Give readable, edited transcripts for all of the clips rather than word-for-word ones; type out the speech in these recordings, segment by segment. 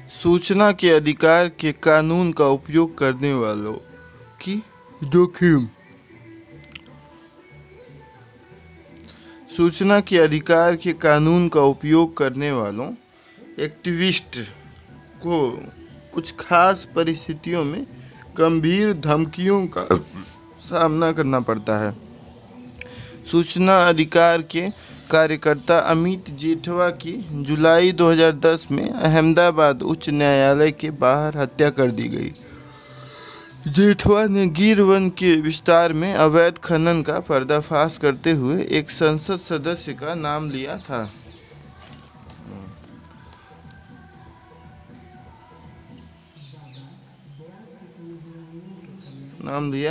सूचना के अधिकार के कानून का उपयोग करने वालों की जोखिम। सूचना के अधिकार के कानून का उपयोग करने वालों एक्टिविस्ट को कुछ खास परिस्थितियों में गंभीर धमकियों का सामना करना पड़ता है। सूचना अधिकार के कार्यकर्ता अमित जेठवा की जुलाई 2010 में अहमदाबाद उच्च न्यायालय के बाहर हत्या कर दी गई। जेठवा ने गिर वन के विस्तार में अवैध खनन का पर्दाफाश करते हुए एक संसद सदस्य का नाम लिया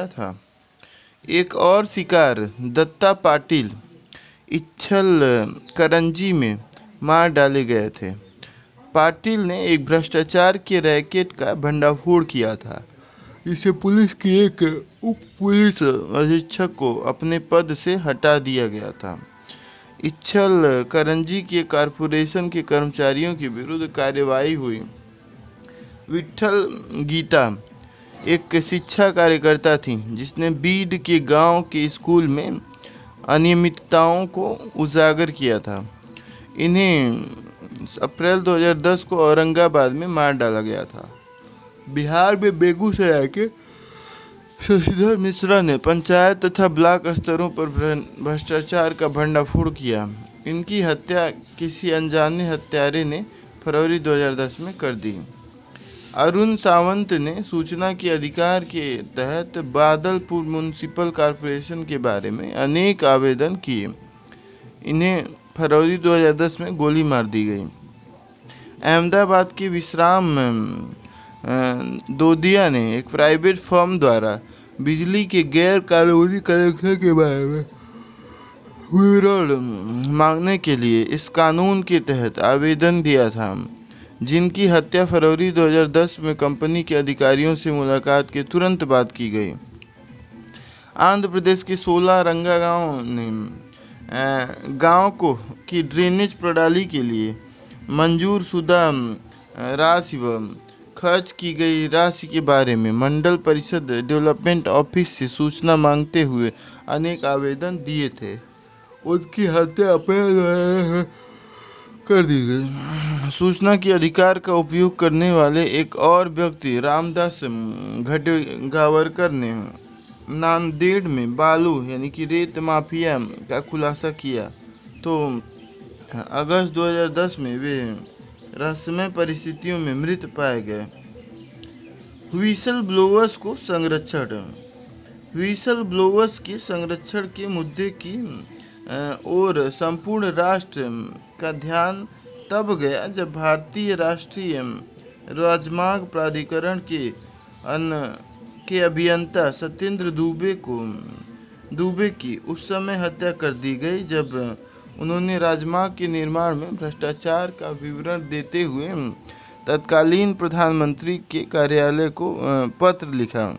था। एक और शिकार दत्ता पाटिल इच्छल करंजी में मार डाले गए थे। पाटिल ने एक भ्रष्टाचार के रैकेट का भंडाफोड़ किया था। इसे पुलिस के एक उप पुलिस अधीक्षक को अपने पद से हटा दिया गया था। इच्छल करंजी के कॉरपोरेशन के कर्मचारियों के विरुद्ध कार्रवाई हुई। विट्ठल गीता एक शिक्षा कार्यकर्ता थी जिसने बीड के गांव के स्कूल में अनियमितताओं को उजागर किया था। इन्हें अप्रैल 2010 को औरंगाबाद में मार डाला गया था। बिहार में बेगूसराय के शशिधर मिश्रा ने पंचायत तथा ब्लॉक स्तरों पर भ्रष्टाचार का भंडाफोड़ किया। इनकी हत्या किसी अनजाने हत्यारे ने फरवरी 2010 में कर दी। अरुण सावंत ने सूचना के अधिकार के तहत बादलपुर म्युनिसिपल कॉरपोरेशन के बारे में अनेक आवेदन किए। इन्हें फरवरी 2010 में गोली मार दी गई। अहमदाबाद के विश्राम दोदिया ने एक प्राइवेट फर्म द्वारा बिजली के गैर कानूनी कनेक्शन के बारे में विवरण मांगने के लिए इस कानून के तहत आवेदन दिया था, जिनकी हत्या फरवरी 2010 में कंपनी के अधिकारियों से मुलाकात के तुरंत बाद की गई। आंध्र प्रदेश के 16 रंगा गांव ने गांव को की ड्रेनेज प्रणाली के लिए मंजूर शुदा राशि व खर्च की गई राशि के बारे में मंडल परिषद डेवलपमेंट ऑफिस से सूचना मांगते हुए अनेक आवेदन दिए थे। उनकी हत्या अप्रैल कर दी गई। सूचना के अधिकार का उपयोग करने वाले एक और व्यक्ति रामदास घटगावरकर ने नांदेड़ में बालू यानी कि रेत माफिया का खुलासा किया तो अगस्त 2010 में वे रहस्यमय परिस्थितियों में मृत पाए गए। व्हिसल ब्लोअर्स को संरक्षण। व्हिसल ब्लोअर्स के संरक्षण के मुद्दे की और संपूर्ण राष्ट्र का ध्यान तब गया जब भारतीय राष्ट्रीय राजमार्ग प्राधिकरण के अभियंता सत्येंद्र दुबे की उस समय हत्या कर दी गई जब उन्होंने राजमार्ग के निर्माण में भ्रष्टाचार का विवरण देते हुए तत्कालीन प्रधानमंत्री के कार्यालय को पत्र लिखा।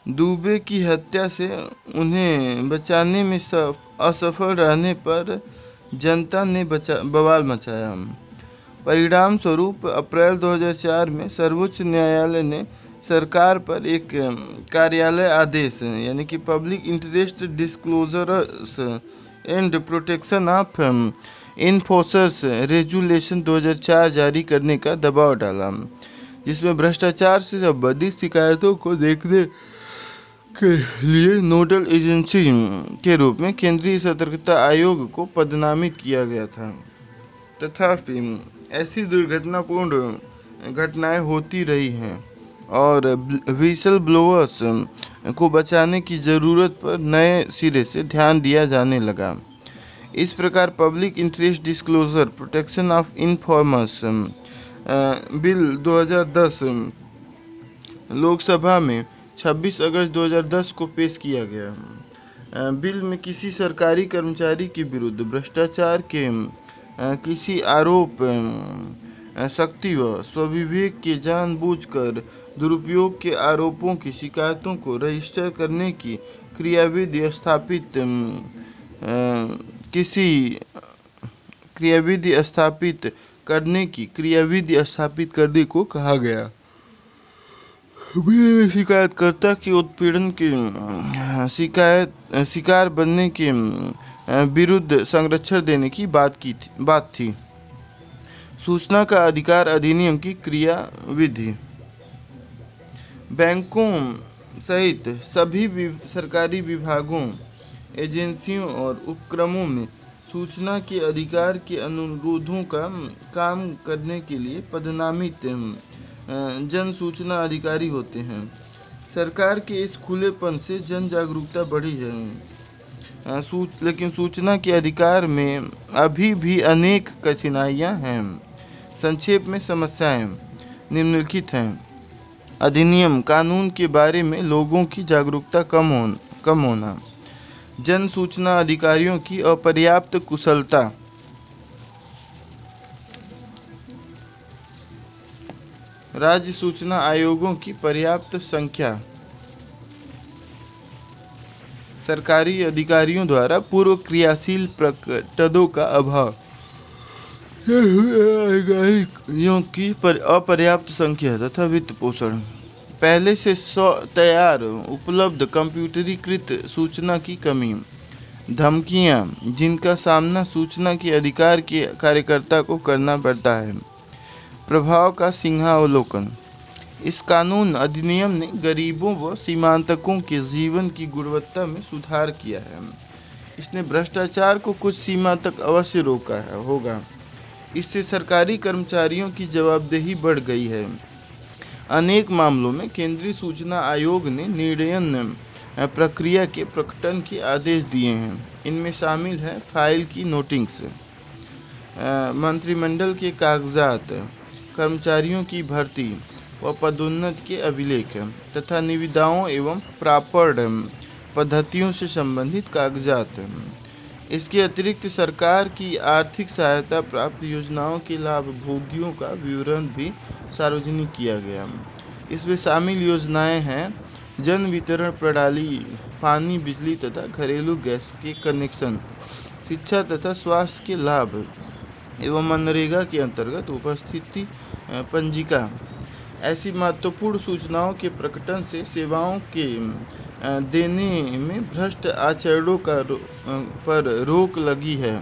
दुबे की हत्या से उन्हें बचाने में असफल रहने पर जनता ने बवाल मचाया। परिणाम स्वरूप अप्रैल 2004 में सर्वोच्च न्यायालय ने सरकार पर एक कार्यालय आदेश यानी कि public interest disclosures and protection of enforcers resolution 2004 जारी करने का दबाव डाला, जिसमें भ्रष्टाचार से संबंधित शिकायतों को देखने के लिए नोडल एजेंसी के रूप में केंद्रीय सतर्कता आयोग को पदनामित किया गया था। तथापि ऐसी दुर्घटनापूर्ण घटनाएं होती रही हैं और व्हिसल ब्लोअर्स को बचाने की ज़रूरत पर नए सिरे से ध्यान दिया जाने लगा। इस प्रकार public interest disclosure protection of informers bill 2010 Lok Sabha में 26 अगस्त 2010 को पेश किया गया। बिल में किसी सरकारी कर्मचारी के विरुद्ध भ्रष्टाचार के किसी आरोप, शक्ति व स्वविवेक के जानबूझकर दुरुपयोग के आरोपों की शिकायतों को रजिस्टर करने की क्रियाविधि स्थापित करने की क्रियाविधि स्थापित करने को कहा गया। शिकायतकर्ता की उत्पीड़न के शिकार बनने के विरुद्ध संरक्षण देने की बात थी। सूचना का अधिकार अधिनियम की क्रियाविधि। बैंकों सहित सभी सरकारी विभागों, एजेंसियों और उपक्रमों में सूचना के अधिकार के अनुरोधों का काम करने के लिए पदनामित जन सूचना अधिकारी होते हैं। सरकार के इस खुलेपन से जन जागरूकता बढ़ी है, लेकिन सूचना के अधिकार में अभी भी अनेक कठिनाइयां हैं। संक्षेप में समस्याएं निम्नलिखित हैं। अधिनियम कानून के बारे में लोगों की जागरूकता कम होना, जन सूचना अधिकारियों की अपर्याप्त कुशलता, राज्य सूचना आयोगों की पर्याप्त संख्या, सरकारी अधिकारियों द्वारा पूर्व क्रियाशील पदों का अभाव, अधिकारियों की अपर्याप्त संख्या तथा वित्त पोषण, पहले से तैयार उपलब्ध कंप्यूटरीकृत सूचना की कमी, धमकियां जिनका सामना सूचना के अधिकार के कार्यकर्ता को करना पड़ता है, प्रभाव का सिंहावलोकन। इस कानून अधिनियम ने गरीबों व सीमांतकों के जीवन की गुणवत्ता में सुधार किया है। इसने भ्रष्टाचार को कुछ सीमा तक अवश्य रोका होगा। इससे सरकारी कर्मचारियों की जवाबदेही बढ़ गई है। अनेक मामलों में केंद्रीय सूचना आयोग ने निर्णयन प्रक्रिया के प्रकटन के आदेश दिए हैं। इनमें शामिल है फाइल की नोटिस, मंत्रिमंडल के कागजात, कर्मचारियों की भर्ती व पदोन्नति के अभिलेख तथा निविदाओं एवं प्रापण पद्धतियों से संबंधित कागजात। इसके अतिरिक्त सरकार की आर्थिक सहायता प्राप्त योजनाओं के लाभ भोगियों का विवरण भी सार्वजनिक किया गया। इसमें शामिल योजनाएं हैं जन वितरण प्रणाली, पानी, बिजली तथा घरेलू गैस के कनेक्शन, शिक्षा तथा स्वास्थ्य के लाभ एवं मनरेगा के अंतर्गत उपस्थिति पंजिका। ऐसी महत्वपूर्ण सूचनाओं के प्रकटन से सेवाओं के देने में भ्रष्ट आचरणों पर रोक लगी है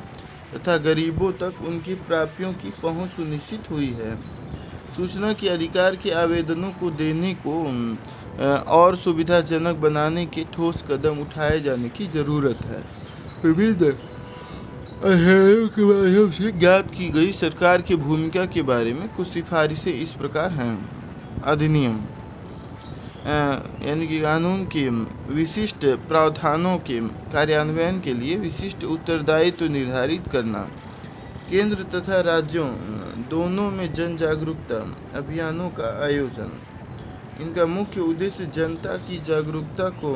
तथा गरीबों तक उनकी प्राप्तियों की पहुंच सुनिश्चित हुई है। सूचना के अधिकार के आवेदनों को देने को और सुविधाजनक बनाने के ठोस कदम उठाए जाने की जरूरत है। विभिन्न अध्ययनों के माध्यम से ज्ञात की गई सरकार की भूमिका के बारे में कुछ सिफारिशें इस प्रकार हैं। अधिनियम यानी कि कानून के विशिष्ट प्रावधानों के कार्यान्वयन के लिए विशिष्ट उत्तरदायित्व निर्धारित करना। केंद्र तथा राज्यों दोनों में जन जागरूकता अभियानों का आयोजन। इनका मुख्य उद्देश्य जनता की जागरूकता को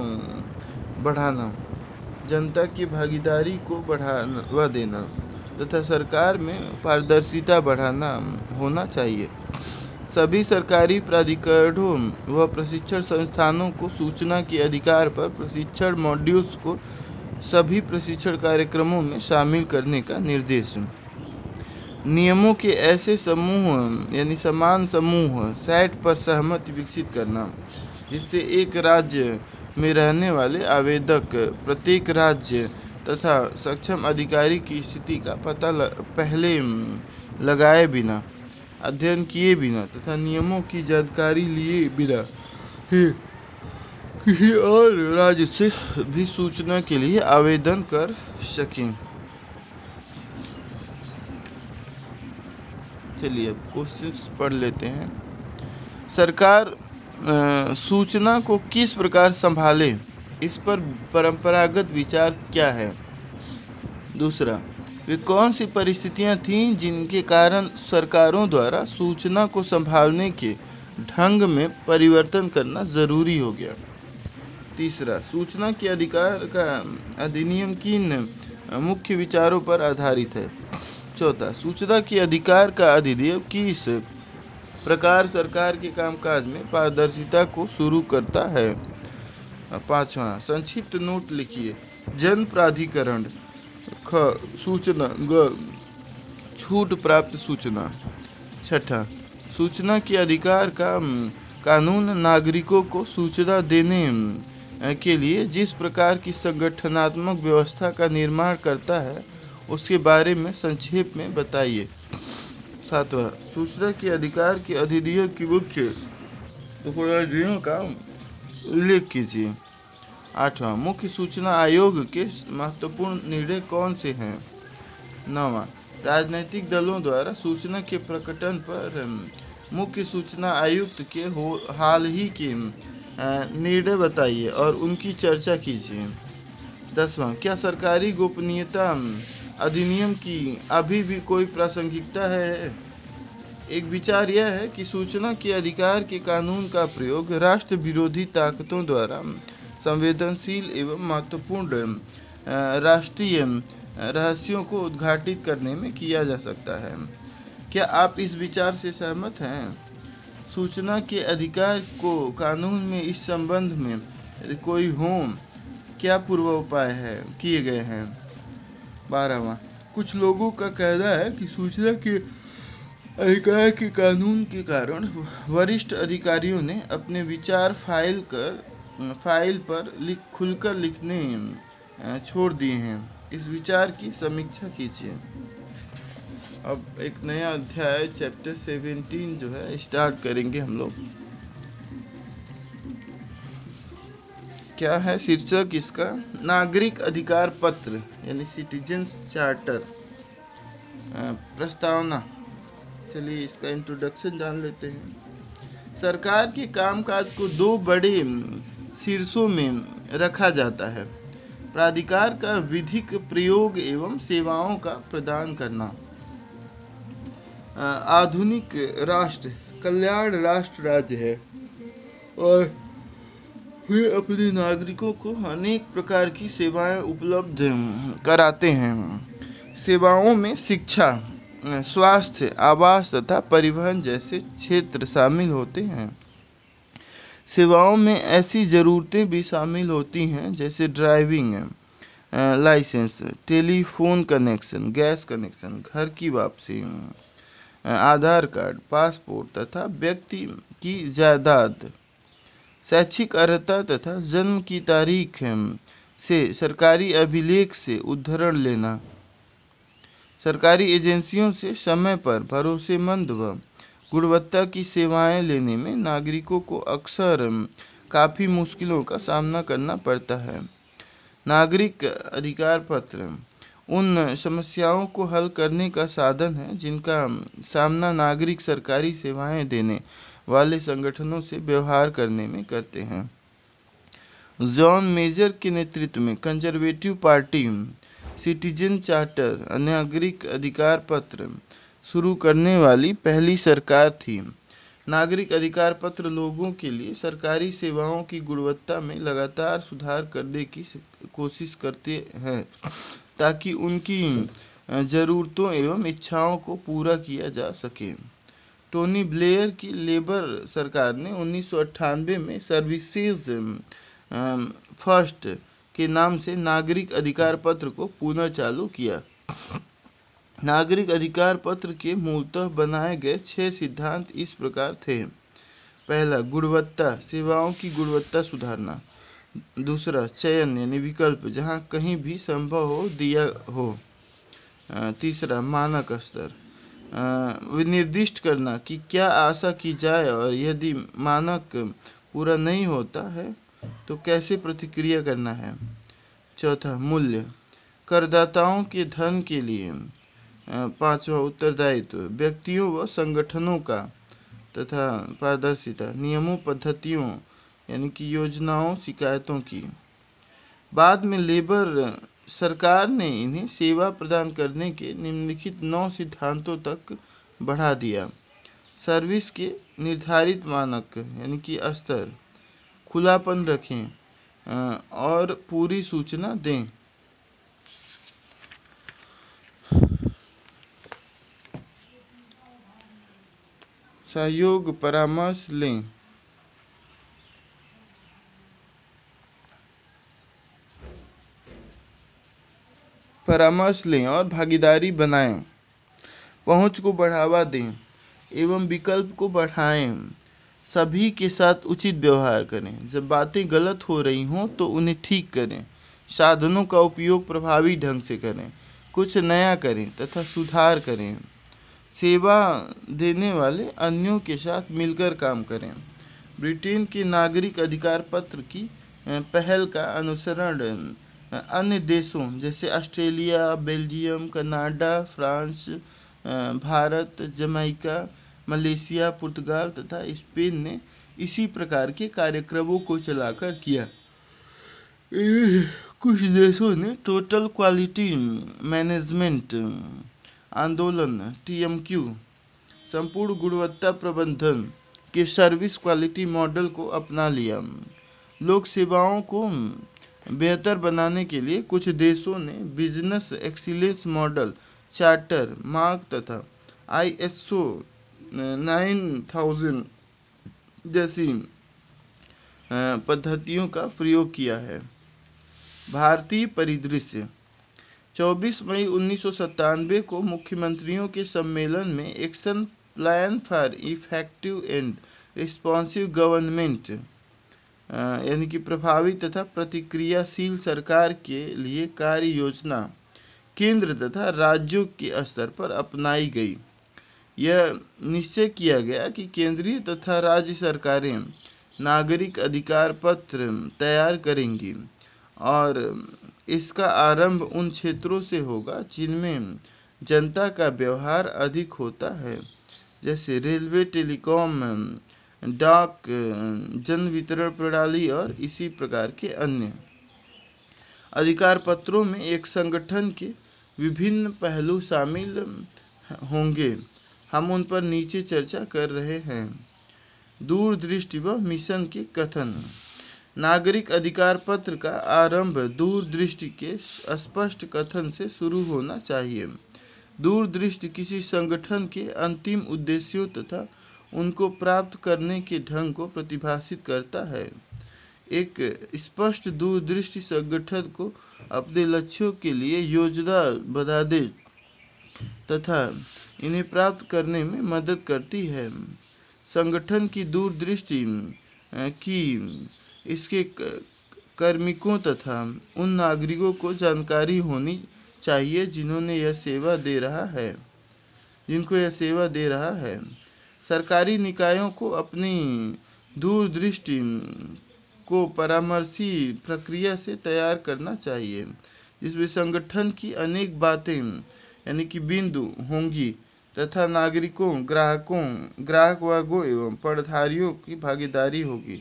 बढ़ाना, जनता की भागीदारी को बढ़ावा देना तथा सरकार में पारदर्शिता बढ़ाना होना चाहिए। सभी सरकारी प्राधिकरणों व प्रशिक्षण संस्थानों को सूचना के अधिकार पर प्रशिक्षण मॉड्यूल्स को सभी प्रशिक्षण कार्यक्रमों में शामिल करने का निर्देश। नियमों के ऐसे समूह यानी समान समूह सेट पर सहमति विकसित करना, जिससे एक राज्य में रहने वाले आवेदक प्रत्येक राज्य तथा सक्षम अधिकारी की स्थिति का पता पहले लगाए बिना, अध्ययन किए बिना तथा नियमों की जानकारी लिए बिना किसी और राज्य से भी सूचना के लिए आवेदन कर सकें। चलिए अब क्वेश्चंस पढ़ लेते हैं। सरकार सूचना को किस प्रकार संभाले, इस पर परंपरागत विचार क्या है। दूसरा, वे कौन सी परिस्थितियां थीं जिनके कारण सरकारों द्वारा सूचना को संभालने के ढंग में परिवर्तन करना जरूरी हो गया। तीसरा, सूचना के अधिकार का अधिनियम किन मुख्य विचारों पर आधारित है। चौथा, सूचना के अधिकार का अधिनियम किस प्रकार सरकार के कामकाज में पारदर्शिता को शुरू करता है। पांचवा, संक्षिप्त नोट लिखिए। जन प्राधिकरण। ख, सूचना। ग, छूट प्राप्त सूचना। छठा, सूचना के अधिकार का कानून नागरिकों को सूचना देने के लिए जिस प्रकार की संगठनात्मक व्यवस्था का निर्माण करता है उसके बारे में संक्षेप में बताइए। सातवां, सूचना के अधिकार के अधिनियम की मुख्य उपलब्धियों का उल्लेख कीजिए। आठवां, मुख्य सूचना आयोग के महत्वपूर्ण निर्णय कौन से हैं। नौवां, राजनीतिक दलों द्वारा सूचना के प्रकटन पर मुख्य सूचना आयुक्त के हाल ही के निर्णय बताइए और उनकी चर्चा कीजिए। 10वां, क्या सरकारी गोपनीयता अधिनियम की अभी भी कोई प्रासंगिकता है। एक विचार यह है कि सूचना के अधिकार के कानून का प्रयोग राष्ट्र विरोधी ताकतों द्वारा संवेदनशील एवं महत्वपूर्ण राष्ट्रीय रहस्यों को उद्घाटित करने में किया जा सकता है। क्या आप इस विचार से सहमत हैं। सूचना के अधिकार को कानून में इस संबंध में यदि कोई हो क्या पूर्वोपाय किए गए हैं। 12वां, कुछ लोगों का कहना है कि सूचना के अधिकार के कानून के कारण वरिष्ठ अधिकारियों ने अपने विचार फाइल पर खुलकर लिखने छोड़ दिए हैं। इस विचार की समीक्षा कीजिए। अब एक नया अध्याय चैप्टर 17 जो है स्टार्ट करेंगे हम लोग। क्या है शीर्षक इसका, नागरिक अधिकार पत्र यानी सिटीजन्स चार्टर। प्रस्तावना, चलिए इसका इंट्रोडक्शन जान लेते हैं। सरकार के कामकाज को दो बड़े शीर्षों में रखा जाता है। प्राधिकार का विधिक प्रयोग एवं सेवाओं का प्रदान करना। आधुनिक राष्ट्र कल्याण राष्ट्र राज्य है और वे अपने नागरिकों को अनेक प्रकार की सेवाएं उपलब्ध कराते हैं। सेवाओं में शिक्षा, स्वास्थ्य, आवास तथा परिवहन जैसे क्षेत्र शामिल होते हैं। सेवाओं में ऐसी ज़रूरतें भी शामिल होती हैं जैसे driving licence, telephone connection, gas connection, घर की वापसी, आधार कार्ड, पासपोर्ट तथा व्यक्ति की जायदाद, शैक्षिक अर्हता तथा जन्म की तारीख से सरकारी अभिलेख से उद्धरण लेना। सरकारी एजेंसियों से समय पर भरोसेमंद व गुणवत्ता की सेवाएं लेने में नागरिकों को अक्सर काफ़ी मुश्किलों का सामना करना पड़ता है। नागरिक अधिकार पत्र उन समस्याओं को हल करने का साधन है जिनका सामना नागरिक सरकारी सेवाएं देने वाले संगठनों से व्यवहार करने में करते हैं। जॉन मेजर के नेतृत्व में कंजर्वेटिव पार्टी सिटीजन चार्टर नागरिक अधिकार पत्र शुरू करने वाली पहली सरकार थी। नागरिक अधिकार पत्र लोगों के लिए सरकारी सेवाओं की गुणवत्ता में लगातार सुधार करने की कोशिश करते हैं ताकि उनकी ज़रूरतों एवं इच्छाओं को पूरा किया जा सके। टोनी ब्लेयर की लेबर सरकार ने 1998 में सर्विसेज फर्स्ट के नाम से नागरिक अधिकार पत्र को पुनः चालू किया। नागरिक अधिकार पत्र के मूलतः बनाए गए 6 सिद्धांत इस प्रकार थे। पहला, गुणवत्ता, सेवाओं की गुणवत्ता सुधारना। दूसरा, चयन यानी विकल्प, जहां कहीं भी संभव हो दिया हो। तीसरा, मानक स्तर, विनिर्दिष्ट करना कि क्या आशा की जाए और यदि मानक पूरा नहीं होता है तो कैसे प्रतिक्रिया करना है। चौथा, मूल्य, करदाताओं के धन के लिए। पांचवा, उत्तरदायित्व, व्यक्तियों व संगठनों का तथा पारदर्शिता, नियमों, पद्धतियों यानी कि योजनाओं, शिकायतों की। बाद में लेबर सरकार ने इन्हें सेवा प्रदान करने के निम्नलिखित 9 सिद्धांतों तक बढ़ा दिया। सर्विस के निर्धारित मानक यानी कि स्तर, खुलापन रखें और पूरी सूचना दें। सहयोग, परामर्श लें। और भागीदारी बनाएं। पहुंच को बढ़ावा दें एवं विकल्प को बढ़ाएं। सभी के साथ उचित व्यवहार करें। जब बातें गलत हो रही हों तो उन्हें ठीक करें। साधनों का उपयोग प्रभावी ढंग से करें। कुछ नया करें तथा सुधार करें। सेवा देने वाले अन्यों के साथ मिलकर काम करें। ब्रिटेन के नागरिक अधिकार पत्र की पहल का अनुसरण अन्य देशों जैसे Australia, Belgium, Canada, France, Bharat, Jamaica, Malaysia, Portugal तथा स्पेन ने इसी प्रकार के कार्यक्रमों को चलाकर किया। कुछ देशों ने टोटल क्वालिटी मैनेजमेंट आंदोलन TMQ संपूर्ण गुणवत्ता प्रबंधन के सर्विस क्वालिटी मॉडल को अपना लिया। लोक सेवाओं को बेहतर बनाने के लिए कुछ देशों ने business excellence model, charter, mark तथा ISO 9000 जैसी पद्धतियों का प्रयोग किया है। भारतीय परिदृश्य 24 मई 1997 को मुख्यमंत्रियों के सम्मेलन में action plan for effective and responsive government यानी कि प्रभावी तथा प्रतिक्रियाशील सरकार के लिए कार्य योजना केंद्र तथा राज्यों के स्तर पर अपनाई गई। यह निश्चय किया गया कि केंद्रीय तथा राज्य सरकारें नागरिक अधिकार पत्र तैयार करेंगी और इसका आरंभ उन क्षेत्रों से होगा जिनमें जनता का व्यवहार अधिक होता है, जैसे रेलवे, टेलीकॉम, डाक, जन वितरण प्रणाली और इसी प्रकार के अन्य। अधिकार पत्रों में एक संगठन के विभिन्न पहलू शामिल होंगे। हम उन पर नीचे चर्चा कर रहे हैं। दूरदृष्टि व मिशन के कथन। नागरिक अधिकार पत्र का आरंभ दूरदृष्टि के स्पष्ट कथन से शुरू होना चाहिए। दूरदृष्टि किसी संगठन के अंतिम उद्देश्यों तथा उनको प्राप्त करने के ढंग को प्रतिभाषित करता है। एक स्पष्ट दूरदृष्टि संगठन को अपने लक्ष्यों के लिए योजना बनाने तथा इन्हें प्राप्त करने में मदद करती है। संगठन की दूरदृष्टि की इसके कार्मिकों तथा उन नागरिकों को जानकारी होनी चाहिए जिनको यह सेवा दे रहा है। सरकारी निकायों को अपनी दूरदृष्टि को परामर्शी प्रक्रिया से तैयार करना चाहिए, जिसमें संगठन की अनेक बातें यानी कि बिंदु होंगी तथा नागरिकों, ग्राहक वर्गों एवं पढ़धारियों की भागीदारी होगी।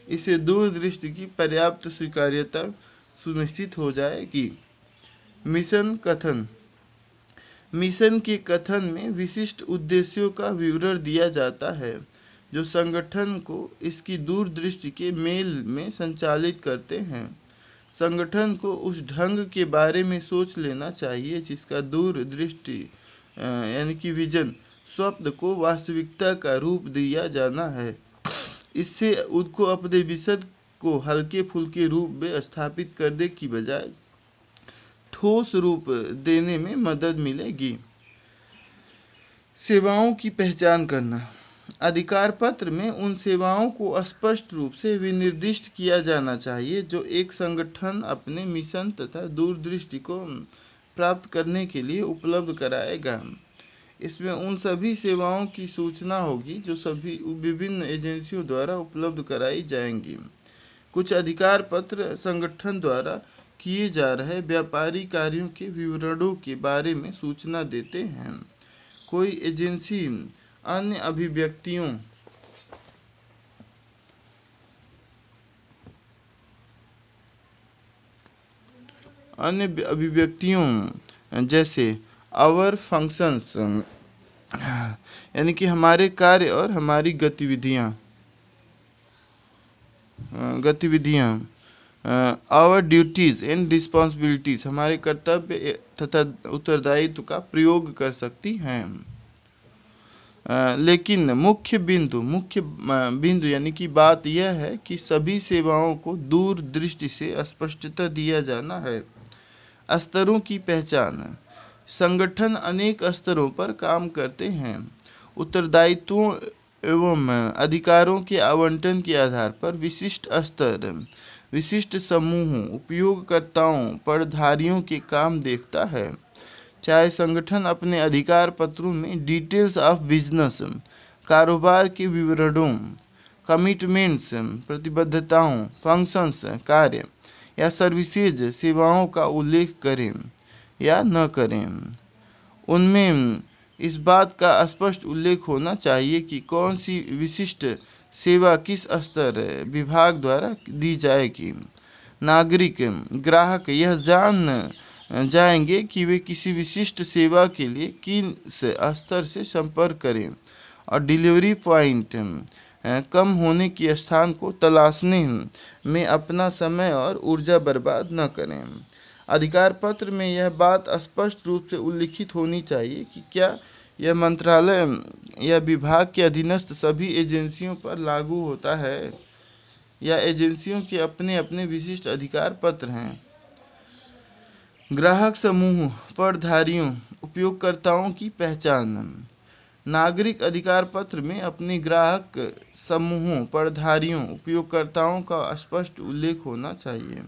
इससे दूरदृष्टि की पर्याप्त स्वीकार्यता सुनिश्चित हो जाएगी। मिशन कथन। मिशन के कथन में विशिष्ट उद्देश्यों का विवरण दिया जाता है जो संगठन को इसकी दूरदृष्टि के मेल में संचालित करते हैं। संगठन को उस ढंग के बारे में सोच लेना चाहिए जिसका दूरदृष्टि यानी कि विजन, स्वप्न को वास्तविकता का रूप दिया जाना है। इससे उनको अपने विषय को हल्के फुल्के रूप में स्थापित करने की बजाय ठोस रूप देने में मदद मिलेगी। सेवाओं की पहचान करना। अधिकार पत्र में उन सेवाओं को स्पष्ट रूप से विनिर्दिष्ट किया जाना चाहिए जो एक संगठन अपने मिशन तथा दूरदृष्टि को प्राप्त करने के लिए उपलब्ध कराएगा। इसमें उन सभी सेवाओं की सूचना होगी जो सभी विभिन्न एजेंसियों द्वारा उपलब्ध कराई जाएंगी। कुछ अधिकार पत्र संगठन द्वारा किए जा रहे व्यापारी कार्यों के विवरणों के बारे में सूचना देते हैं। कोई एजेंसी अन्य अभिव्यक्तियों जैसे आवर फंक्शंस यानी कि हमारे कार्य और हमारी गतिविधियाँ आवर ड्यूटीज़ एंड रिस्पॉन्सिबिलिटीज़ हमारे कर्तव्य तथा उत्तरदायित्व का प्रयोग कर सकती हैं। लेकिन मुख्य बिंदु यानी कि बात यह है कि सभी सेवाओं को दूरदृष्टि से स्पष्टता दिया जाना है। स्तरों की पहचान। संगठन अनेक स्तरों पर काम करते हैं। उत्तरदायित्वों एवं अधिकारों के आवंटन के आधार पर विशिष्ट स्तर, विशिष्ट समूहों, उपयोगकर्ताओं, पदधारियों के काम देखता है। चाहे संगठन अपने अधिकार पत्रों में डिटेल्स ऑफ बिजनेस, कारोबार के विवरणों, कमिटमेंट्स, प्रतिबद्धताओं, फंक्शंस, कार्य या सर्विसेज, सेवाओं का उल्लेख करें या न करें, उनमें इस बात का स्पष्ट उल्लेख होना चाहिए कि कौन सी विशिष्ट सेवा किस स्तर, विभाग द्वारा दी जाएगी। नागरिक, ग्राहक यह जान जाएंगे कि वे किसी विशिष्ट सेवा के लिए किस स्तर से संपर्क करें और डिलीवरी पॉइंट कम होने के स्थान को तलाशने में अपना समय और ऊर्जा बर्बाद न करें। अधिकार पत्र में यह बात स्पष्ट रूप से उल्लिखित होनी चाहिए कि क्या यह मंत्रालय या विभाग के अधीनस्थ सभी एजेंसियों पर लागू होता है या एजेंसियों के अपने अपने विशिष्ट अधिकार पत्र हैं। ग्राहक समूह, पदधारियों, उपयोगकर्ताओं की पहचान। नागरिक अधिकार पत्र में अपने ग्राहक समूहों, पदधारियों, उपयोगकर्ताओं का स्पष्ट उल्लेख होना चाहिए।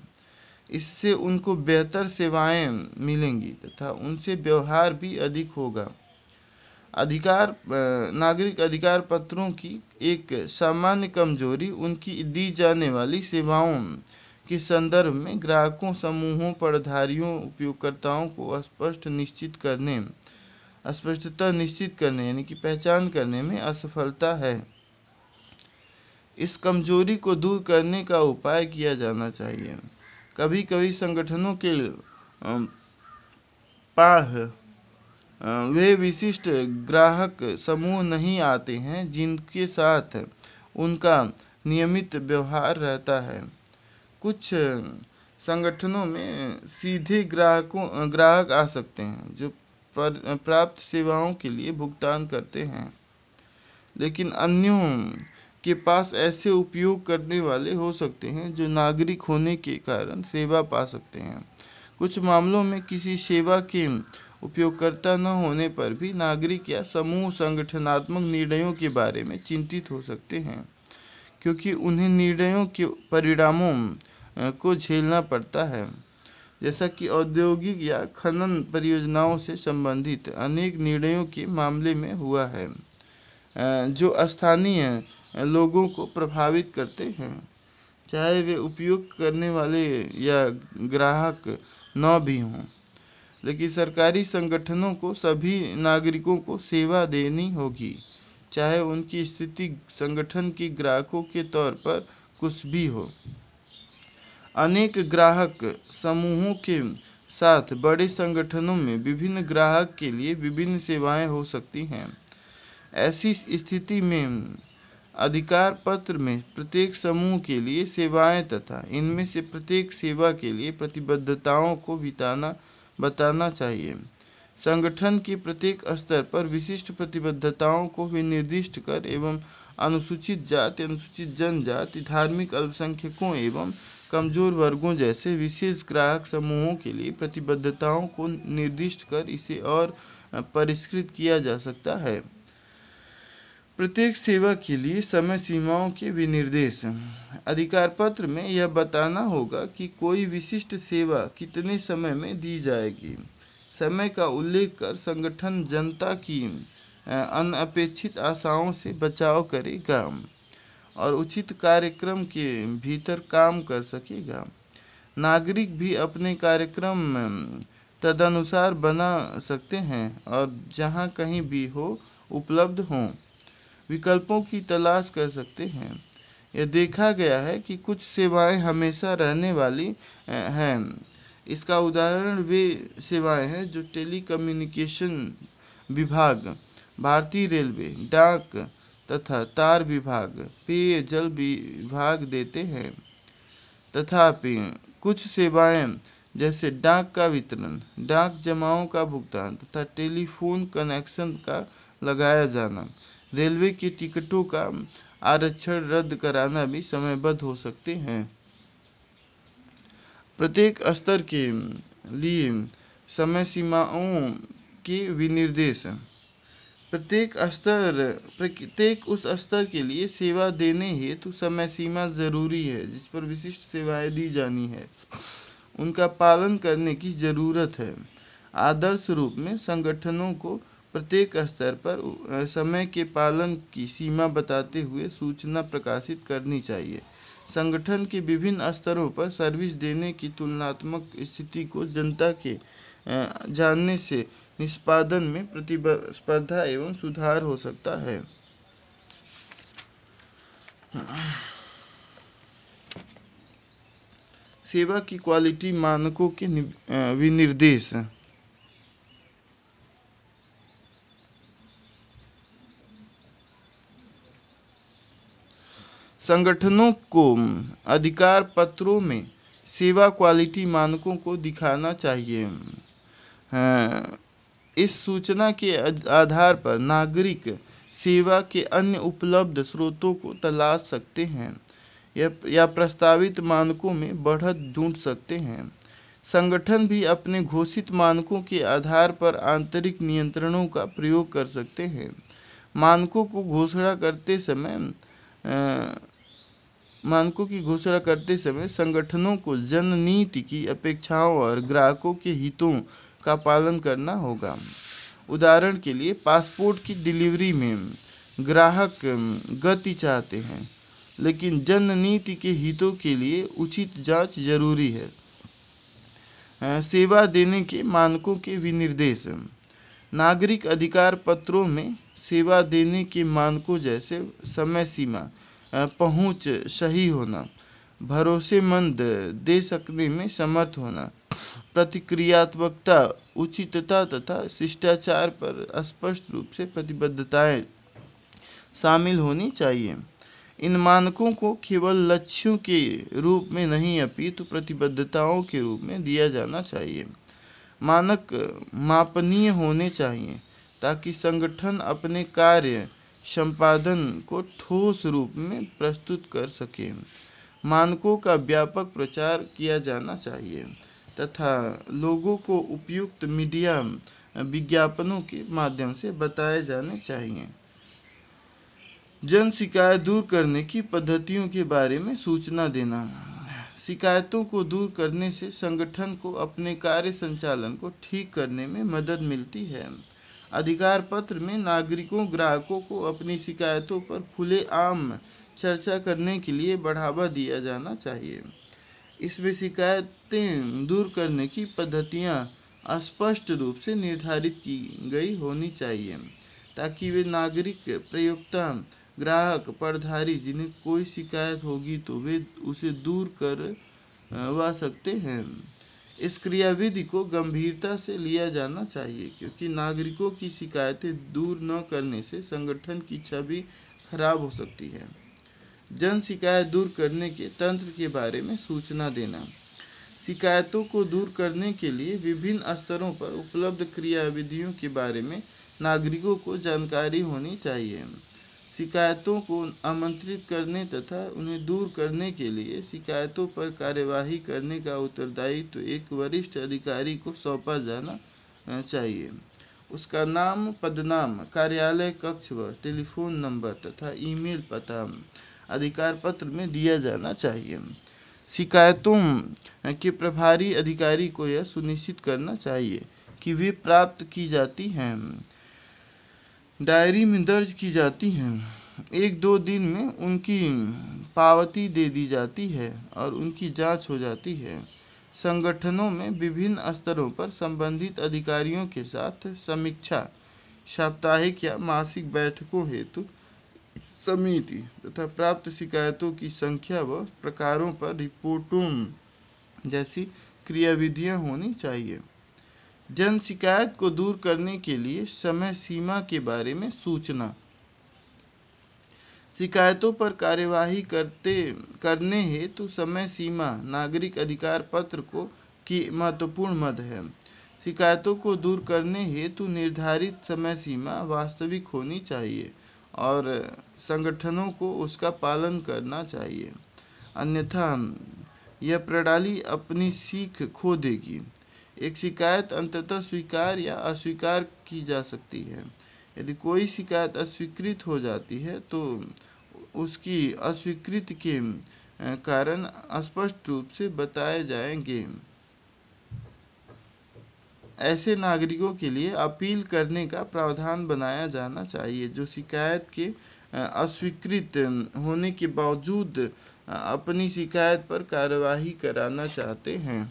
इससे उनको बेहतर सेवाएं मिलेंगी तथा उनसे व्यवहार भी अधिक होगा। नागरिक अधिकार पत्रों की एक सामान्य कमजोरी उनकी दी जाने वाली सेवाओं के संदर्भ में ग्राहकों समूहों, पदधारियों, उपयोगकर्ताओं को स्पष्टता निश्चित करने यानी कि पहचान करने में असफलता है। इस कमजोरी को दूर करने का उपाय किया जाना चाहिए। कभी कभी संगठनों के पास वे विशिष्ट ग्राहक समूह नहीं आते हैं जिनके साथ उनका नियमित व्यवहार रहता है। कुछ संगठनों में सीधे ग्राहक आ सकते हैं जो प्राप्त सेवाओं के लिए भुगतान करते हैं, लेकिन अन्यों के पास ऐसे उपयोग करने वाले हो सकते हैं जो नागरिक होने के कारण सेवा पा सकते हैं। कुछ मामलों में किसी सेवा के उपयोगकर्ता न होने पर भी नागरिक या समूह संगठनात्मक निर्णयों के बारे में चिंतित हो सकते हैं, क्योंकि उन्हें निर्णयों के परिणामों को झेलना पड़ता है, जैसा कि औद्योगिक या खनन परियोजनाओं से संबंधित अनेक निर्णयों के मामले में हुआ है, जो स्थानीय लोगों को प्रभावित करते हैं, चाहे वे उपयोग करने वाले या ग्राहक न भी हों। लेकिन सरकारी संगठनों को सभी नागरिकों को सेवा देनी होगी, चाहे उनकी स्थिति संगठन के ग्राहकों के तौर पर कुछ भी हो। अनेक ग्राहक समूहों के साथ बड़े संगठनों में विभिन्न ग्राहक के लिए विभिन्न सेवाएं हो सकती हैं। ऐसी स्थिति में अधिकार पत्र में प्रत्येक समूह के लिए सेवाएं तथा इनमें से प्रत्येक सेवा के लिए प्रतिबद्धताओं को बताना चाहिए। संगठन के प्रत्येक स्तर पर विशिष्ट प्रतिबद्धताओं को विनिर्दिष्ट कर एवं अनुसूचित जाति, अनुसूचित जनजाति, धार्मिक अल्पसंख्यकों एवं कमजोर वर्गों जैसे विशेष ग्राहक समूहों के लिए प्रतिबद्धताओं को निर्दिष्ट कर इसे और परिष्कृत किया जा सकता है। प्रत्येक सेवा के लिए समय सीमाओं के विनिर्देश। अधिकार पत्र में यह बताना होगा कि कोई विशिष्ट सेवा कितने समय में दी जाएगी। समय का उल्लेख कर संगठन जनता की अनपेक्षित आशाओं से बचाव करेगा और उचित कार्यक्रम के भीतर काम कर सकेगा। नागरिक भी अपने कार्यक्रम तदनुसार बना सकते हैं और जहां कहीं भी हो उपलब्ध हों विकल्पों की तलाश कर सकते हैं। यह देखा गया है कि कुछ सेवाएं हमेशा रहने वाली हैं। इसका उदाहरण वे सेवाएं हैं जो टेलीकम्युनिकेशन विभाग, भारतीय रेलवे, डाक तथा तार विभाग, पेयजल विभाग देते हैं। तथापि कुछ सेवाएं जैसे डाक का वितरण, डाक जमाओं का भुगतान तथा टेलीफोन कनेक्शन का लगाया जाना, रेलवे के टिकटों का आरक्षण रद्द कराना भी समयबद्ध हो सकते हैं। प्रत्येक स्तर के लिए समय सीमाओं के विनिर्देश। प्रत्येक उस स्तर के लिए सेवा देने हेतु समय सीमा जरूरी है जिस पर विशिष्ट सेवाएं दी जानी है, उनका पालन करने की जरूरत है। आदर्श रूप में संगठनों को प्रत्येक स्तर पर समय के पालन की सीमा बताते हुए सूचना प्रकाशित करनी चाहिए। संगठन के विभिन्न स्तरों पर सर्विस देने की तुलनात्मक स्थिति को जनता के जानने से निष्पादन में प्रतिस्पर्धा एवं सुधार हो सकता है। सेवा की क्वालिटी मानकों के विनिर्देश। संगठनों को अधिकार पत्रों में सेवा क्वालिटी मानकों को दिखाना चाहिए। इस सूचना के आधार पर नागरिक सेवा के अन्य उपलब्ध स्रोतों को तलाश सकते हैं या प्रस्तावित मानकों में बढ़त ढूंढ सकते हैं। संगठन भी अपने घोषित मानकों के आधार पर आंतरिक नियंत्रणों का प्रयोग कर सकते हैं। मानकों की घोषणा करते समय संगठनों को जननीति की अपेक्षाओं और ग्राहकों के हितों का पालन करना होगा। उदाहरण के लिए, पासपोर्ट की डिलीवरी में ग्राहक गति चाहते हैं, लेकिन जननीति के हितों के लिए उचित जांच जरूरी है। सेवा देने के मानकों के विनिर्देश। नागरिक अधिकार पत्रों में सेवा देने के मानकों जैसे समय सीमा, पहुंच सही होना, भरोसेमंद दे सकने में समर्थ होना, प्रतिक्रियात्मकता, उचितता तथा शिष्टाचार पर स्पष्ट रूप से प्रतिबद्धताएं शामिल होनी चाहिए। इन मानकों को केवल लक्ष्यों के रूप में नहीं अपितु प्रतिबद्धताओं के रूप में दिया जाना चाहिए। मानक मापनीय होने चाहिए ताकि संगठन अपने कार्य संपादन को ठोस रूप में प्रस्तुत कर सके। मानकों का व्यापक प्रचार किया जाना चाहिए तथा लोगों को उपयुक्त मीडिया विज्ञापनों के माध्यम से बताए जाने चाहिए। जन शिकायत दूर करने की पद्धतियों के बारे में सूचना देना। शिकायतों को दूर करने से संगठन को अपने कार्य संचालन को ठीक करने में मदद मिलती है। अधिकार पत्र में नागरिकों ग्राहकों को अपनी शिकायतों पर खुलेआम चर्चा करने के लिए बढ़ावा दिया जाना चाहिए। इसमें शिकायतें दूर करने की पद्धतियां स्पष्ट रूप से निर्धारित की गई होनी चाहिए ताकि वे नागरिक, प्रयोक्ता, ग्राहक, परधारी जिन्हें कोई शिकायत होगी तो वे उसे दूर करवा सकते हैं। इस क्रियाविधि को गंभीरता से लिया जाना चाहिए क्योंकि नागरिकों की शिकायतें दूर न करने से संगठन की छवि खराब हो सकती है। जन शिकायत दूर करने के तंत्र के बारे में सूचना देना। शिकायतों को दूर करने के लिए विभिन्न स्तरों पर उपलब्ध क्रियाविधियों के बारे में नागरिकों को जानकारी होनी चाहिए। शिकायतों को आमंत्रित करने तथा उन्हें दूर करने के लिए शिकायतों पर कार्यवाही करने का उत्तरदायित्व तो एक वरिष्ठ अधिकारी को सौंपा जाना चाहिए। उसका नाम, पदनाम, कार्यालय कक्ष व टेलीफोन नंबर तथा ईमेल पता अधिकार पत्र में दिया जाना चाहिए। शिकायतों के प्रभारी अधिकारी को यह सुनिश्चित करना चाहिए कि वे प्राप्त की जाती हैं, डायरी में दर्ज की जाती हैं, 1-2 दिन में उनकी पावती दे दी जाती है और उनकी जांच हो जाती है। संगठनों में विभिन्न स्तरों पर संबंधित अधिकारियों के साथ समीक्षा, साप्ताहिक या मासिक बैठकों हेतु समिति तथा प्राप्त शिकायतों की संख्या व प्रकारों पर रिपोर्टों जैसी क्रियाविधियां होनी चाहिए। जन शिकायत को दूर करने के लिए समय सीमा के बारे में सूचना। शिकायतों पर कार्यवाही करने हेतु समय सीमा नागरिक अधिकार पत्र की महत्वपूर्ण मद है। शिकायतों को दूर करने हेतु निर्धारित समय सीमा वास्तविक होनी चाहिए और संगठनों को उसका पालन करना चाहिए, अन्यथा यह प्रणाली अपनी सीख खो देगी। एक शिकायत अंततः स्वीकार या अस्वीकार की जा सकती है। यदि कोई शिकायत अस्वीकृत हो जाती है तो उसकी अस्वीकृति के कारण स्पष्ट रूप से बताए जाएंगे। ऐसे नागरिकों के लिए अपील करने का प्रावधान बनाया जाना चाहिए जो शिकायत के अस्वीकृत होने के बावजूद अपनी शिकायत पर कार्यवाही कराना चाहते हैं।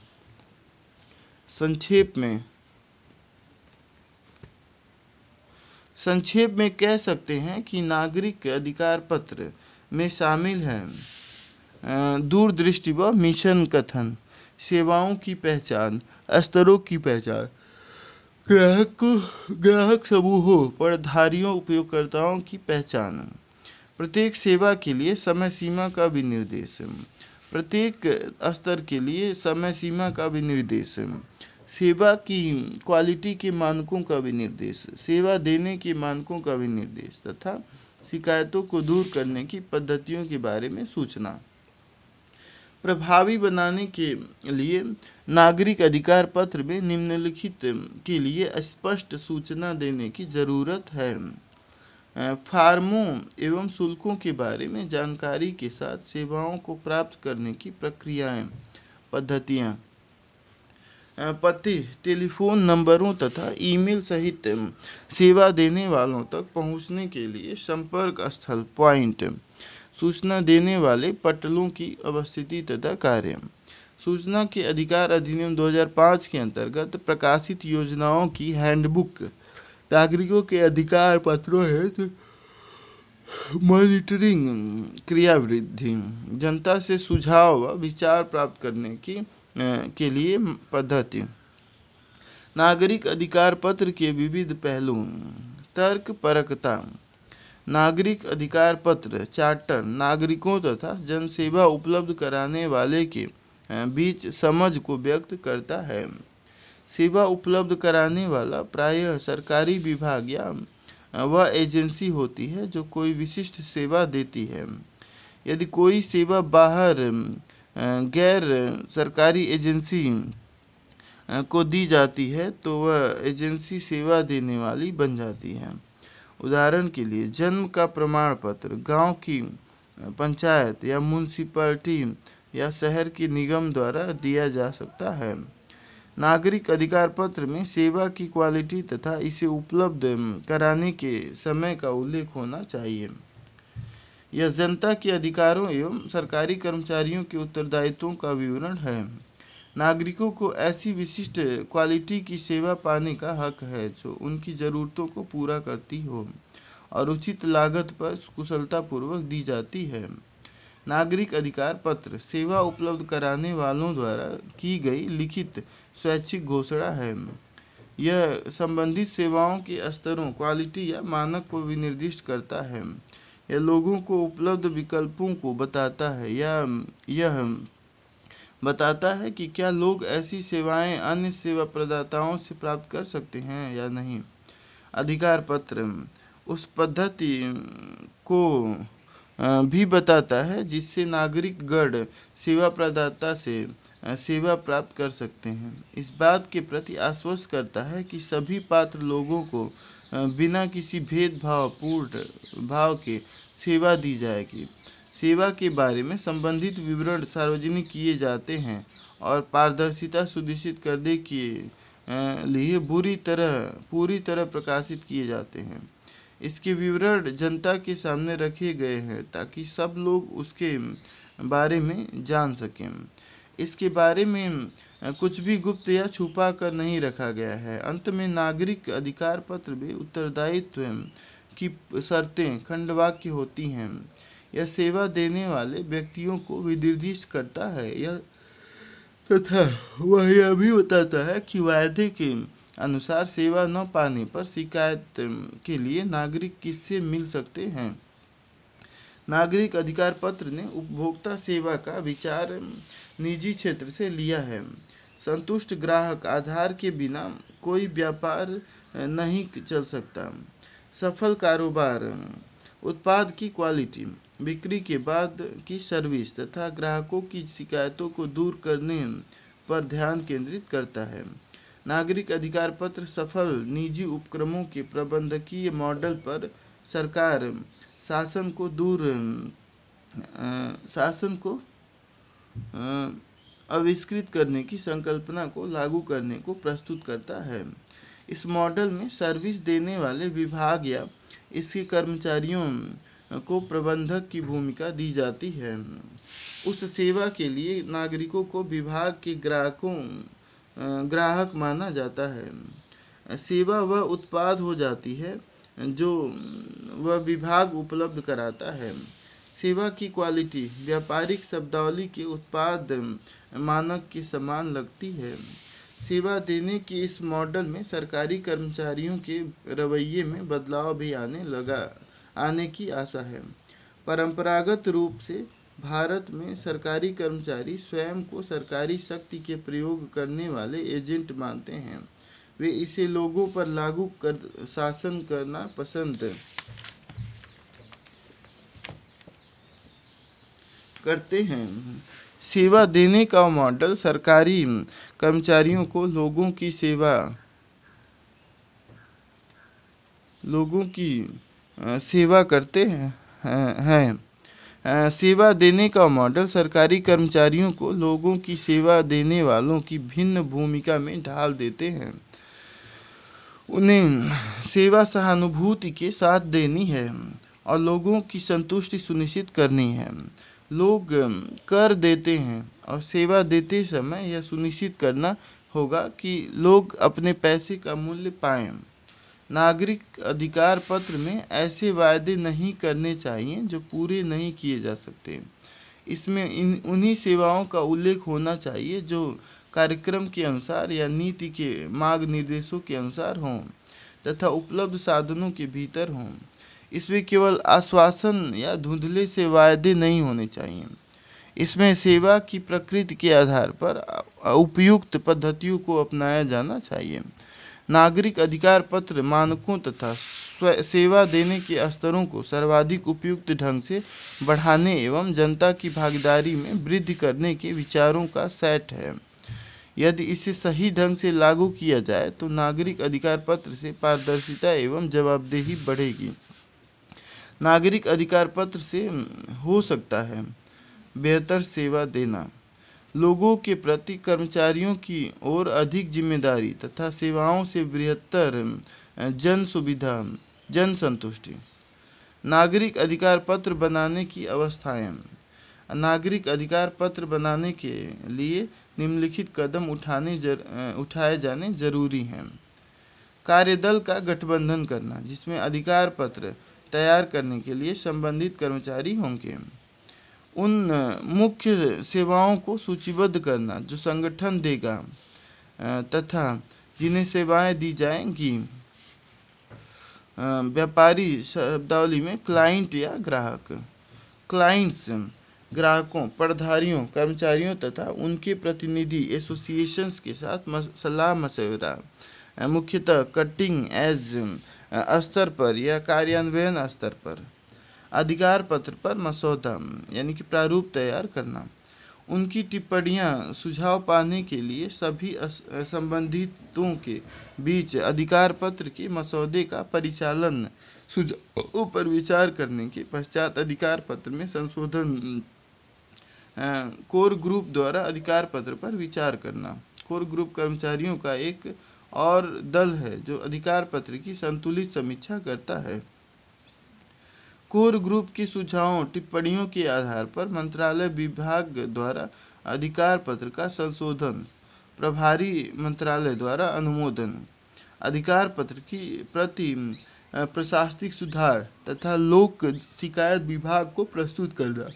संक्षेप में कह सकते हैं कि नागरिक अधिकार पत्र में शामिल हैं दूरदृष्टि व मिशन कथन, सेवाओं की पहचान, स्तरों की पहचान, ग्राहक समूहों, पढ़धारियों, उपयोगकर्ताओं की पहचान, प्रत्येक सेवा के लिए समय सीमा का विनिर्देश, प्रत्येक स्तर के लिए समय सीमा का विनिर्देश, सेवा की क्वालिटी के मानकों का विनिर्देश, सेवा देने के मानकों का विनिर्देश तथा शिकायतों को दूर करने की पद्धतियों के बारे में सूचना। प्रभावी बनाने के लिए नागरिक अधिकार पत्र में निम्नलिखित के लिए स्पष्ट सूचना देने की जरूरत है। फार्मों एवं शुल्कों के बारे में जानकारी के साथ सेवाओं को प्राप्त करने की प्रक्रियाएं, पद्धतियां, पते, टेलीफोन नंबरों तथा ईमेल सहित सेवा देने वालों तक पहुंचने के लिए संपर्क स्थल, पॉइंट, सूचना देने वाले पटलों की अवस्थिति तथा कार्य। सूचना के अधिकार अधिनियम 2005 के अंतर्गत प्रकाशित योजनाओं की हैंडबुक, नागरिकों के अधिकार पत्रों हेतु मॉनिटरिंग क्रियाविधि, जनता से सुझाव व विचार प्राप्त करने के लिए पद्धति। नागरिक अधिकार पत्र के विविध पहलू, तर्कपरकता। नागरिक अधिकार पत्र चार्टर नागरिकों तथा जनसेवा उपलब्ध कराने वाले के बीच समझ को व्यक्त करता है। सेवा उपलब्ध कराने वाला प्रायः सरकारी विभाग या वह एजेंसी होती है जो कोई विशिष्ट सेवा देती है। यदि कोई सेवा बाहर गैर सरकारी एजेंसी को दी जाती है तो वह एजेंसी सेवा देने वाली बन जाती है। उदाहरण के लिए जन्म का प्रमाण पत्र गांव की पंचायत या म्यूनिसिपैलिटी या शहर के निगम द्वारा दिया जा सकता है। नागरिक अधिकार पत्र में सेवा की क्वालिटी तथा इसे उपलब्ध कराने के समय का उल्लेख होना चाहिए। यह जनता के अधिकारों एवं सरकारी कर्मचारियों के उत्तरदायित्वों का विवरण है। नागरिकों को ऐसी विशिष्ट क्वालिटी की सेवा पाने का हक है जो उनकी ज़रूरतों को पूरा करती हो और उचित लागत पर कुशलतापूर्वक दी जाती है। नागरिक अधिकार पत्र सेवा उपलब्ध कराने वालों द्वारा की गई लिखित स्वैच्छिक घोषणा है। यह संबंधित सेवाओं के स्तरों, क्वालिटी या मानक को विनिर्दिष्ट करता है। यह लोगों को उपलब्ध विकल्पों को बताता है या यह बताता है कि क्या लोग ऐसी सेवाएं अन्य सेवा प्रदाताओं से प्राप्त कर सकते हैं या नहीं। अधिकार पत्र उस पद्धति को भी बताता है जिससे नागरिक गण सेवा प्रदाता से सेवा प्राप्त कर सकते हैं। इस बात के प्रति आश्वस्त करता है कि सभी पात्र लोगों को बिना किसी भेदभावपूर्ण भाव के सेवा दी जाएगी। सेवा के बारे में संबंधित विवरण सार्वजनिक किए जाते हैं और पारदर्शिता सुनिश्चित करने के लिए पूरी तरह प्रकाशित किए जाते हैं। इसके विवरण जनता के सामने रखे गए हैं ताकि सब लोग उसके बारे में जान सकें। इसके बारे में कुछ भी गुप्त या छुपा कर नहीं रखा गया है। अंत में नागरिक अधिकार पत्र में उत्तरदायित्व की शर्तें खंडवाक्य होती हैं। यह सेवा देने वाले व्यक्तियों को विनिर्दिष्ट करता है तथा वह यह भी बताता है कि वायदे के अनुसार सेवा न पाने पर शिकायत के लिए नागरिक किससे मिल सकते हैं। नागरिक अधिकार पत्र ने उपभोक्ता सेवा का विचार निजी क्षेत्र से लिया है। संतुष्ट ग्राहक आधार के बिना कोई व्यापार नहीं चल सकता। सफल कारोबार, उत्पाद की क्वालिटी, बिक्री के बाद की सर्विस तथा ग्राहकों की शिकायतों को दूर करने पर ध्यान केंद्रित करता है। नागरिक अधिकार पत्र सफल निजी उपक्रमों के प्रबंधकीय मॉडल पर सरकार शासन को आविष्कृत करने की संकल्पना को लागू करने को प्रस्तुत करता है। इस मॉडल में सर्विस देने वाले विभाग या इसके कर्मचारियों को प्रबंधक की भूमिका दी जाती है। उस सेवा के लिए नागरिकों को विभाग के ग्राहक माना जाता है। सेवा वह उत्पाद हो जाती है जो वह विभाग उपलब्ध कराता है। सेवा की क्वालिटी व्यापारिक शब्दावली के उत्पाद मानक के समान लगती है। सेवा देने के इस मॉडल में सरकारी कर्मचारियों के रवैये में बदलाव भी आने की आशा है। परंपरागत रूप से भारत में सरकारी कर्मचारी स्वयं को सरकारी शक्ति के प्रयोग करने वाले एजेंट मानते हैं। वे इसे लोगों पर लागू कर शासन करना पसंद करते हैं। सेवा देने का मॉडल सरकारी कर्मचारियों को लोगों की सेवा करते हैं। सेवा देने का मॉडल सरकारी कर्मचारियों को लोगों की सेवा देने वालों की भिन्न भूमिका में ढाल देते हैं। उन्हें सेवा सहानुभूति के साथ देनी है और लोगों की संतुष्टि सुनिश्चित करनी है। लोग कर देते हैं और सेवा देते समय यह सुनिश्चित करना होगा कि लोग अपने पैसे का मूल्य पाएं। नागरिक अधिकार पत्र में ऐसे वायदे नहीं करने चाहिए जो पूरे नहीं किए जा सकते। इसमें उन्हीं सेवाओं का उल्लेख होना चाहिए जो कार्यक्रम के अनुसार या नीति के मार्ग निर्देशों के अनुसार हों तथा उपलब्ध साधनों के भीतर हों। इसमें केवल आश्वासन या धुंधले से वायदे नहीं होने चाहिए। इसमें सेवा की प्रकृति के आधार पर उपयुक्त पद्धतियों को अपनाया जाना चाहिए। नागरिक अधिकार पत्र मानकों तथा सेवा देने के स्तरों को सर्वाधिक उपयुक्त ढंग से बढ़ाने एवं जनता की भागीदारी में वृद्धि करने के विचारों का सेट है। यदि इसे सही ढंग से लागू किया जाए तो नागरिक अधिकार पत्र से पारदर्शिता एवं जवाबदेही बढ़ेगी। नागरिक अधिकार पत्र से हो सकता है बेहतर सेवा देना, लोगों के प्रति कर्मचारियों की ओर अधिक जिम्मेदारी तथा सेवाओं से बृहत्तर जन सुविधा, जन संतुष्टि। नागरिक अधिकार पत्र बनाने की अवस्थाएं। नागरिक अधिकार पत्र बनाने के लिए निम्नलिखित कदम उठाए जाने जरूरी हैं। कार्यदल का गठबंधन करना, जिसमें अधिकार पत्र तैयार करने के लिए संबंधित कर्मचारी होंगे। उन मुख्य सेवाओं को सूचीबद्ध करना जो संगठन देगा तथा जिन्हें सेवाएं दी जाएंगी। व्यापारी शब्दावली में क्लाइंट या ग्राहक। क्लाइंट्स ग्राहकों, प्रधारियों, कर्मचारियों तथा उनके प्रतिनिधि एसोसिएशंस के साथ सलाह मशवरा, मुख्यतः कटिंग एज स्तर पर या कार्यान्वयन स्तर पर। अधिकार पत्र पर मसौदा यानी कि प्रारूप तैयार करना। उनकी टिप्पणियां सुझाव पाने के लिए सभी संबंधितों के बीच अधिकार पत्र के मसौदे का परिचालन, सुझावों पर विचार करने के पश्चात अधिकार पत्र में संशोधन। कोर ग्रुप द्वारा अधिकार पत्र पर विचार करना। कोर ग्रुप कर्मचारियों का एक और दल है जो अधिकार पत्र की संतुलित समीक्षा करता है। कोर ग्रुप के सुझावों, टिप्पणियों के आधार पर मंत्रालय विभाग द्वारा अधिकार पत्र का संशोधन, प्रभारी मंत्रालय द्वारा अनुमोदन। अधिकार पत्र की प्रति प्रशासनिक सुधार तथा लोक शिकायत विभाग को प्रस्तुत करना।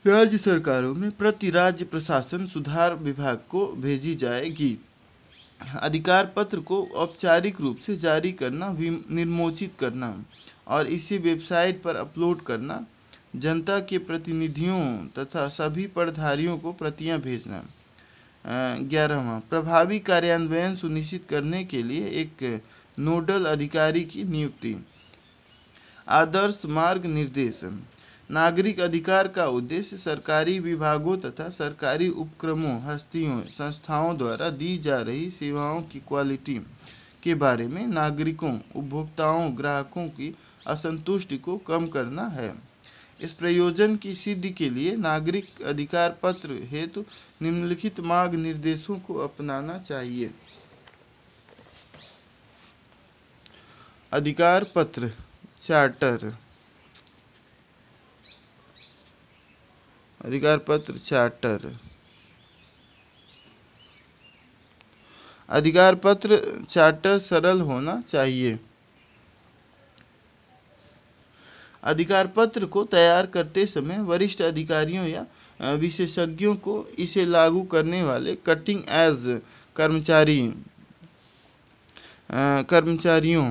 राज्य सरकारों में प्रति राज्य प्रशासन सुधार विभाग को भेजी जाएगी। अधिकार पत्र को औपचारिक रूप से जारी करना, विमोचित करना और इसे वेबसाइट पर अपलोड करना। जनता के प्रतिनिधियों तथा सभी प्रधारियों को प्रतियां भेजना। 11वां, प्रभावी कार्यान्वयन सुनिश्चित करने के लिए एक नोडल अधिकारी की नियुक्ति। आदर्श मार्ग निर्देश। नागरिक अधिकार का उद्देश्य सरकारी विभागों तथा सरकारी उपक्रमों, हस्तियों, संस्थाओं द्वारा दी जा रही सेवाओं की क्वालिटी के बारे में नागरिकों, उपभोक्ताओं, ग्राहकों की असंतुष्टि को कम करना है। इस प्रयोजन की सिद्धि के लिए नागरिक अधिकार पत्र हेतु निम्नलिखित मार्ग निर्देशों को अपनाना चाहिए। अधिकार पत्र चार्टर। अधिकार पत्र चार्टर। अधिकार पत्र चार्टर सरल होना चाहिए। अधिकार पत्र को तैयार करते समय वरिष्ठ अधिकारियों या विशेषज्ञों को इसे लागू करने वाले कटिंग एज कर्मचारियों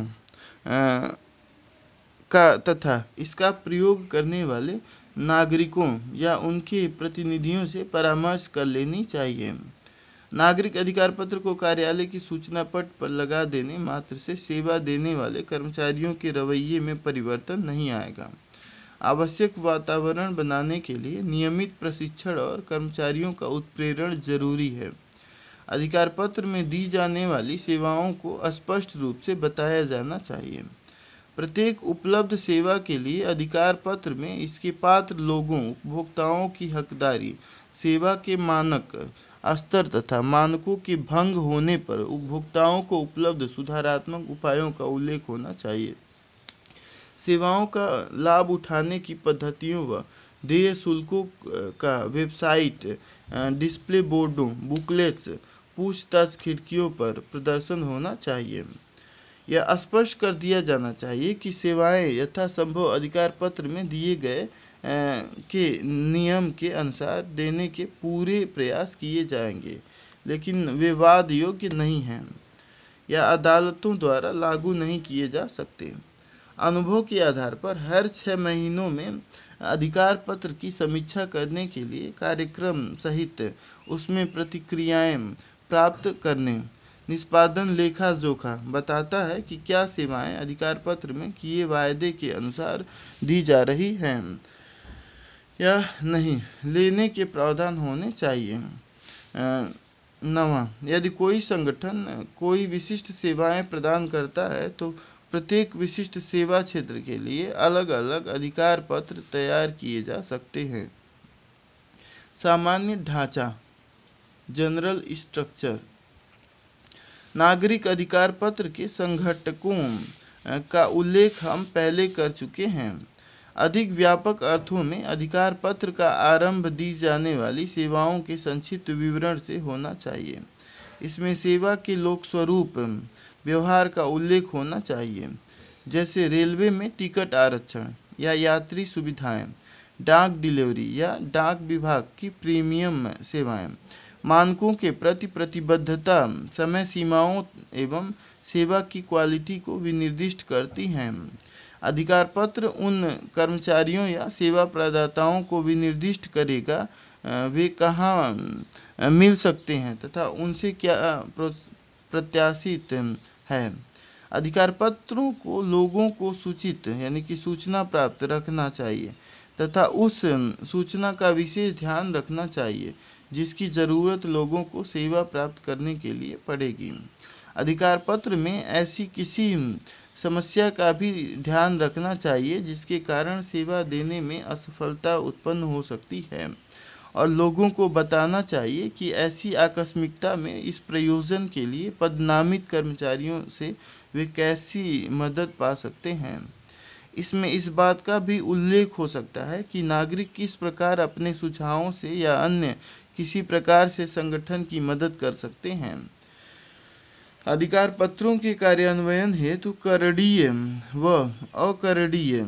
का तथा इसका प्रयोग करने वाले नागरिकों या उनके प्रतिनिधियों से परामर्श कर लेनी चाहिए। नागरिक अधिकार पत्र को कार्यालय की सूचना पट पर लगा देने मात्र से सेवा देने वाले कर्मचारियों के रवैये में परिवर्तन नहीं आएगा। आवश्यक वातावरण बनाने के लिए नियमित प्रशिक्षण और कर्मचारियों का उत्प्रेरण जरूरी है। अधिकार पत्र में दी जाने वाली सेवाओं को स्पष्ट रूप से बताया जाना चाहिए। प्रत्येक उपलब्ध सेवा के लिए अधिकार पत्र में इसके पात्र लोगों, उपभोक्ताओं की हकदारी, सेवा के मानक स्तर तथा मानकों के भंग होने पर उपभोक्ताओं को उपलब्ध सुधारात्मक उपायों का उल्लेख होना चाहिए। सेवाओं का लाभ उठाने की पद्धतियों व देय शुल्कों का वेबसाइट, डिस्प्ले बोर्डों, बुकलेट्स, पूछताछ खिड़कियों पर प्रदर्शन होना चाहिए। यह स्पष्ट कर दिया जाना चाहिए कि सेवाएं यथासंभव अधिकार पत्र में दिए गए के नियम के अनुसार देने के पूरे प्रयास किए जाएंगे, लेकिन वे वाद योग्य नहीं हैं या अदालतों द्वारा लागू नहीं किए जा सकते। अनुभव के आधार पर हर 6 महीनों में अधिकार पत्र की समीक्षा करने के लिए कार्यक्रम सहित उसमें प्रतिक्रियाएं प्राप्त करने। निष्पादन लेखा जोखा बताता है कि क्या सेवाएं अधिकार पत्र में किए वायदे के अनुसार दी जा रही हैं या नहीं, लेने के प्रावधान होने चाहिए। 9, यदि कोई संगठन कोई विशिष्ट सेवाएं प्रदान करता है तो प्रत्येक विशिष्ट सेवा क्षेत्र के लिए अलग अलग अधिकार पत्र तैयार किए जा सकते हैं। सामान्य ढांचा, जनरल स्ट्रक्चर। नागरिक अधिकार पत्र के संघटकों का उल्लेख हम पहले कर चुके हैं। अधिक व्यापक अर्थों में अधिकार पत्र का आरंभ दी जाने वाली सेवाओं के संक्षिप्त विवरण से होना चाहिए। इसमें सेवा के लोक स्वरूप, व्यवहार का उल्लेख होना चाहिए, जैसे रेलवे में टिकट आरक्षण या यात्री सुविधाएं, डाक डिलीवरी या डाक विभाग की प्रीमियम सेवाएं, मानकों के प्रति प्रतिबद्धता, समय सीमाओं एवं सेवा की क्वालिटी को विनिर्दिष्ट करती हैं। अधिकार पत्र उन कर्मचारियों या सेवा प्रदाताओं को विनिर्दिष्ट करेगा वे कहाँ मिल सकते हैं तथा उनसे क्या प्रत्याशित है। अधिकार पत्रों को लोगों को सूचित यानी कि सूचना प्राप्त रखना चाहिए तथा उस सूचना का विशेष ध्यान रखना चाहिए जिसकी ज़रूरत लोगों को सेवा प्राप्त करने के लिए पड़ेगी। अधिकार पत्र में ऐसी किसी समस्या का भी ध्यान रखना चाहिए जिसके कारण सेवा देने में असफलता उत्पन्न हो सकती है और लोगों को बताना चाहिए कि ऐसी आकस्मिकता में इस प्रयोजन के लिए पदनामित कर्मचारियों से वे कैसी मदद पा सकते हैं। इसमें इस बात का भी उल्लेख हो सकता है कि नागरिक किस प्रकार अपने सुझावों से या अन्य किसी प्रकार से संगठन की मदद कर सकते हैं। अधिकार पत्रों के कार्यान्वयन हेतु करणीय व अकरणीय।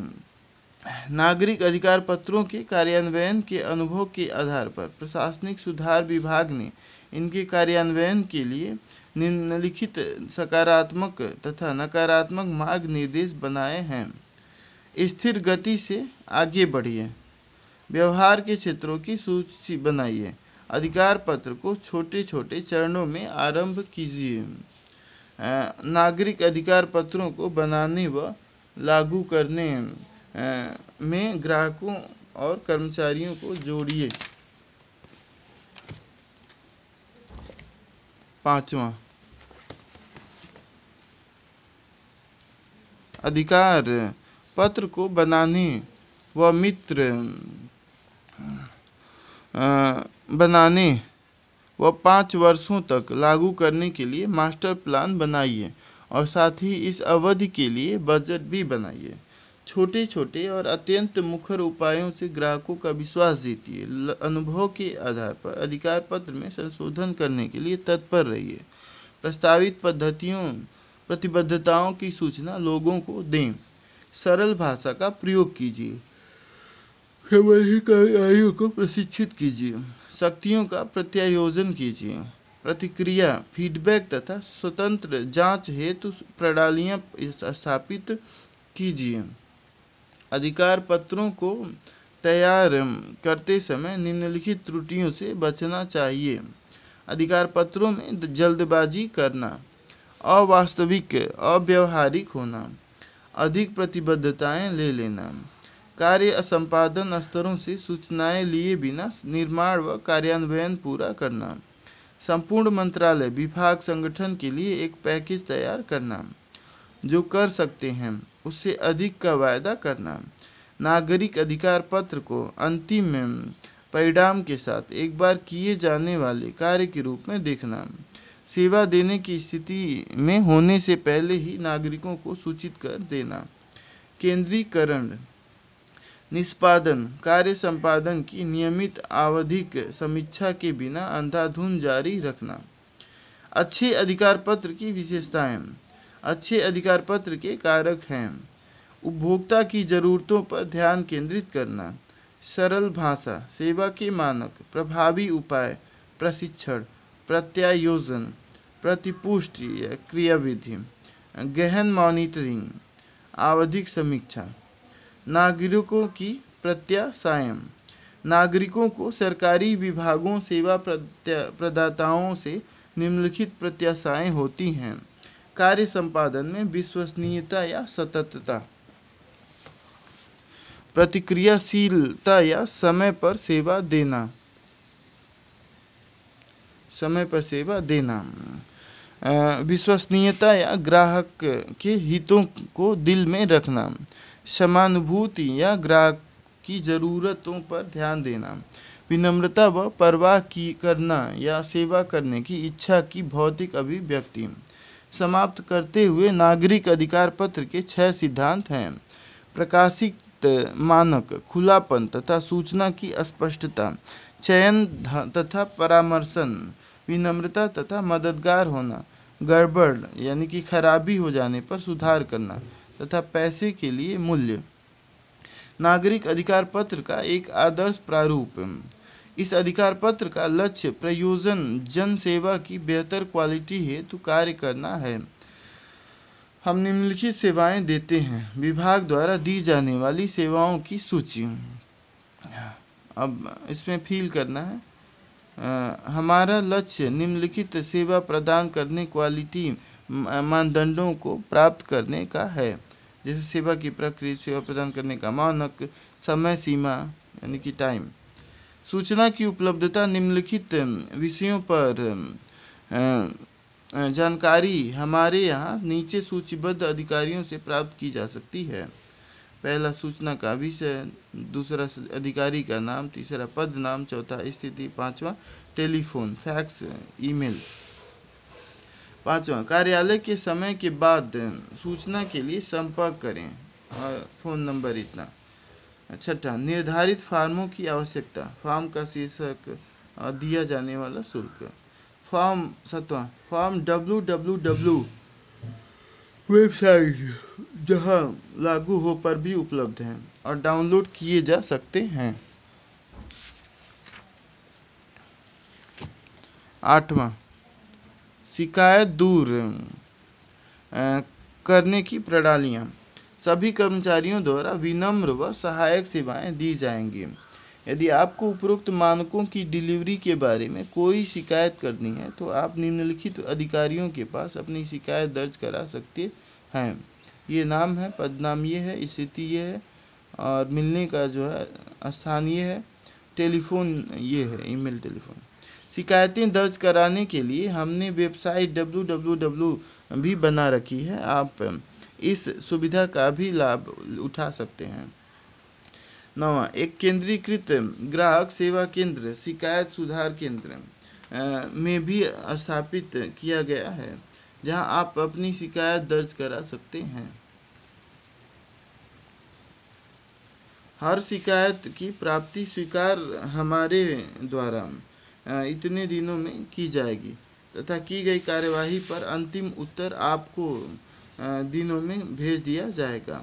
नागरिक अधिकार पत्रों के कार्यान्वयन के अनुभव के आधार पर प्रशासनिक सुधार विभाग ने इनके कार्यान्वयन के लिए निम्नलिखित सकारात्मक तथा नकारात्मक मार्ग निर्देश बनाए हैं। स्थिर गति से आगे बढ़िए। व्यवहार के क्षेत्रों की सूची बनाइए। अधिकार पत्र को छोटे छोटे चरणों में आरंभ कीजिए। नागरिक अधिकार पत्रों को बनाने व लागू करने में ग्राहकों और कर्मचारियों को जोड़िए। 5वां, अधिकार पत्र को बनाने व मित्र बनाने व 5 वर्षों तक लागू करने के लिए मास्टर प्लान बनाइए और साथ ही इस अवधि के लिए बजट भी बनाइए। छोटे छोटे और अत्यंत मुखर उपायों से ग्राहकों का विश्वास जीतिए। अनुभव के आधार पर अधिकार पत्र में संशोधन करने के लिए तत्पर रहिए। प्रस्तावित प्रतिबद्धताओं की सूचना लोगों को दें। सरल भाषा का प्रयोग कीजिए। सामाजिक कार्यालयों को प्रशिक्षित कीजिए। शक्तियों का प्रत्यायोजन कीजिए। प्रतिक्रिया, फीडबैक तथा स्वतंत्र जांच हेतु प्रणालियां स्थापित कीजिए। अधिकार पत्रों को तैयार करते समय निम्नलिखित त्रुटियों से बचना चाहिए। अधिकार पत्रों में जल्दबाजी करना, अवास्तविक, अव्यावहारिक होना, अधिक प्रतिबद्धताएं ले लेना, कार्य संपादन स्तरों से सूचनाएं लिए बिना निर्माण व कार्यान्वयन पूरा करना, संपूर्ण मंत्रालय विभाग संगठन के लिए एक पैकेज तैयार करना, जो कर सकते हैं उससे अधिक का वायदा करना, नागरिक अधिकार पत्र को अंतिम परिणाम के साथ एक बार किए जाने वाले कार्य के रूप में देखना, सेवा देने की स्थिति में होने से पहले ही नागरिकों को सूचित कर देना, केंद्रीकरण, निष्पादन, कार्य संपादन की नियमित आवधिक समीक्षा के बिना अंधाधुंध जारी रखना। अच्छे अधिकार पत्र की विशेषताएं। अच्छे अधिकार पत्र के कारक हैं: उपभोक्ता की ज़रूरतों पर ध्यान केंद्रित करना, सरल भाषा, सेवा के मानक, प्रभावी उपाय, प्रशिक्षण, प्रत्यायोजन, प्रतिपुष्टि या क्रियाविधि, गहन मॉनिटरिंग, आवधिक समीक्षा। नागरिकों की प्रत्याशाएं। नागरिकों को सरकारी विभागों, सेवा प्रदाताओं से निम्नलिखित प्रत्याशाएं होती हैं: कार्य संपादन में विश्वसनीयता या सततता, प्रतिक्रियाशीलता या समय पर सेवा देना, विश्वसनीयता या ग्राहक के हितों को दिल में रखना, समानुभूति या ग्राहक की ज़रूरतों पर ध्यान देना, विनम्रता व परवाह करना या सेवा करने की इच्छा की भौतिक अभिव्यक्ति। समाप्त करते हुए नागरिक अधिकार पत्र के 6 सिद्धांत हैं: प्रकाशित मानक, खुलापन तथा सूचना की स्पष्टता, चयन तथा परामर्शन, विनम्रता तथा मददगार होना, गड़बड़ यानी कि खराबी हो जाने पर सुधार करना तथा पैसे के लिए मूल्य। नागरिक अधिकार पत्र का एक आदर्श प्रारूप। इस अधिकार पत्र का लक्ष्य प्रयोजन जन सेवा की बेहतर क्वालिटी हेतु कार्य करना है। हम निम्नलिखित सेवाएं देते हैं: विभाग द्वारा दी जाने वाली सेवाओं की सूची। अब इसमें फिल करना है। हमारा लक्ष्य निम्नलिखित सेवा प्रदान करने क्वालिटी मानदंडों को प्राप्त करने का है, जैसे सेवा की प्रक्रिया, सेवा प्रदान करने का मानक, समय सीमा यानी कि टाइम, सूचना की उपलब्धता। निम्नलिखित विषयों पर जानकारी हमारे यहाँ नीचे सूचीबद्ध अधिकारियों से प्राप्त की जा सकती है। पहला, सूचना का विषय, दूसरा अधिकारी का नाम, तीसरा पद नाम, चौथा स्थिति, पांचवा टेलीफोन, फैक्स, ईमेल। पांचवा, कार्यालय के समय के बाद सूचना के लिए संपर्क करें और फ़ोन नंबर इतना। छठा, निर्धारित फार्मों की आवश्यकता, फॉर्म का शीर्षक और दिया जाने वाला शुल्क। फॉर्म 7वां, फॉर्म www वेबसाइट जहां लागू हो पर भी उपलब्ध हैं और डाउनलोड किए जा सकते हैं। 8वां, शिकायत दूर करने की प्रणालियां। सभी कर्मचारियों द्वारा विनम्र व सहायक सेवाएं दी जाएंगी। यदि आपको उपरोक्त मानकों की डिलीवरी के बारे में कोई शिकायत करनी है तो आप निम्नलिखित अधिकारियों के पास अपनी शिकायत दर्ज करा सकते हैं। ये नाम है, पदनाम ये है, स्थिति ये है और मिलने का जो है स्थानीय है, टेलीफोन ये है, ईमेल, टेलीफोन। शिकायतें दर्ज कराने के लिए हमने वेबसाइट www भी बना रखी है, आप इस सुविधा का भी लाभ उठा सकते हैं। 9, एक केंद्रीकृत ग्राहक सेवा केंद्र शिकायत सुधार केंद्र में भी स्थापित किया गया है, जहां आप अपनी शिकायत दर्ज करा सकते हैं। हर शिकायत की प्राप्ति स्वीकार हमारे द्वारा इतने दिनों में की जाएगी तथा की गई कार्यवाही पर अंतिम उत्तर आपको दिनों में भेज दिया जाएगा।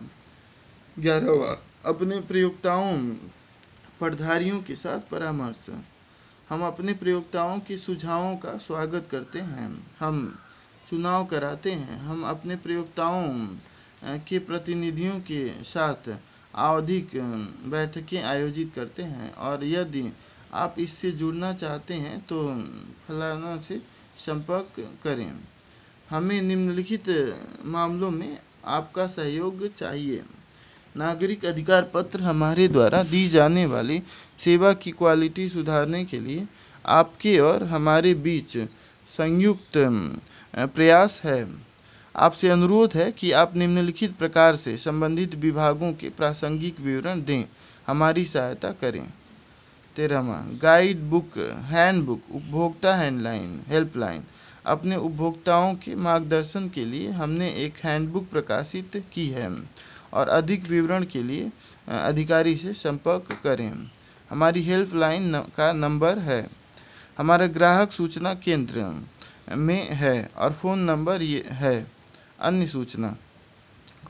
11वां, अपने प्रयोक्ताओं पटधारियों के साथ परामर्श। हम अपने प्रयोक्ताओं के सुझावों का स्वागत करते हैं, हम चुनाव कराते हैं, हम अपने प्रयोक्ताओं के प्रतिनिधियों के साथ आवधिक बैठकें आयोजित करते हैं, और यदि आप इससे जुड़ना चाहते हैं तो फलाना से संपर्क करें। हमें निम्नलिखित मामलों में आपका सहयोग चाहिए। नागरिक अधिकार पत्र हमारे द्वारा दी जाने वाली सेवा की क्वालिटी सुधारने के लिए आपके और हमारे बीच संयुक्त प्रयास है। आपसे अनुरोध है कि आप निम्नलिखित प्रकार से संबंधित विभागों के प्रासंगिक विवरण दें, हमारी सहायता करें। 13वां, गाइड बुक, हैंडबुक, उपभोक्ता हेल्पलाइन। अपने उपभोक्ताओं के मार्गदर्शन के लिए हमने एक हैंडबुक प्रकाशित की है, और अधिक विवरण के लिए अधिकारी से संपर्क करें। हमारी हेल्पलाइन का नंबर है, हमारा ग्राहक सूचना केंद्र में है, और फ़ोन नंबर ये है। अन्य सूचना।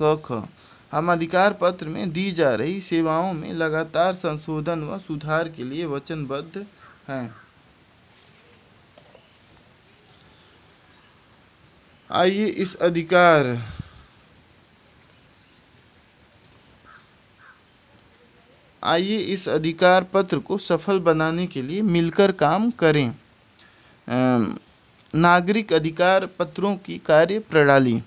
क, हम अधिकार पत्र में दी जा रही सेवाओं में लगातार संशोधन व सुधार के लिए वचनबद्ध हैं। आइए इस अधिकार पत्र को सफल बनाने के लिए मिलकर काम करें। नागरिक अधिकार पत्रों की कार्य प्रणाली।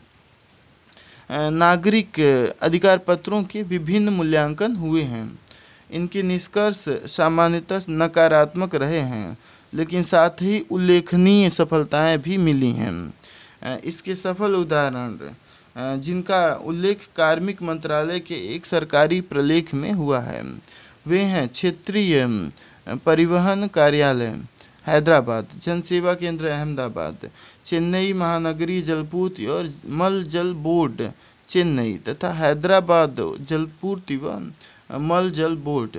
नागरिक अधिकार पत्रों के विभिन्न मूल्यांकन हुए हैं। इनके निष्कर्ष सामान्यतः नकारात्मक रहे हैं, लेकिन साथ ही उल्लेखनीय सफलताएं भी मिली हैं। इसके सफल उदाहरण जिनका उल्लेख कार्मिक मंत्रालय के एक सरकारी प्रलेख में हुआ है, वे हैं क्षेत्रीय परिवहन कार्यालय हैदराबाद, जन सेवा केंद्र अहमदाबाद, चेन्नई महानगरीय जलपूर्ति और मल जल बोर्ड चेन्नई तथा हैदराबाद जलपूर्ति व मल जल बोर्ड।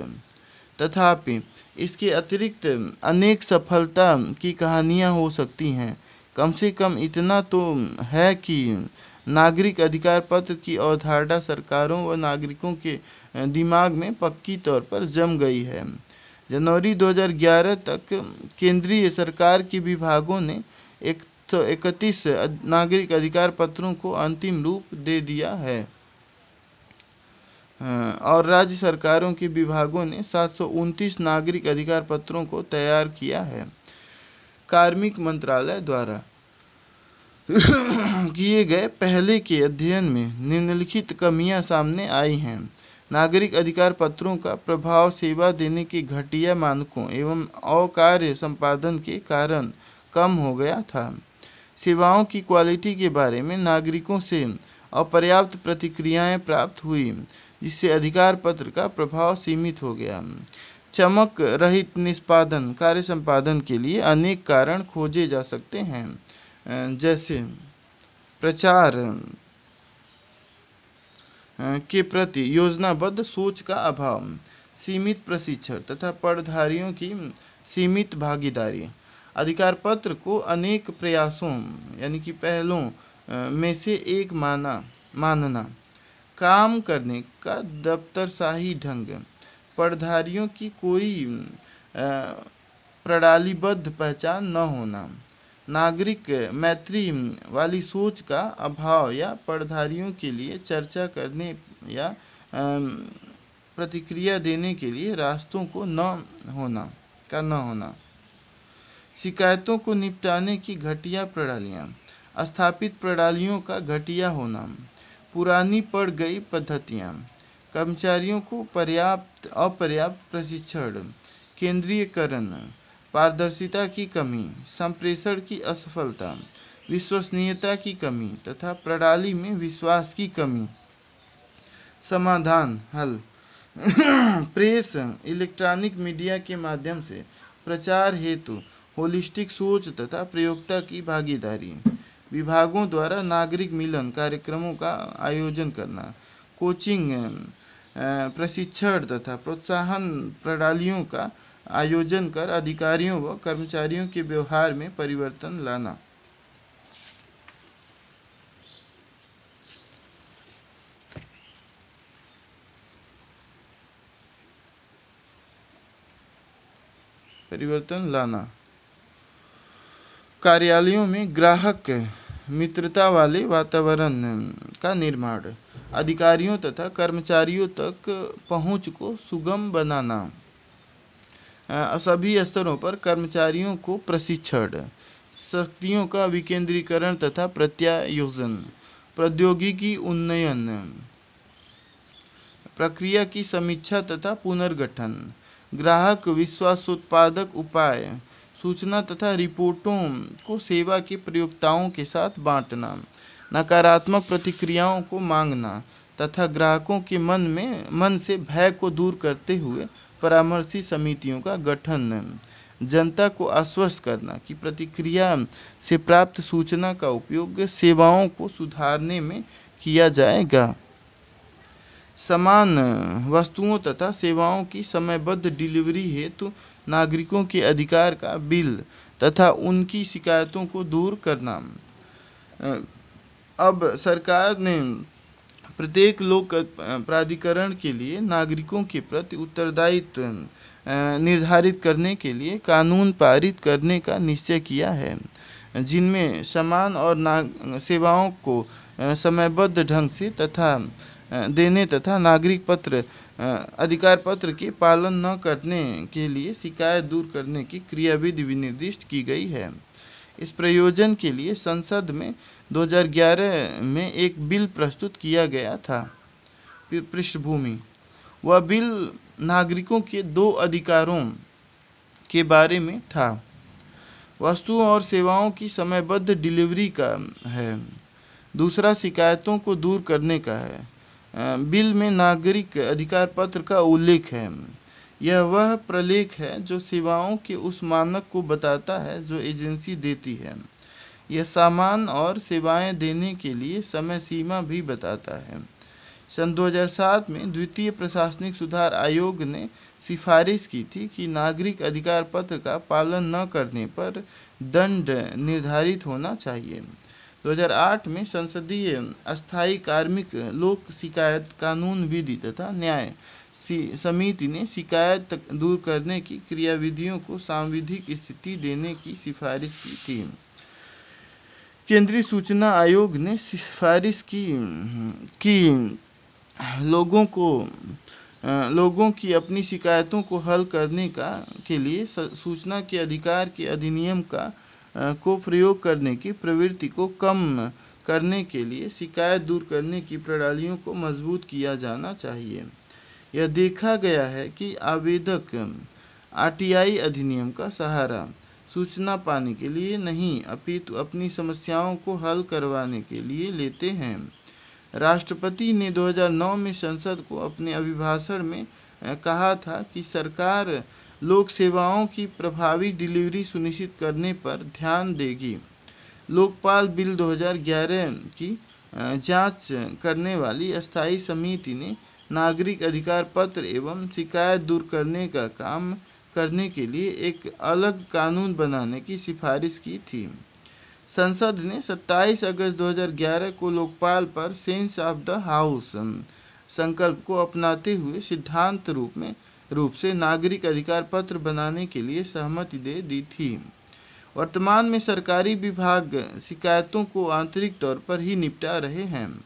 तथापि इसके अतिरिक्त अनेक सफलता की कहानियां हो सकती हैं। कम से कम इतना तो है कि नागरिक अधिकार पत्र की अवधारणा सरकारों व नागरिकों के दिमाग में पक्की तौर पर जम गई है। जनवरी 2011 तक केंद्रीय सरकार के विभागों ने 131 नागरिक अधिकार पत्रों को अंतिम रूप दे दिया है, और राज्य सरकारों के विभागों ने 729 नागरिक अधिकार पत्रों को तैयार किया है। कार्मिक मंत्रालय द्वारा किए गए पहले के अध्ययन में निम्नलिखित कमियां सामने आई हैं। नागरिक अधिकार पत्रों का प्रभाव सेवा देने के घटिया मानकों एवं अकार्य संपादन के कारण कम हो गया था। सेवाओं की क्वालिटी के बारे में नागरिकों से अपर्याप्त प्रतिक्रियाएं प्राप्त हुई, जिससे अधिकार पत्र का प्रभाव सीमित हो गया। चमक रहित निष्पादन कार्य संपादन के लिए अनेक कारण खोजे जा सकते हैं, जैसे प्रचार के प्रति योजनाबद्ध सोच का अभाव, सीमित प्रशिक्षण तथा पटधारियों की सीमित भागीदारी। अधिकार पत्र को अनेक प्रयासों यानी कि पहलों में से एक मानना, काम करने का दफ्तरशाही ढंग, पटधारियों की कोई प्रणालीबद्ध पहचान न होना, नागरिक मैत्री वाली सोच का अभाव या पटधारियों के लिए चर्चा करने या प्रतिक्रिया देने के लिए रास्तों को न होना, शिकायतों को निपटाने की घटिया प्रणालियाँ, स्थापित प्रणालियों का घटिया होना, पुरानी पड़ गई पद्धतियाँ, कर्मचारियों को अपर्याप्त प्रशिक्षण, केंद्रीयकरण, पारदर्शिता की कमी, संप्रेषण की असफलता, विश्वसनीयता की कमी तथा प्रणाली में विश्वास की कमी। समाधान हल प्रेस, इलेक्ट्रॉनिक मीडिया के माध्यम से प्रचार हेतु होलिस्टिक सोच तथा प्रयोक्ता की भागीदारी, विभागों द्वारा नागरिक मिलन कार्यक्रमों का आयोजन करना, कोचिंग, प्रशिक्षण तथा प्रोत्साहन प्रणालियों का आयोजन कर अधिकारियों व कर्मचारियों के व्यवहार में परिवर्तन लाना। कार्यालयों में ग्राहक मित्रता वाले वातावरण का निर्माण, अधिकारियों तथा कर्मचारियों तक पहुंच को सुगम बनाना, सभी स्तरों पर कर्मचारियों को प्रशिक्षण, शक्तियों का विकेंद्रीकरण तथा प्रत्यायोजन, प्रौद्योगिकी उन्नयन, प्रक्रिया की समीक्षा तथा पुनर्गठन, ग्राहक विश्वासोत्पादक उपाय, सूचना तथा रिपोर्टों को सेवा के प्रयोक्ताओं के साथ बांटना, नकारात्मक प्रतिक्रियाओं को मांगना तथा ग्राहकों के मन से भय को दूर करते हुए परामर्शी समितियों का गठन, जनता को आश्वस्त करना कि प्रतिक्रिया से प्राप्त सूचना का उपयोग सेवाओं को सुधारने में किया जाएगा। समान वस्तुओं तथा सेवाओं की समयबद्ध डिलीवरी हेतु नागरिकों के अधिकार का बिल तथा उनकी शिकायतों को दूर करना। अब सरकार ने प्रत्येक लोक प्राधिकरण के लिए नागरिकों के प्रति उत्तरदायित्व निर्धारित करने के लिए कानून पारित करने का निश्चय किया है, जिनमें समान और सेवाओं को समयबद्ध ढंग से देने तथा नागरिक अधिकार पत्र के पालन न करने के लिए शिकायत दूर करने की क्रियाविधि विनिर्दिष्ट की गई है। इस प्रयोजन के लिए संसद में 2011 में एक बिल प्रस्तुत किया गया था। पृष्ठभूमि, वह बिल नागरिकों के 2 अधिकारों के बारे में था, वस्तुओं और सेवाओं की समयबद्ध डिलीवरी का है, दूसरा शिकायतों को दूर करने का है। बिल में नागरिक अधिकार पत्र का उल्लेख है। यह वह प्रलेख है जो सेवाओं के उस मानक को बताता है जो एजेंसी देती है। यह सामान और सेवाएं देने के लिए समय सीमा भी बताता है। सन 2007 में द्वितीय प्रशासनिक सुधार आयोग ने सिफारिश की थी कि नागरिक अधिकार पत्र का पालन न करने पर दंड निर्धारित होना चाहिए। 2008 में संसदीय अस्थायी कार्मिक लोक शिकायत कानून विधि तथा न्याय समिति ने शिकायत दूर करने की क्रियाविधियों को सांविधिक स्थिति देने की सिफारिश की थी। केंद्रीय सूचना आयोग ने सिफारिश की लोगों की अपनी शिकायतों को हल करने के लिए सूचना के अधिकार के अधिनियम को प्रयोग करने की प्रवृत्ति को कम करने के लिए शिकायत दूर करने की प्रणालियों को मजबूत किया जाना चाहिए। यह देखा गया है कि आवेदक आरटीआई अधिनियम का सहारा सूचना पाने के लिए नहीं अपितु अपनी समस्याओं को हल करवाने के लिए लेते हैं। राष्ट्रपति ने 2009 में संसद को अपने अभिभाषण में कहा था कि सरकार लोक सेवाओं की प्रभावी डिलीवरी सुनिश्चित करने पर ध्यान देगी। लोकपाल बिल 2011 की जांच करने वाली अस्थायी समिति ने नागरिक अधिकार पत्र एवं शिकायत दूर करने का काम करने के लिए एक अलग कानून बनाने की सिफारिश की थी। संसद ने 27 अगस्त 2011 को लोकपाल पर सेंस ऑफ द हाउस संकल्प को अपनाते हुए सिद्धांत रूप से नागरिक अधिकार पत्र बनाने के लिए सहमति दे दी थी। वर्तमान में सरकारी विभाग शिकायतों को आंतरिक तौर पर ही निपटा रहे हैं।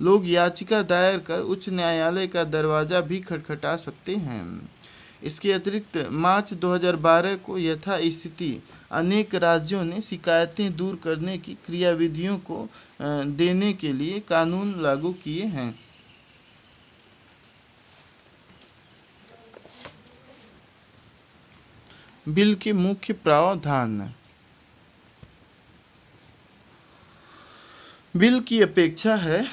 लोग याचिका दायर कर उच्च न्यायालय का दरवाजा भी खटखटा सकते हैं। इसके अतिरिक्त मार्च 2012 को यथास्थिति अनेक राज्यों ने शिकायतें दूर करने की क्रियाविधियों को देने के लिए कानून लागू किए हैं। बिल के मुख्य प्रावधान। बिल की अपेक्षा है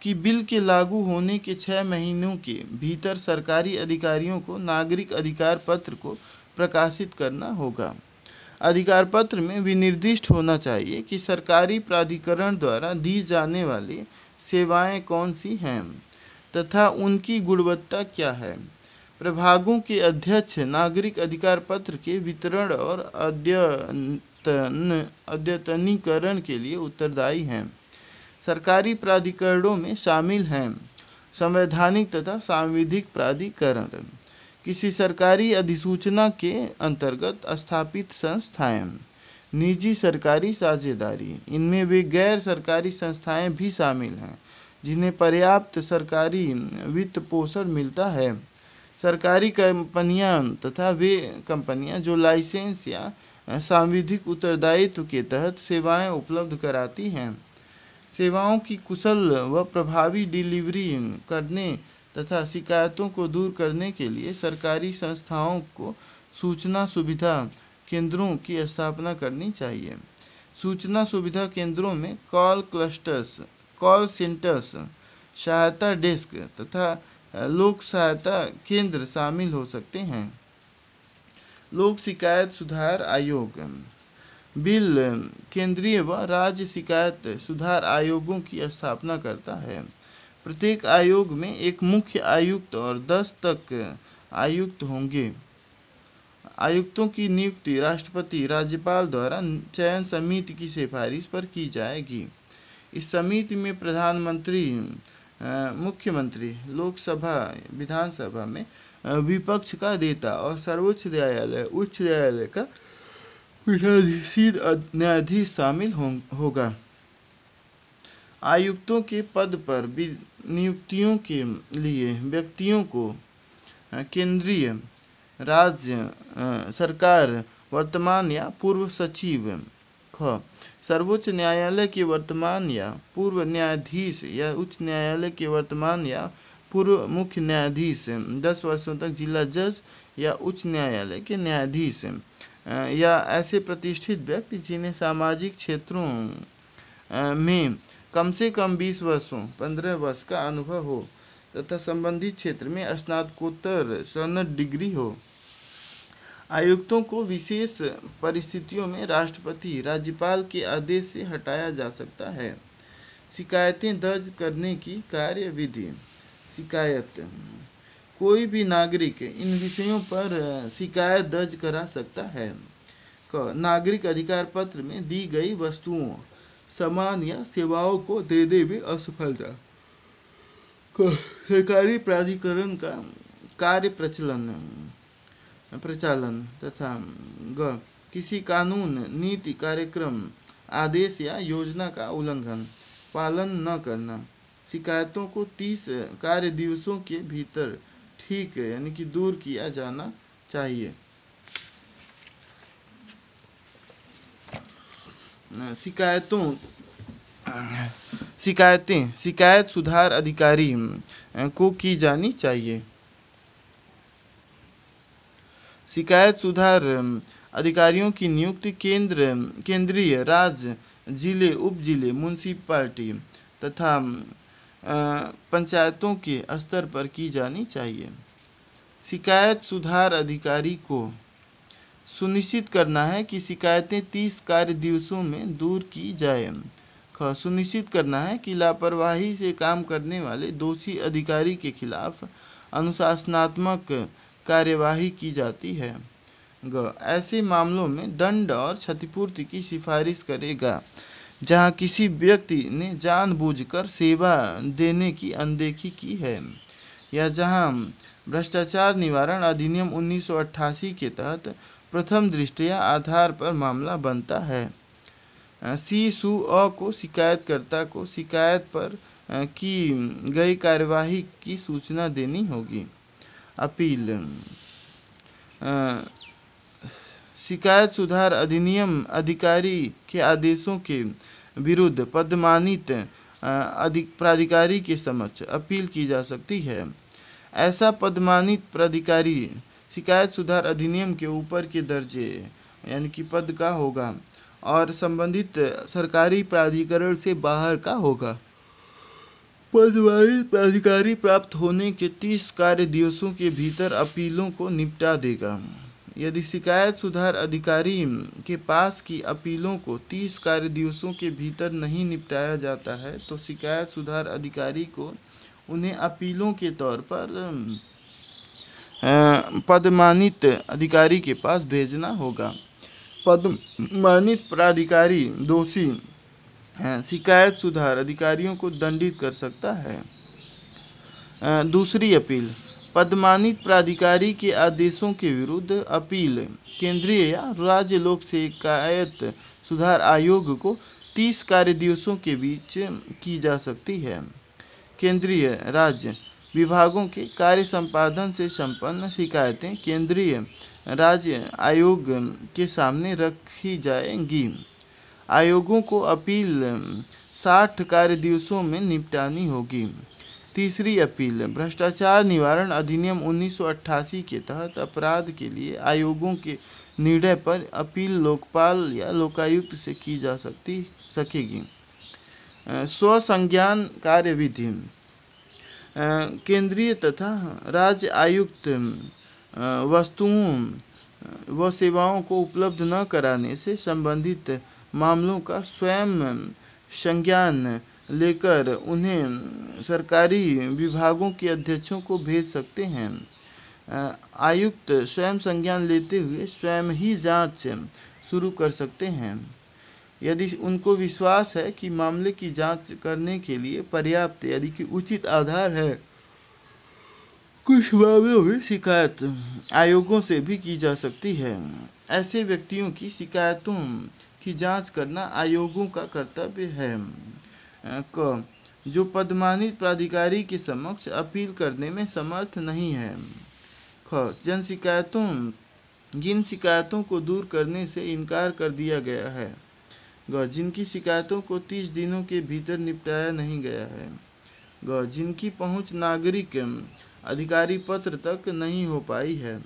कि बिल के लागू होने के 6 महीनों के भीतर सरकारी अधिकारियों को नागरिक अधिकार पत्र को प्रकाशित करना होगा। अधिकार पत्र में विनिर्दिष्ट होना चाहिए कि सरकारी प्राधिकरण द्वारा दी जाने वाली सेवाएं कौन सी हैं तथा उनकी गुणवत्ता क्या है। प्रभागों के अध्यक्ष नागरिक अधिकार पत्र के वितरण और अद्यतनीकरण के लिए उत्तरदायी हैं। सरकारी प्राधिकरणों में शामिल हैं संवैधानिक तथा सांविधिक प्राधिकरण, किसी सरकारी अधिसूचना के अंतर्गत स्थापित संस्थाएं, निजी सरकारी साझेदारी, इनमें वे गैर सरकारी संस्थाएं भी शामिल हैं जिन्हें पर्याप्त सरकारी वित्त पोषण मिलता है, सरकारी कंपनियां तथा वे कंपनियां जो लाइसेंस या सांविधिक उत्तरदायित्व के तहत सेवाएं उपलब्ध कराती हैं। सेवाओं की कुशल व प्रभावी डिलीवरी करने तथा शिकायतों को दूर करने के लिए सरकारी संस्थाओं को सूचना सुविधा केंद्रों की स्थापना करनी चाहिए। सूचना सुविधा केंद्रों में कॉल क्लस्टर्स, कॉल सेंटर्स, सहायता डेस्क तथा लोक सहायता केंद्र शामिल हो सकते हैं। लोक शिकायत सुधार आयोग। बिल केंद्रीय व राज्य शिकायत सुधार आयोगों की स्थापना करता है। प्रत्येक आयोग में एक मुख्य आयुक्त और 10 तक आयुक्त होंगे। आयुक्तों की नियुक्ति राष्ट्रपति राज्यपाल द्वारा चयन समिति की सिफारिश पर की जाएगी। इस समिति में प्रधानमंत्री, मुख्यमंत्री, लोकसभा, विधानसभा में विपक्ष का नेता और सर्वोच्च न्यायालय, उच्च न्यायालय का पीठासीन न्यायाधीश शामिल होगा। आयुक्तों के पद पर नियुक्तियों के लिए व्यक्तियों को केंद्रीय, राज्य सरकार वर्तमान या पूर्व सचिव, ख सर्वोच्च न्यायालय के वर्तमान या पूर्व न्यायाधीश या उच्च न्यायालय के वर्तमान या पूर्व मुख्य न्यायाधीश, 10 वर्षों तक जिला जज या उच्च न्यायालय के न्यायाधीश या ऐसे प्रतिष्ठित व्यक्ति जिन्हें सामाजिक क्षेत्रों में कम से कम 20 वर्षों 15 वर्ष का अनुभव हो तथा संबंधित क्षेत्र में स्नातकोत्तर सनद डिग्री हो। आयुक्तों को विशेष परिस्थितियों में राष्ट्रपति, राज्यपाल के आदेश से हटाया जा सकता है। शिकायतें दर्ज करने की कार्यविधि। शिकायत। कोई भी नागरिक इन विषयों पर शिकायत दर्ज करा सकता है। क नागरिक अधिकार पत्र में दी गई वस्तुओं, सामान या सेवाओं को देने में असफलता। क सरकारी प्राधिकरण का कार्य प्रचालन तथा ग किसी कानून, नीति, कार्यक्रम, आदेश या योजना का उल्लंघन, पालन न करना। शिकायतों को 30 कार्य दिवसों के भीतर ठीक यानी कि दूर किया जाना चाहिए। शिकायत सुधार अधिकारी को की जानी चाहिए। शिकायत सुधार अधिकारियों की नियुक्ति केंद्रीय, राज्य, जिले, उप जिले, म्यूनिसिपैलिटी तथा पंचायतों के स्तर पर की जानी चाहिए। शिकायत सुधार अधिकारी को सुनिश्चित करना है कि शिकायतें 30 कार्य दिवसों में दूर की जाए। ख सुनिश्चित करना है कि लापरवाही से काम करने वाले दोषी अधिकारी के खिलाफ अनुशासनात्मक कार्यवाही की जाती है। ग ऐसे मामलों में दंड और क्षतिपूर्ति की सिफारिश करेगा जहां किसी व्यक्ति ने जानबूझकर सेवा देने की अनदेखी की है या जहां भ्रष्टाचार निवारण अधिनियम 1988 के तहत प्रथम दृष्टया आधार पर मामला बनता है। को शिकायतकर्ता को शिकायत पर की गई कार्यवाही की सूचना देनी होगी। अपील। शिकायत सुधार अधिनियम अधिकारी के आदेशों के विरुद्ध पदमानित प्राधिकारी के समक्ष अपील की जा सकती है। ऐसा पदमानित प्राधिकारी शिकायत सुधार अधिनियम के ऊपर के दर्जे यानी कि पद का होगा और संबंधित सरकारी प्राधिकरण से बाहर का होगा। पदवाही प्राधिकारी प्राप्त होने के 30 कार्य दिवसों के भीतर अपीलों को निपटा देगा। यदि शिकायत सुधार अधिकारी के पास की अपीलों को 30 कार्य दिवसों के भीतर नहीं निपटाया जाता है तो शिकायत सुधार अधिकारी को उन्हें अपीलों के तौर पर पदमानित अधिकारी के पास भेजना होगा। पदमानित प्राधिकारी दोषी शिकायत सुधार अधिकारियों को दंडित कर सकता है। दूसरी अपील, पदमानित प्राधिकारी के आदेशों के विरुद्ध अपील केंद्रीय या राज्य लोक शिकायत सुधार आयोग को 30 कार्य दिवसों के बीच की जा सकती है। केंद्रीय राज्य विभागों के कार्य संपादन से संपन्न शिकायतें केंद्रीय राज्य आयोग के सामने रखी जाएंगी। आयोगों को अपील 60 कार्य दिवसों में निपटानी होगी। तीसरी अपील, भ्रष्टाचार निवारण अधिनियम 1988 के तहत अपराध के लिए आयोगों के निर्णय पर अपील लोकपाल या लोकायुक्त से की जा सकेगी। स्वसंज्ञान कार्यविधि, केंद्रीय तथा राज्य आयुक्त वस्तुओं व सेवाओं को उपलब्ध न कराने से संबंधित मामलों का स्वयं संज्ञान लेकर उन्हें सरकारी विभागों के अध्यक्षों को भेज सकते हैं। आयुक्त स्वयं संज्ञान लेते हुए स्वयं ही जांच शुरू कर सकते हैं यदि उनको विश्वास है कि मामले की जांच करने के लिए पर्याप्त यानी कि उचित आधार है। कुछ मामलों में शिकायत आयोगों से भी की जा सकती है। ऐसे व्यक्तियों की शिकायतों की जांच करना आयोगों का कर्तव्य है। क, जो पदमानित प्राधिकारी के समक्ष अपील करने में समर्थ नहीं है। ख, जिन शिकायतों को दूर करने से इनकार कर दिया गया है। ग, जिनकी शिकायतों को 30 दिनों के भीतर निपटाया नहीं गया है। ग, जिनकी पहुंच नागरिक अधिकारी पत्र तक नहीं हो पाई है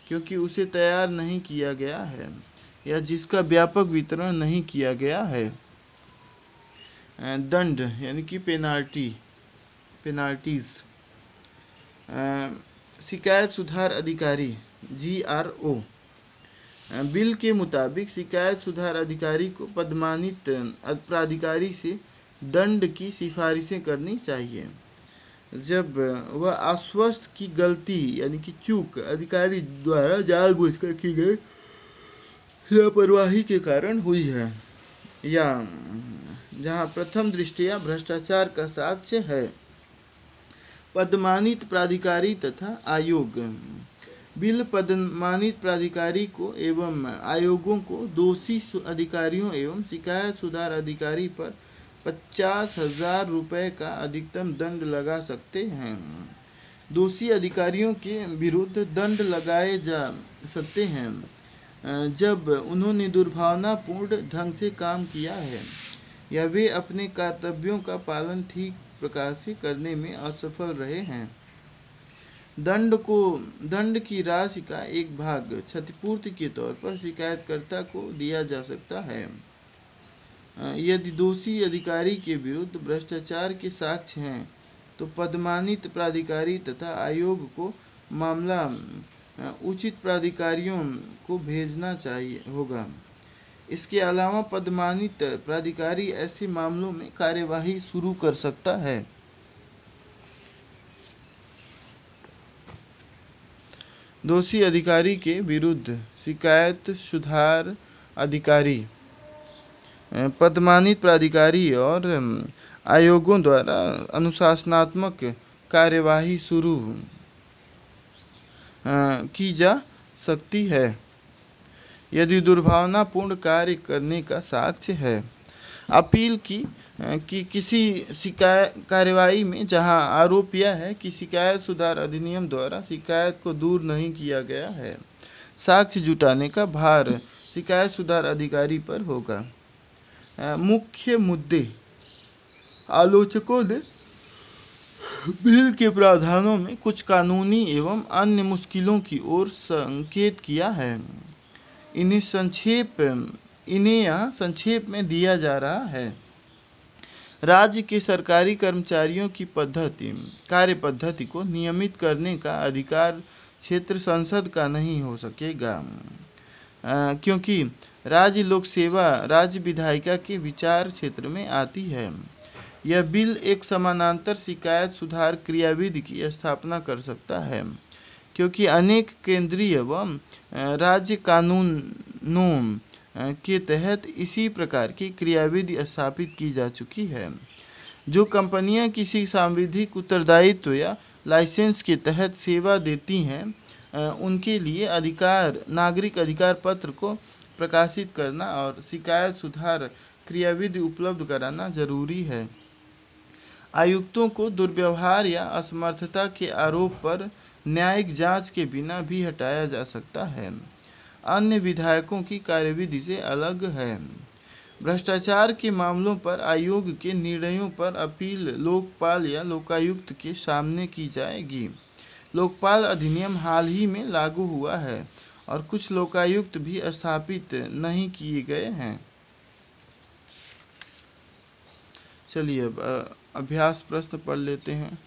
क्योंकि उसे तैयार नहीं किया गया है या जिसका व्यापक वितरण नहीं किया गया है। दंड यानी कि पेनाल्टीज, शिकायत सुधार अधिकारी GRO बिल के मुताबिक शिकायत सुधार अधिकारी को पदमानित प्राधिकारी से दंड की सिफारिशें करनी चाहिए जब वह आश्वस्त की गलती यानी कि चूक अधिकारी द्वारा जानबूझकर की गई लापरवाही के कारण हुई है या जहां प्रथम दृष्टया भ्रष्टाचार का साक्ष्य है। पदमानित प्राधिकारी तथा आयोग बिल पदमानित प्राधिकारी को एवं आयोगों को दोषी अधिकारियों एवं शिकायत सुधार अधिकारी पर 50,000 रुपये का अधिकतम दंड लगा सकते हैं। दोषी अधिकारियों के विरुद्ध दंड लगाए जा सकते हैं जब उन्होंने दुर्भावनापूर्ण ढंग से काम किया है या वे अपने कर्तव्यों का पालन ठीक प्रकार से करने में असफल रहे हैं। दंड की राशि का एक भाग क्षतिपूर्ति के तौर पर शिकायतकर्ता को दिया जा सकता है। यदि दोषी अधिकारी के विरुद्ध भ्रष्टाचार के साक्ष्य हैं तो पदमानित प्राधिकारी तथा आयोग को मामला उचित प्राधिकारियों को भेजना होगा। इसके अलावा पदमानित प्राधिकारी ऐसे मामलों में कार्यवाही शुरू कर सकता है। दोषी अधिकारी के विरुद्ध शिकायत सुधार अधिकारी पदमानित प्राधिकारी और आयोगों द्वारा अनुशासनात्मक कार्यवाही शुरू की जा सकती है यदि दुर्भावनापूर्ण कार्य करने का साक्ष्य है। अपील की किसी कार्यवाही में जहां आरोप यह है कि शिकायत सुधार अधिनियम द्वारा शिकायत को दूर नहीं किया गया है, साक्ष्य जुटाने का भार शिकायत सुधार अधिकारी पर होगा। मुख्य मुद्दे आलोचकों ने बिल के प्रावधानों में कुछ कानूनी एवं अन्य मुश्किलों की ओर संकेत किया है। इन्हें यहाँ संक्षेप में दिया जा रहा है। राज्य के सरकारी कर्मचारियों की कार्य पद्धति को नियमित करने का अधिकार क्षेत्र संसद का नहीं हो सकेगा, क्योंकि राज्य लोक सेवा राज्य विधायिका के विचार क्षेत्र में आती है। यह बिल एक समानांतर शिकायत सुधार क्रियाविधि की स्थापना कर सकता है, क्योंकि अनेक केंद्रीय व राज्य कानूनों के तहत इसी प्रकार की क्रियाविधि स्थापित की जा चुकी है। जो कंपनियां किसी सांविधिक उत्तरदायित्व या लाइसेंस के तहत सेवा देती हैं, उनके लिए नागरिक अधिकार पत्र को प्रकाशित करना और शिकायत सुधार क्रियाविधि उपलब्ध कराना जरूरी है। आयुक्तों को दुर्व्यवहार या असमर्थता के आरोप पर न्यायिक जांच के बिना भी हटाया जा सकता है। अन्य विधायकों की कार्यविधि से अलग है। भ्रष्टाचार के मामलों पर आयोग के निर्णयों पर अपील लोकपाल या लोकायुक्त के सामने की जाएगी। लोकपाल अधिनियम हाल ही में लागू हुआ है और कुछ लोकायुक्त भी स्थापित नहीं किए गए हैं। चलिए अब अभ्यास प्रश्न पढ़ लेते हैं।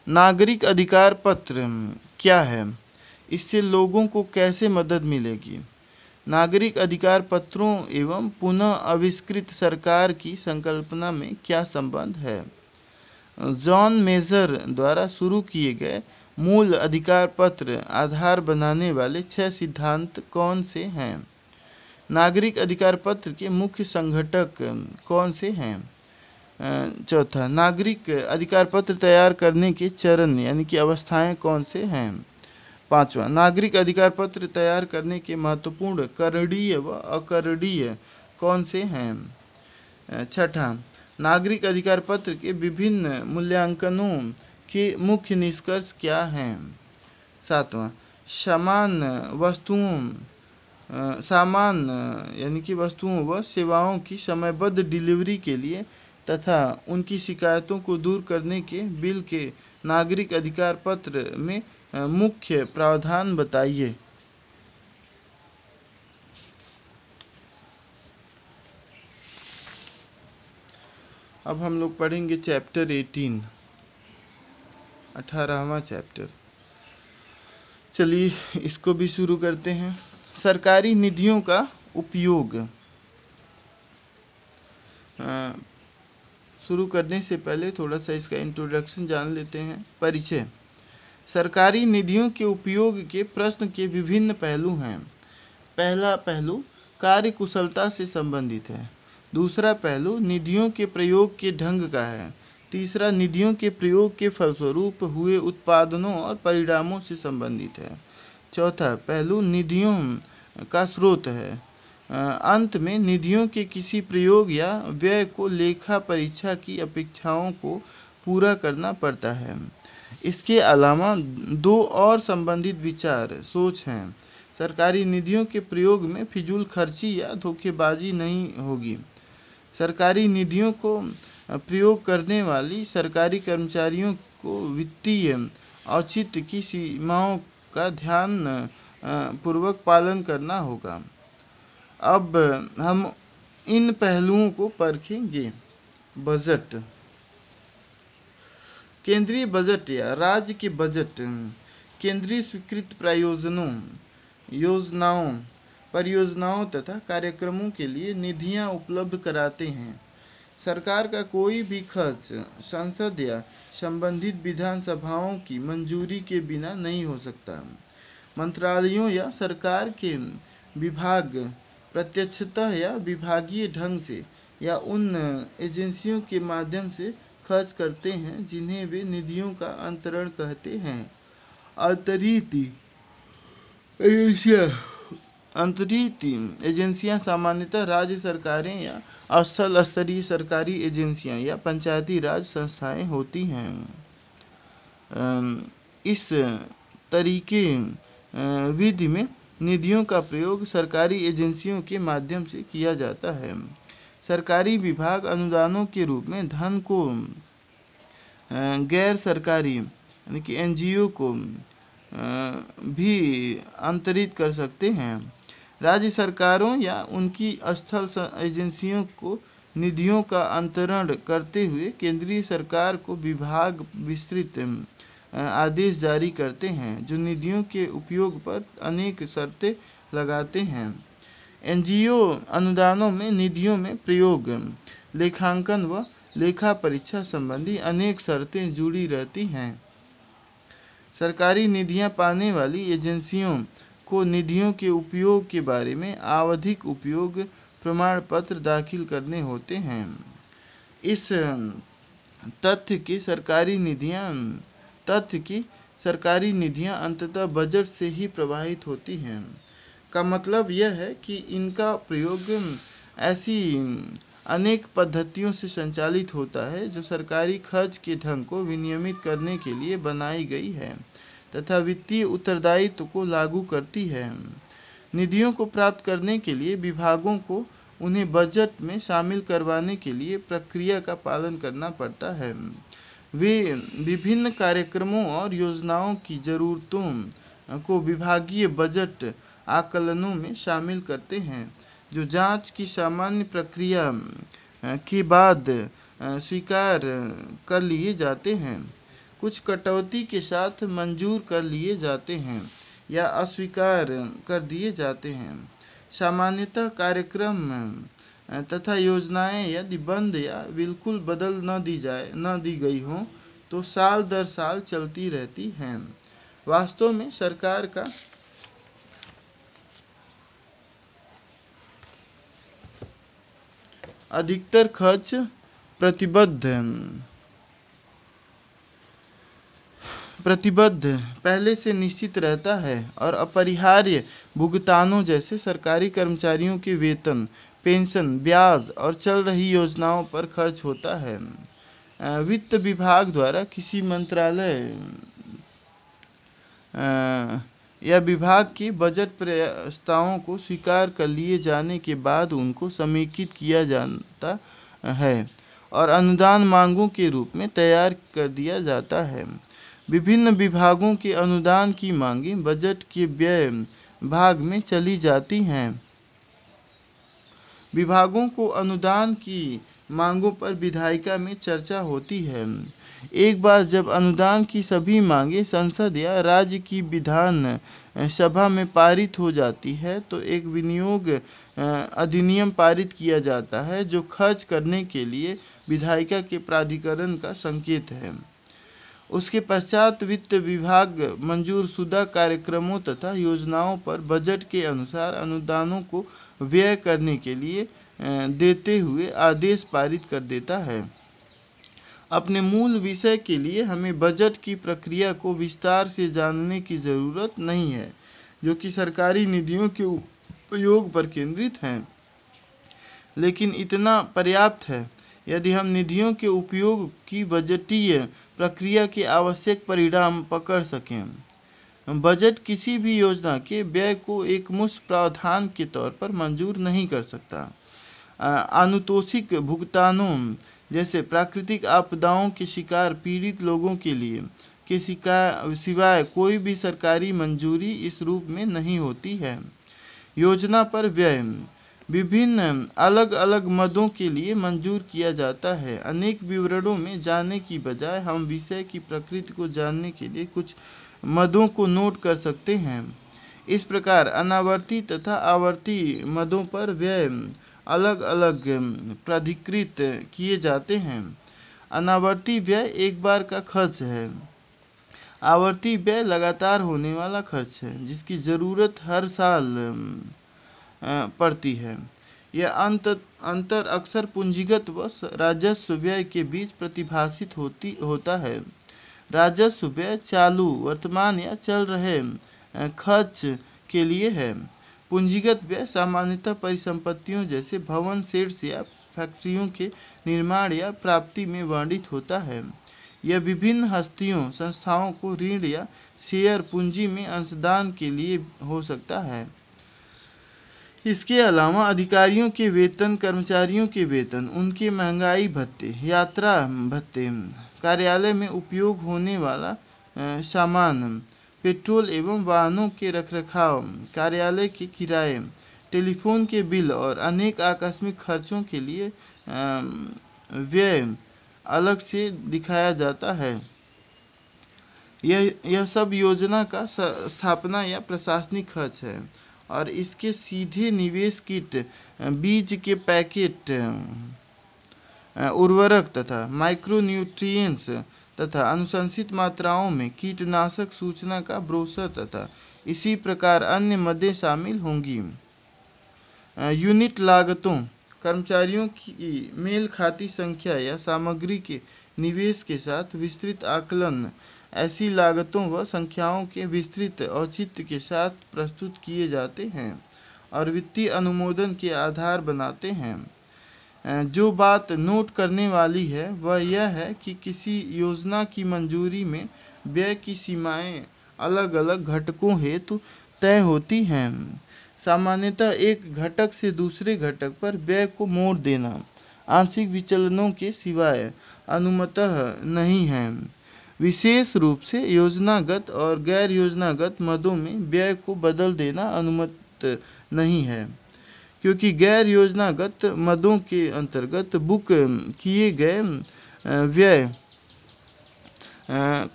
नागरिक अधिकार पत्र क्या है? इससे लोगों को कैसे मदद मिलेगी? नागरिक अधिकार पत्रों एवं पुनः आविष्कृत सरकार की संकल्पना में क्या संबंध है? जॉन मेजर द्वारा शुरू किए गए मूल अधिकार पत्र आधार बनाने वाले 6 सिद्धांत कौन से हैं? नागरिक अधिकार पत्र के मुख्य संघटक कौन से हैं? चौथा, नागरिक अधिकार पत्र तैयार करने के चरण यानी कि अवस्थाएं कौन से हैं? पांचवा, नागरिक अधिकार पत्र तैयार करने के महत्वपूर्ण करणीय व अकरणीय कौन से हैं? छठा, नागरिक अधिकार पत्र के विभिन्न मूल्यांकनों के मुख्य निष्कर्ष क्या हैं? सातवां, सामान यानी कि वस्तुओं व सेवाओं की समयबद्ध डिलीवरी के लिए तथा उनकी शिकायतों को दूर करने के बिल के नागरिक अधिकार पत्र में मुख्य प्रावधान बताइए। अब हम लोग पढ़ेंगे चैप्टर 18वां चैप्टर। चलिए इसको भी शुरू करते हैं। सरकारी निधियों का उपयोग। शुरू करने से पहले थोड़ा सा इसका इंट्रोडक्शन जान लेते हैं। परिचय। सरकारी निधियों के उपयोग के प्रश्न के विभिन्न पहलू हैं। पहला पहलू कार्यकुशलता से संबंधित है। दूसरा पहलू निधियों के प्रयोग के ढंग का है। तीसरा निधियों के प्रयोग के फलस्वरूप हुए उत्पादनों और परिणामों से संबंधित है। चौथा पहलू निधियों का स्रोत है। अंत में निधियों के किसी प्रयोग या व्यय को लेखा परीक्षा की अपेक्षाओं को पूरा करना पड़ता है। इसके अलावा 2 और संबंधित विचार सोच हैं। सरकारी निधियों के प्रयोग में फिजूल खर्ची या धोखेबाजी नहीं होगी। सरकारी निधियों को प्रयोग करने वाली सरकारी कर्मचारियों को वित्तीय औचित्य की सीमाओं का ध्यान पूर्वक पालन करना होगा। अब हम इन पहलुओं को परखेंगे। बजट। केंद्रीय बजट या राज्य के बजट केंद्रीय स्वीकृत योजनाओं, परियोजनाओं तथा कार्यक्रमों के लिए निधियां उपलब्ध कराते हैं। सरकार का कोई भी खर्च संसद या संबंधित विधानसभाओं की मंजूरी के बिना नहीं हो सकता। मंत्रालयों या सरकार के विभाग प्रत्यक्षतः या विभागीय ढंग से या उन एजेंसियों के माध्यम से खर्च करते हैं जिन्हें वे निधियों का अंतरण कहते हैं। अंतरित एजेंसियां सामान्यतः राज्य सरकारें या स्थल स्तरीय सरकारी एजेंसियां या पंचायती राज संस्थाएं होती हैं। इस तरीके विधि में निधियों का प्रयोग सरकारी एजेंसियों के माध्यम से किया जाता है। सरकारी विभाग अनुदानों के रूप में धन को गैर सरकारी यानी कि एनजीओ को भी अंतरित कर सकते हैं। राज्य सरकारों या उनकी स्थल एजेंसियों को निधियों का अंतरण करते हुए केंद्रीय सरकार को विभाग विस्तृत आदेश जारी करते हैं जो निधियों के उपयोग पर अनेक शर्तें लगाते हैं। एनजीओ अनुदानों में निधियों में प्रयोग, लेखांकन व लेखा परीक्षा संबंधी अनेक शर्तें जुड़ी रहती हैं। सरकारी निधियां पाने वाली एजेंसियों को निधियों के उपयोग के बारे में आवधिक उपयोग प्रमाण पत्र दाखिल करने होते हैं। इस तथ्य की सरकारी निधियां अंततः बजट से ही प्रवाहित होती हैं का मतलब यह है कि इनका प्रयोग ऐसी अनेक पद्धतियों से संचालित होता है जो सरकारी खर्च के ढंग को विनियमित करने के लिए बनाई गई है तथा वित्तीय उत्तरदायित्व को लागू करती है। निधियों को प्राप्त करने के लिए विभागों को उन्हें बजट में शामिल करवाने के लिए प्रक्रिया का पालन करना पड़ता है। वे विभिन्न कार्यक्रमों और योजनाओं की ज़रूरतों को विभागीय बजट आकलनों में शामिल करते हैं जो जांच की सामान्य प्रक्रिया के बाद स्वीकार कर लिए जाते हैं। कुछ कटौती के साथ मंजूर कर लिए जाते हैं या अस्वीकार कर दिए जाते हैं। सामान्यतः कार्यक्रम तथा योजनाएं यदि बंद या बिल्कुल बदल न दी गई हों तो साल दर साल चलती रहती हैं। वास्तव में सरकार का अधिकतर खर्च प्रतिबद्ध पहले से निश्चित रहता है और अपरिहार्य भुगतानों जैसे सरकारी कर्मचारियों के वेतन, पेंशन, ब्याज और चल रही योजनाओं पर खर्च होता है। वित्त विभाग द्वारा किसी मंत्रालय या विभाग के बजट प्रस्तावों को स्वीकार कर लिए जाने के बाद उनको समेकित किया जाता है और अनुदान मांगों के रूप में तैयार कर दिया जाता है। विभिन्न विभागों के अनुदान की मांगें बजट के व्यय भाग में चली जाती हैं। विभागों को अनुदान की मांगों पर विधायिका में चर्चा होती है। एक बार जब अनुदान की सभी मांगें संसद या राज्य की विधान सभा में पारित हो जाती है तो एक विनियोग अधिनियम पारित किया जाता है जो खर्च करने के लिए विधायिका के प्राधिकरण का संकेत है। उसके पश्चात वित्त विभाग मंजूरशुदा कार्यक्रमों तथा योजनाओं पर बजट के अनुसार अनुदानों को व्यय करने के लिए देते हुए आदेश पारित कर देता है। अपने मूल विषय के लिए हमें बजट की प्रक्रिया को विस्तार से जानने की ज़रूरत नहीं है जो कि सरकारी निधियों के उपयोग पर केंद्रित है, लेकिन इतना पर्याप्त है यदि हम निधियों के उपयोग की बजटीय प्रक्रिया के आवश्यक परिणाम पकड़ सकें। बजट किसी भी योजना के व्यय को एकमुश्त प्रावधान के तौर पर मंजूर नहीं कर सकता। अनुतोषिक भुगतानों जैसे प्राकृतिक आपदाओं के शिकार पीड़ित लोगों के लिए के सिवाय कोई भी सरकारी मंजूरी इस रूप में नहीं होती है। योजना पर व्यय विभिन्न अलग अलग मदों के लिए मंजूर किया जाता है। अनेक विवरणों में जाने की बजाय हम विषय की प्रकृति को जानने के लिए कुछ मदों को नोट कर सकते हैं। इस प्रकार अनावर्ती तथा आवर्ती मदों पर व्यय अलग अलग प्राधिकृत किए जाते हैं। अनावर्ती व्यय एक बार का खर्च है। आवर्ती व्यय लगातार होने वाला खर्च है जिसकी ज़रूरत हर साल पड़ती है। यह अंतर अक्सर पूंजीगत व राजस्व व्यय के बीच प्रतिभाषित होता है। राजस्व व्यय चालू, वर्तमान या चल रहे खर्च के लिए है। पूंजीगत व्यय सामान्यतः परिसंपत्तियों जैसे भवन, शेड्स या फैक्ट्रियों के निर्माण या प्राप्ति में वर्णित होता है। यह विभिन्न हस्तियों, संस्थाओं को ऋण या शेयर पूंजी में अंशदान के लिए हो सकता है। इसके अलावा अधिकारियों के वेतन, कर्मचारियों के वेतन, उनके महंगाई भत्ते, यात्रा भत्ते, कार्यालय में उपयोग होने वाला सामान, पेट्रोल एवं वाहनों के रखरखाव, कार्यालय के किराए, टेलीफोन के बिल और अनेक आकस्मिक खर्चों के लिए व्यय अलग से दिखाया जाता है। यह सब योजना का स्थापना या प्रशासनिक खर्च है और इसके सीधे निवेश किट, बीज के पैकेट, उर्वरक तथा माइक्रोन्यूट्रिएंट्स तथा अनुशंसित मात्राओं में कीटनाशक सूचना का ब्रोशर तथा इसी प्रकार अन्य मदें शामिल होंगी। यूनिट लागतों, कर्मचारियों की मेल खाती संख्या या सामग्री के निवेश के साथ विस्तृत आकलन ऐसी लागतों व संख्याओं के विस्तृत औचित्य के साथ प्रस्तुत किए जाते हैं और वित्तीय अनुमोदन के आधार बनाते हैं। जो बात नोट करने वाली है वह यह है कि किसी योजना की मंजूरी में व्यय की सीमाएं अलग अलग घटकों हेतु तय होती हैं। सामान्यतः एक घटक से दूसरे घटक पर व्यय को मोड़ देना आंशिक विचलनों के सिवाय अनुमतः नहीं है। विशेष रूप से योजनागत और गैर योजनागत मदों में व्यय को बदल देना अनुमत नहीं है, क्योंकि गैर योजनागत मदों के अंतर्गत बुक किए गए व्यय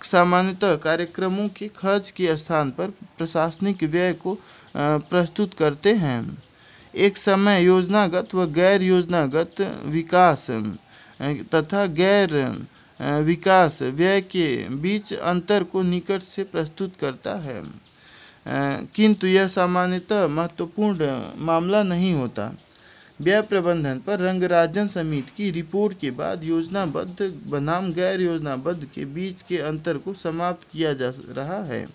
सामान्यतः कार्यक्रमों के खर्च के स्थान पर प्रशासनिक व्यय को प्रस्तुत करते हैं। एक समय योजनागत व गैर योजनागत विकास तथा गैर विकास व्यय के बीच अंतर को निकट से प्रस्तुत करता है, किंतु यह सामान्यतः महत्वपूर्ण मामला नहीं होता। व्यय प्रबंधन पर रंगराजन समिति की रिपोर्ट के बाद योजनाबद्ध बनाम गैर योजनाबद्ध के बीच के अंतर को समाप्त किया जा रहा है।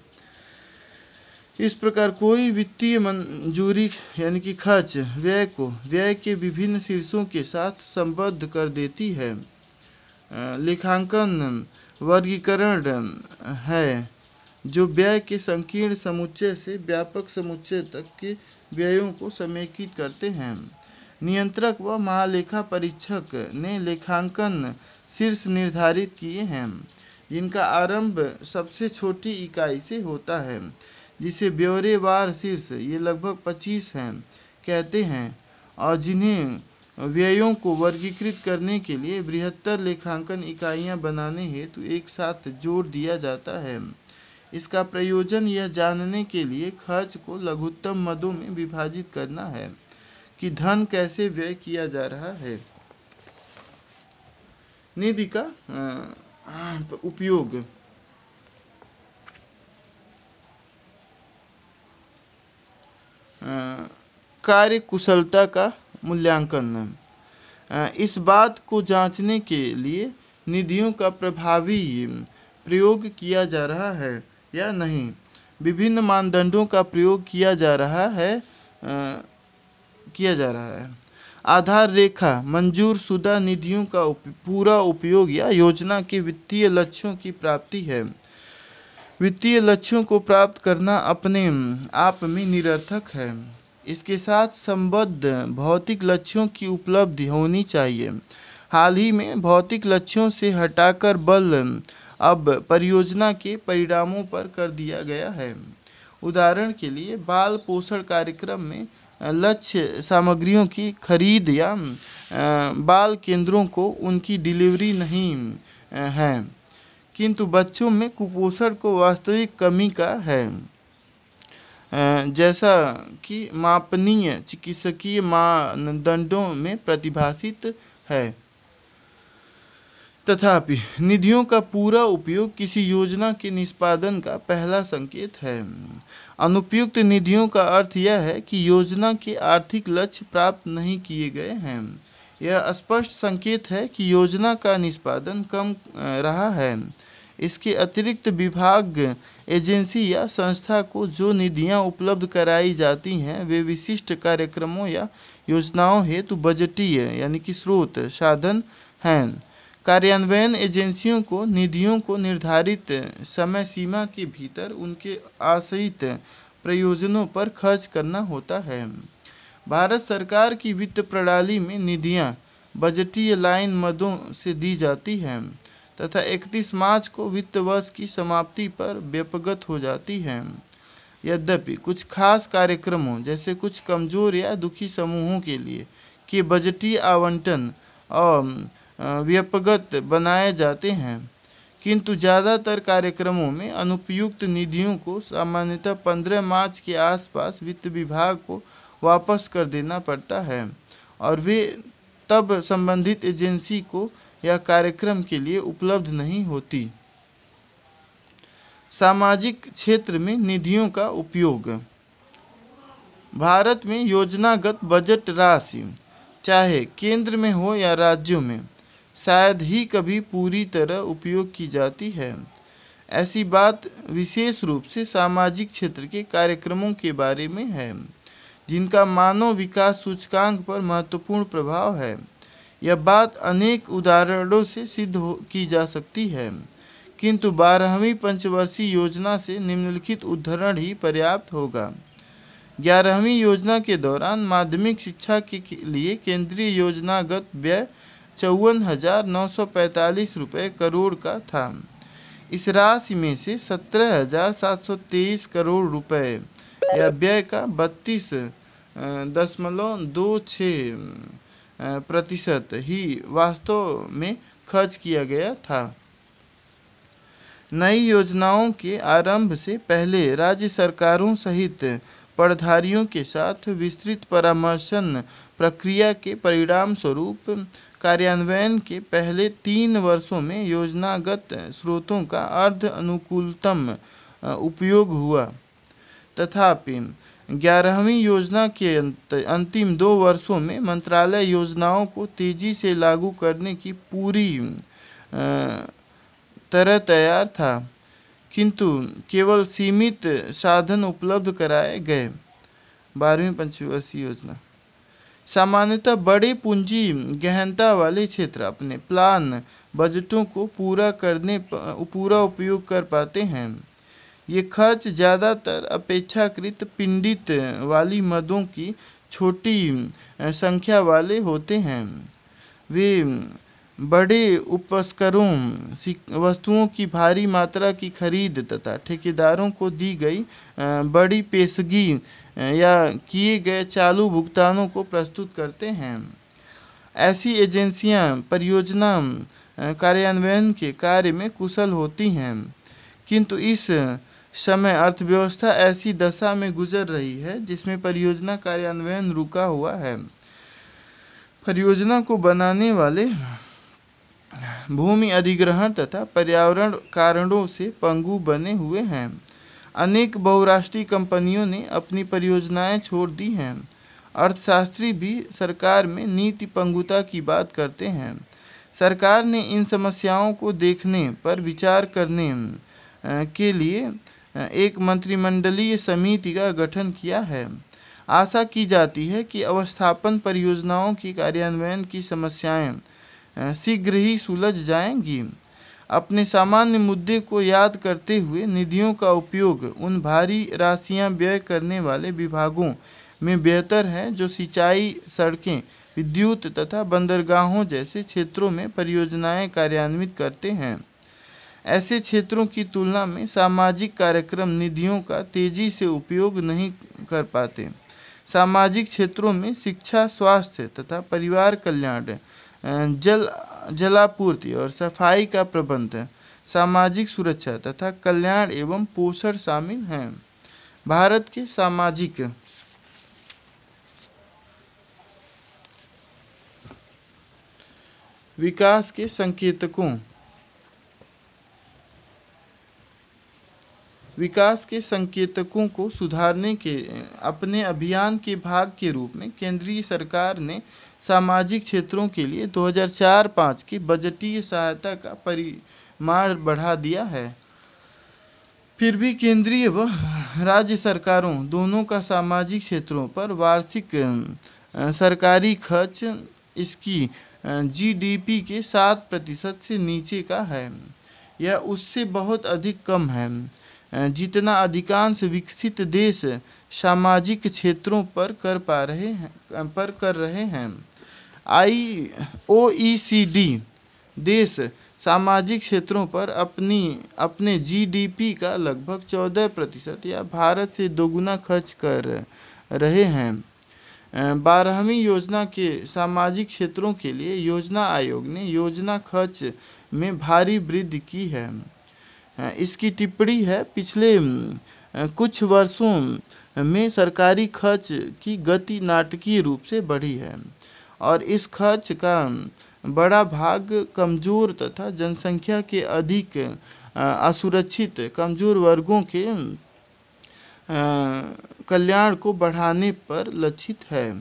इस प्रकार कोई वित्तीय मंजूरी यानी कि खर्च व्यय को व्यय के विभिन्न शीर्षों के साथ संबद्ध कर देती है। लेखांकन वर्गीकरण है जो व्यय के संकीर्ण समुच्चय से व्यापक समुच्चय तक के व्ययों को समेकित करते हैं। नियंत्रक व महालेखा परीक्षक ने लेखांकन शीर्ष निर्धारित किए हैं, जिनका आरंभ सबसे छोटी इकाई से होता है, जिसे ब्यौरेवार शीर्ष, ये लगभग 25 हैं, कहते हैं और जिन्हें व्ययों को वर्गीकृत करने के लिए बृहत्तर लेखांकन इकाइयां बनाने हेतु एक साथ जोड़ दिया जाता है। इसका प्रयोजन यह जानने के लिए खर्च को लघुत्तम मदों में विभाजित करना है कि धन कैसे व्यय किया जा रहा है। निधि का उपयोग। कार्य कुशलता का मूल्यांकन। इस बात को जांचने के लिए निधियों का प्रभावी प्रयोग किया जा रहा है या नहीं, विभिन्न मानदंडों का प्रयोग किया जा रहा है। आधार रेखा मंजूर शुदा निधियों का पूरा उपयोग या योजना के वित्तीय लक्ष्यों की प्राप्ति है। वित्तीय लक्ष्यों को प्राप्त करना अपने आप में निरर्थक है। इसके साथ संबद्ध भौतिक लक्ष्यों की उपलब्धि होनी चाहिए। हाल ही में भौतिक लक्ष्यों से हटाकर बल अब परियोजना के परिणामों पर कर दिया गया है। उदाहरण के लिए बाल पोषण कार्यक्रम में लक्ष्य सामग्रियों की खरीद या बाल केंद्रों को उनकी डिलीवरी नहीं है, किंतु बच्चों में कुपोषण को वास्तविक कमी का है, जैसा कि मापनीय चिकित्सकीय मानदंडों में प्रतिभासित है। तथापि निधियों का पूरा उपयोग किसी योजना के निष्पादन का पहला संकेत है। अनुपयुक्त निधियों का अर्थ यह है कि योजना के आर्थिक लक्ष्य प्राप्त नहीं किए गए हैं। यह स्पष्ट संकेत है कि योजना का निष्पादन कम रहा है। इसके अतिरिक्त विभाग, एजेंसी या संस्था को जो निधियां उपलब्ध कराई जाती हैं वे विशिष्ट कार्यक्रमों या योजनाओं हेतु बजटीय यानी कि स्रोत साधन हैं। कार्यान्वयन एजेंसियों को निधियों को निर्धारित समय सीमा के भीतर उनके आश्रित प्रयोजनों पर खर्च करना होता है। भारत सरकार की वित्त प्रणाली में निधियां बजटीय लाइन मदों से दी जाती हैं तथा 31 मार्च को वित्त वर्ष की समाप्ति पर व्यपगत हो जाती है। यद्यपि कुछ खास कार्यक्रमों जैसे कुछ कमजोर या दुखी समूहों के लिए के बजटीय आवंटन और व्यपगत बनाए जाते हैं, किंतु ज़्यादातर कार्यक्रमों में अनुपयुक्त निधियों को सामान्यतः 15 मार्च के आसपास वित्त विभाग को वापस कर देना पड़ता है और वे तब संबंधित एजेंसी को या कार्यक्रम के लिए उपलब्ध नहीं होती। सामाजिक क्षेत्र में निधियों का उपयोग। भारत में योजनागत बजट राशि, चाहे केंद्र में हो या राज्यों में, शायद ही कभी पूरी तरह उपयोग की जाती है। ऐसी बात विशेष रूप से सामाजिक क्षेत्र के कार्यक्रमों के बारे में है, जिनका मानव विकास सूचकांक पर महत्वपूर्ण प्रभाव है। यह बात अनेक उदाहरणों से सिद्ध की जा सकती है, किंतु 12वीं पंचवर्षीय योजना से निम्नलिखित उदाहरण ही पर्याप्त होगा। 11वीं योजना के दौरान माध्यमिक शिक्षा के लिए केंद्रीय योजनागत व्यय 54,945 रुपये करोड़ का था। इस राशि में से 17,723 करोड़ रुपये या व्यय का 32.26% ही वास्तव में खर्च किया गया था। नई योजनाओं के आरंभ से पहले राज्य सरकारों सहित पड़धारियों के साथ विस्तृत परामर्शन प्रक्रिया के परिणाम स्वरूप कार्यान्वयन के पहले 3 वर्षों में योजनागत स्रोतों का अर्ध अनुकूलतम उपयोग हुआ। तथापि 11वीं योजना के अंतिम 2 वर्षों में मंत्रालय योजनाओं को तेजी से लागू करने की पूरी तरह तैयार था, किंतु केवल सीमित साधन उपलब्ध कराए गए। 12वीं पंचवर्षीय योजना सामान्यतः बड़े पूंजी गहनता वाले क्षेत्र अपने प्लान बजटों को पूरा उपयोग कर पाते हैं। ये खर्च ज़्यादातर अपेक्षाकृत पिंडित वाली मदों की छोटी संख्या वाले होते हैं। वे बड़े उपस्करों, वस्तुओं की भारी मात्रा की खरीद तथा ठेकेदारों को दी गई बड़ी पेशगी या किए गए चालू भुगतानों को प्रस्तुत करते हैं। ऐसी एजेंसियां परियोजना कार्यान्वयन के कार्य में कुशल होती हैं, किंतु इस समय अर्थव्यवस्था ऐसी दशा में गुजर रही है जिसमें परियोजना कार्यान्वयन रुका हुआ है। परियोजना को बनाने वाले भूमि अधिग्रहण तथा पर्यावरण कारणों से पंगु बने हुए हैं। अनेक बहुराष्ट्रीय कंपनियों ने अपनी परियोजनाएं छोड़ दी हैं। अर्थशास्त्री भी सरकार में नीति पंगुता की बात करते हैं। सरकार ने इन समस्याओं को देखने पर विचार करने के लिए एक मंत्रिमंडलीय समिति का गठन किया है। आशा की जाती है कि अवस्थापन परियोजनाओं की कार्यान्वयन की समस्याएं शीघ्र ही सुलझ जाएंगी। अपने सामान्य मुद्दे को याद करते हुए निधियों का उपयोग उन भारी राशियां व्यय करने वाले विभागों में बेहतर है जो सिंचाई, सड़कें, विद्युत तथा बंदरगाहों जैसे क्षेत्रों में परियोजनाएं कार्यान्वित करते हैं। ऐसे क्षेत्रों की तुलना में सामाजिक कार्यक्रम निधियों का तेजी से उपयोग नहीं कर पाते। सामाजिक क्षेत्रों में शिक्षा, स्वास्थ्य तथा परिवार कल्याण, जलापूर्ति और सफाई का प्रबंध, सामाजिक सुरक्षा तथा कल्याण एवं पोषण शामिल हैं। भारत के सामाजिक विकास के संकेतकों को सुधारने के अपने अभियान के भाग के रूप में केंद्रीय सरकार ने सामाजिक क्षेत्रों के लिए 2004-05 की बजटीय सहायता का परिमाण बढ़ा दिया है। फिर भी केंद्रीय व राज्य सरकारों दोनों का सामाजिक क्षेत्रों पर वार्षिक सरकारी खर्च इसकी जीडीपी के 7% से नीचे का है। यह उससे बहुत अधिक कम है जितना अधिकांश विकसित देश सामाजिक क्षेत्रों पर कर रहे हैं। OECD देश सामाजिक क्षेत्रों पर अपने जीडीपी का लगभग 14% या भारत से दोगुना खर्च कर रहे हैं। 12वीं योजना के सामाजिक क्षेत्रों के लिए योजना आयोग ने योजना खर्च में भारी वृद्धि की है। इसकी टिप्पणी है, पिछले कुछ वर्षों में सरकारी खर्च की गति नाटकीय रूप से बढ़ी है और इस खर्च का बड़ा भाग कमजोर तथा जनसंख्या के अधिक असुरक्षित कमजोर वर्गों के कल्याण को बढ़ाने पर लक्षित है।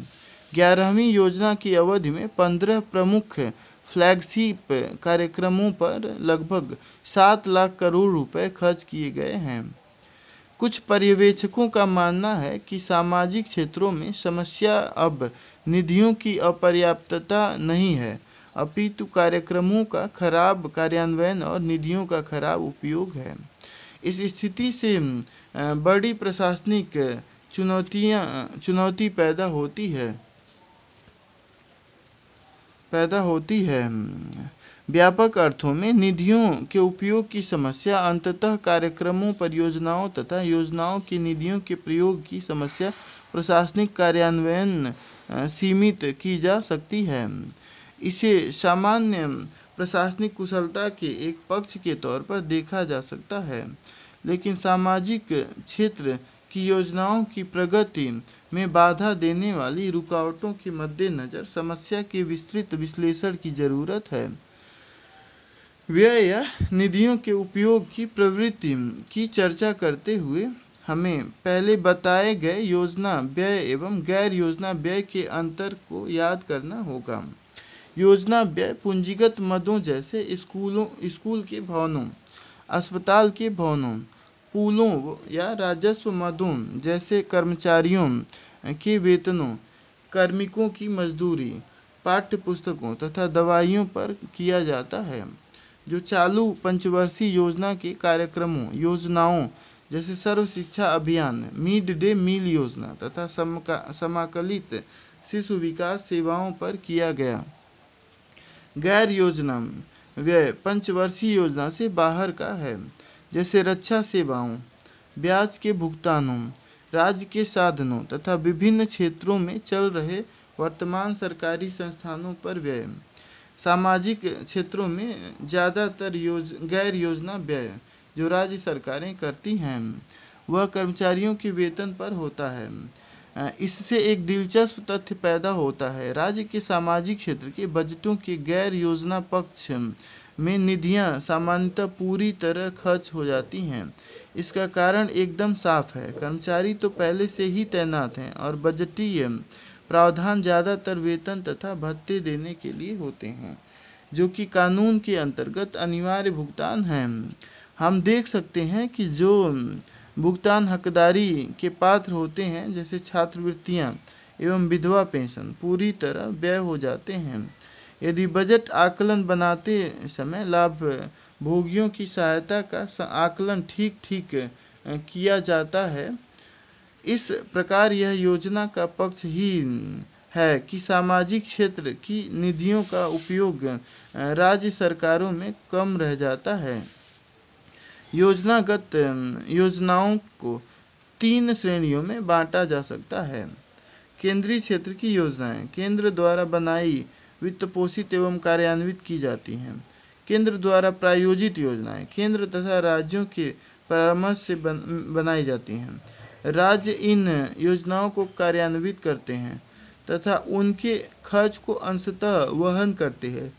11वीं योजना की अवधि में 15 प्रमुख फ्लैगशिप कार्यक्रमों पर लगभग 7 लाख करोड़ रुपए खर्च किए गए हैं। कुछ पर्यवेक्षकों का मानना है कि सामाजिक क्षेत्रों में समस्या अब निधियों की अपर्याप्तता नहीं है, अपितु कार्यक्रमों का खराब कार्यान्वयन और निधियों का खराब उपयोग है। इस स्थिति से बड़ी प्रशासनिक चुनौती पैदा होती है। व्यापक अर्थों में निधियों के उपयोग की समस्या अंततः कार्यक्रमों, परियोजनाओं तथा योजनाओं की निधियों के प्रयोग की समस्या प्रशासनिक कार्यान्वयन सीमित की जा सकती है। इसे सामान्य प्रशासनिक कुशलता के एक पक्ष के तौर पर देखा जा सकता है, लेकिन सामाजिक क्षेत्र की योजनाओं की प्रगति में बाधा देने वाली रुकावटों के मद्देनज़र समस्या के विस्तृत विश्लेषण की जरूरत है। व्यय या निधियों के उपयोग की प्रवृत्ति की चर्चा करते हुए हमें पहले बताए गए योजना व्यय एवं गैर योजना व्यय के अंतर को याद करना होगा। योजना व्यय पूंजीगत मदों जैसे स्कूल के भवनों, अस्पताल के भवनों, पुलों या राजस्व मदों जैसे कर्मचारियों के वेतनों, कार्मिकों की मजदूरी, पाठ्य पुस्तकों तथा दवाइयों पर किया जाता है, जो चालू पंचवर्षीय योजना के योजनाओं जैसे सर्व शिक्षा अभियान, मिड डे मील योजना तथा समाकलित शिशु विकास सेवाओं पर किया गया। गैर योजना व्यय पंचवर्षीय योजना से बाहर का है, जैसे रक्षा सेवाओं, ब्याज के भुगतानों, राज्य के साधनों तथा विभिन्न क्षेत्रों में चल रहे वर्तमान सरकारी संस्थानों पर व्यय। सामाजिक क्षेत्रों में ज़्यादातर गैर योजना व्यय जो राज्य सरकारें करती हैं वह कर्मचारियों के वेतन पर होता है। इससे एक दिलचस्प तथ्य पैदा होता है, राज्य के सामाजिक क्षेत्र के बजटों के गैर योजना पक्ष में निधियां सामान्यतः पूरी तरह खर्च हो जाती हैं। इसका कारण एकदम साफ है, कर्मचारी तो पहले से ही तैनात हैं और बजटीय प्रावधान ज़्यादातर वेतन तथा भत्ते देने के लिए होते हैं, जो कि कानून के अंतर्गत अनिवार्य भुगतान हैं। हम देख सकते हैं कि जो भुगतान हकदारी के पात्र होते हैं, जैसे छात्रवृत्तियां एवं विधवा पेंशन, पूरी तरह व्यय हो जाते हैं। यदि बजट आकलन बनाते समय लाभ भोगियों की सहायता का आकलन ठीक किया जाता है, इस प्रकार यह योजना का पक्ष ही है कि सामाजिक क्षेत्र की निधियों का उपयोग राज्य सरकारों में कम रह जाता है। योजनागत योजनाओं को 3 श्रेणियों में बांटा जा सकता है। केंद्रीय क्षेत्र की योजनाएं केंद्र द्वारा बनाई, वित्त पोषित एवं कार्यान्वित की जाती हैं। केंद्र द्वारा प्रायोजित योजनाएं केंद्र तथा राज्यों के परामर्श से बनाई जाती हैं। राज्य इन योजनाओं को कार्यान्वित करते हैं तथा उनके खर्च को अंशतः वहन करते हैं।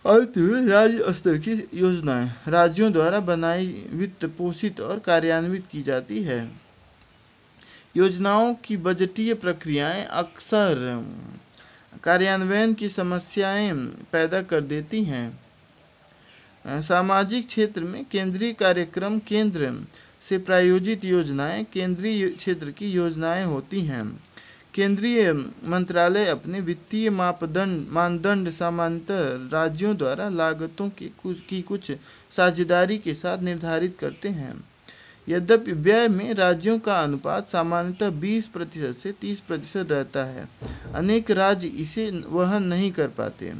अंत में राज्य स्तर की योजनाएं राज्यों द्वारा बनाई, वित्त पोषित और कार्यान्वित की जाती है। योजनाओं की बजटीय प्रक्रियाएं अक्सर कार्यान्वयन की समस्याएं पैदा कर देती हैं। सामाजिक क्षेत्र में केंद्रीय कार्यक्रम केंद्र से प्रायोजित योजनाएं केंद्रीय क्षेत्र की योजनाएं होती हैं। केंद्रीय मंत्रालय अपने वित्तीय मानदंड सामान्यतः राज्यों द्वारा लागतों की कुछ साझेदारी के साथ निर्धारित करते हैं। यद्यपि व्यय में राज्यों का अनुपात सामान्यतः 20% से 30% रहता है, अनेक राज्य इसे वहन नहीं कर पाते।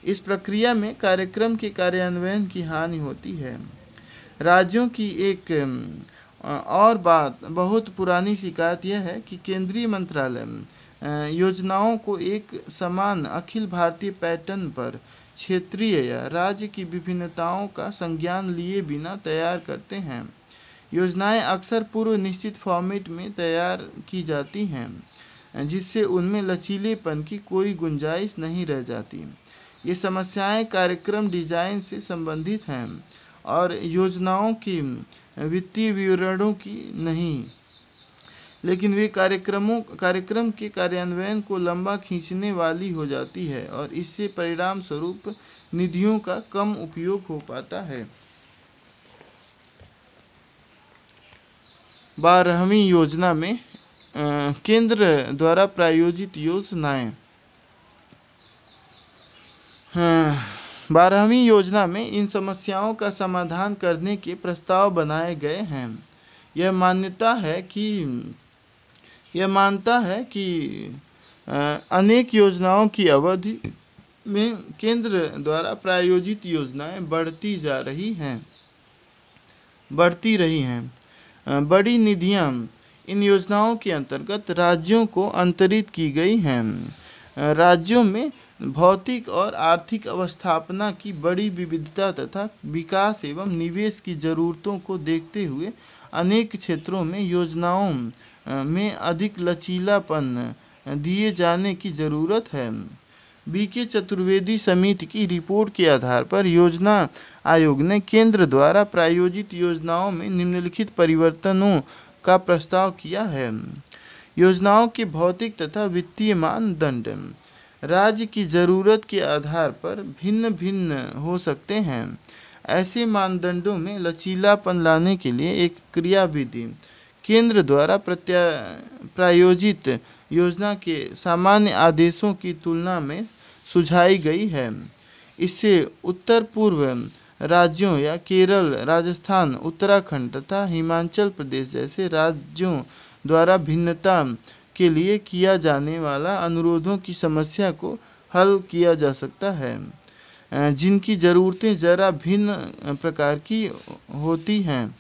इस प्रक्रिया में कार्यक्रम के कार्यान्वयन की हानि होती है। राज्यों की एक और बात बहुत पुरानी शिकायत यह है कि केंद्रीय मंत्रालय योजनाओं को एक समान अखिल भारतीय पैटर्न पर क्षेत्रीय या राज्य की विभिन्नताओं का संज्ञान लिए बिना तैयार करते हैं। योजनाएं अक्सर पूर्व निश्चित फॉर्मेट में तैयार की जाती हैं, जिससे उनमें लचीलेपन की कोई गुंजाइश नहीं रह जाती। ये समस्याएं कार्यक्रम डिजाइन से संबंधित हैं और योजनाओं की वित्तीय विवरणों की नहीं, लेकिन वे कार्यक्रम के कार्यान्वयन को लंबा खींचने वाली हो जाती है और इससे परिणाम स्वरूप निधियों का कम उपयोग हो पाता है। 12वीं योजना में केंद्र द्वारा प्रायोजित योजनाएं। 12वीं योजना में इन समस्याओं का समाधान करने के प्रस्ताव बनाए गए हैं। यह मानता है कि अनेक योजनाओं की अवधि में केंद्र द्वारा प्रायोजित योजनाएं बढ़ती रही हैं। बड़ी निधियां इन योजनाओं के अंतर्गत राज्यों को अंतरित की गई हैं। राज्यों में भौतिक और आर्थिक अवस्थापना की बड़ी विविधता तथा विकास एवं निवेश की ज़रूरतों को देखते हुए अनेक क्षेत्रों में योजनाओं में अधिक लचीलापन दिए जाने की ज़रूरत है। बीके चतुर्वेदी समिति की रिपोर्ट के आधार पर योजना आयोग ने केंद्र द्वारा प्रायोजित योजनाओं में निम्नलिखित परिवर्तनों का प्रस्ताव किया है। योजनाओं के भौतिक तथा वित्तीय मानदंड राज्य की ज़रूरत के आधार पर भिन्न भिन्न हो सकते हैं। ऐसे मानदंडों में लचीलापन लाने के लिए एक क्रियाविधि केंद्र द्वारा प्रायोजित योजना के सामान्य आदेशों की तुलना में सुझाई गई है। इससे उत्तर पूर्व राज्यों या केरल, राजस्थान, उत्तराखंड तथा हिमाचल प्रदेश जैसे राज्यों द्वारा भिन्नता के लिए किया जाने वाला अनुरोधों की समस्या को हल किया जा सकता है, जिनकी ज़रूरतें जरा भिन्न प्रकार की होती हैं।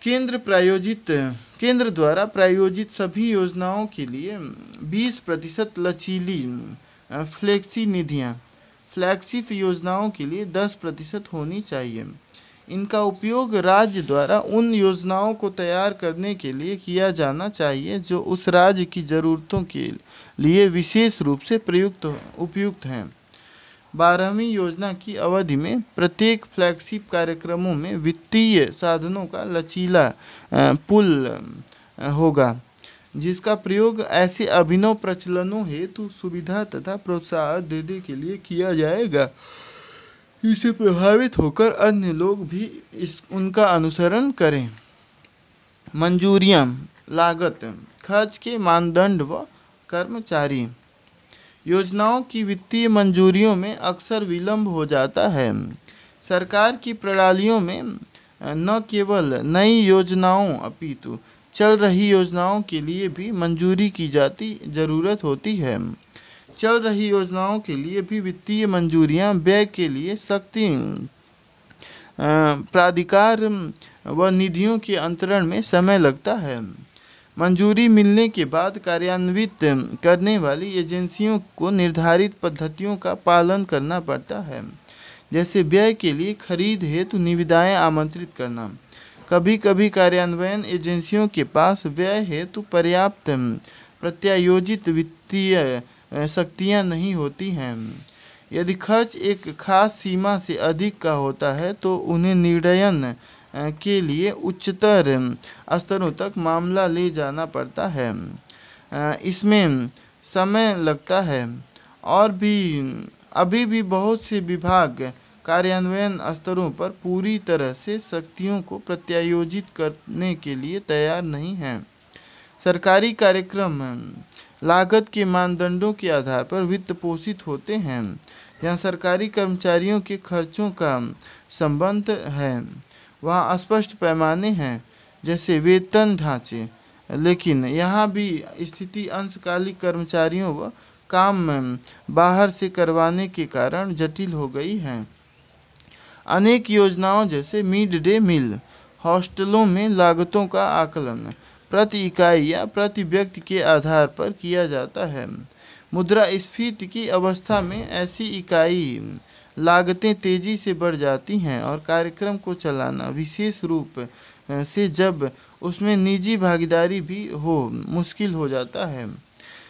केंद्र द्वारा प्रायोजित सभी योजनाओं के लिए 20% लचीली फ्लैगशिप योजनाओं के लिए 10% होनी चाहिए। इनका उपयोग राज्य द्वारा उन योजनाओं को तैयार करने के लिए किया जाना चाहिए जो उस राज्य की ज़रूरतों के लिए विशेष रूप से उपयुक्त हैं। 12वीं योजना की अवधि में प्रत्येक फ्लैगशिप कार्यक्रमों में वित्तीय साधनों का लचीला पूल होगा, जिसका प्रयोग ऐसे अभिनव प्रचलनों हेतु सुविधा तथा प्रोत्साहन देने के लिए किया जाएगा, इससे प्रभावित होकर अन्य लोग भी उनका अनुसरण करें। मंजूरियां, लागत, खर्च के मानदंड व कर्मचारी। योजनाओं की वित्तीय मंजूरियों में अक्सर विलंब हो जाता है। सरकार की प्रणालियों में न केवल नई योजनाओं अपितु चल रही योजनाओं के लिए भी मंजूरी की ज़रूरत होती है। चल रही योजनाओं के लिए भी वित्तीय मंजूरियां व्यय के लिए शक्ति प्राधिकार व निधियों के अंतरण में समय लगता है। मंजूरी मिलने के बाद कार्यान्वित करने वाली एजेंसियों को निर्धारित पद्धतियों का पालन करना पड़ता है, जैसे व्यय के लिए खरीद हेतु निविदाएं आमंत्रित करना। कभी कभी कार्यान्वयन एजेंसियों के पास व्यय हेतु पर्याप्त प्रत्यायोजित वित्तीय शक्तियां नहीं होती हैं। यदि खर्च एक खास सीमा से अधिक का होता है तो उन्हें निर्णयन के लिए उच्चतर स्तरों तक मामला ले जाना पड़ता है। इसमें समय लगता है और अभी भी बहुत से विभाग कार्यान्वयन स्तरों पर पूरी तरह से शक्तियों को प्रत्यायोजित करने के लिए तैयार नहीं हैं। सरकारी कार्यक्रम लागत के मानदंडों के आधार पर वित्त पोषित होते हैं। जहाँ सरकारी कर्मचारियों के खर्चों का संबंध है वहाँ स्पष्ट पैमाने हैं, जैसे वेतन ढांचे, लेकिन यहाँ भी स्थिति अंशकालिक कर्मचारियों व काम बाहर से करवाने के कारण जटिल हो गई हैं। अनेक योजनाओं जैसे मिड डे मील, हॉस्टलों में लागतों का आकलन प्रति इकाई या प्रति व्यक्ति के आधार पर किया जाता है। मुद्रास्फीति की अवस्था में ऐसी इकाई लागतें तेजी से बढ़ जाती हैं और कार्यक्रम को चलाना, विशेष रूप से जब उसमें निजी भागीदारी भी हो, मुश्किल हो जाता है।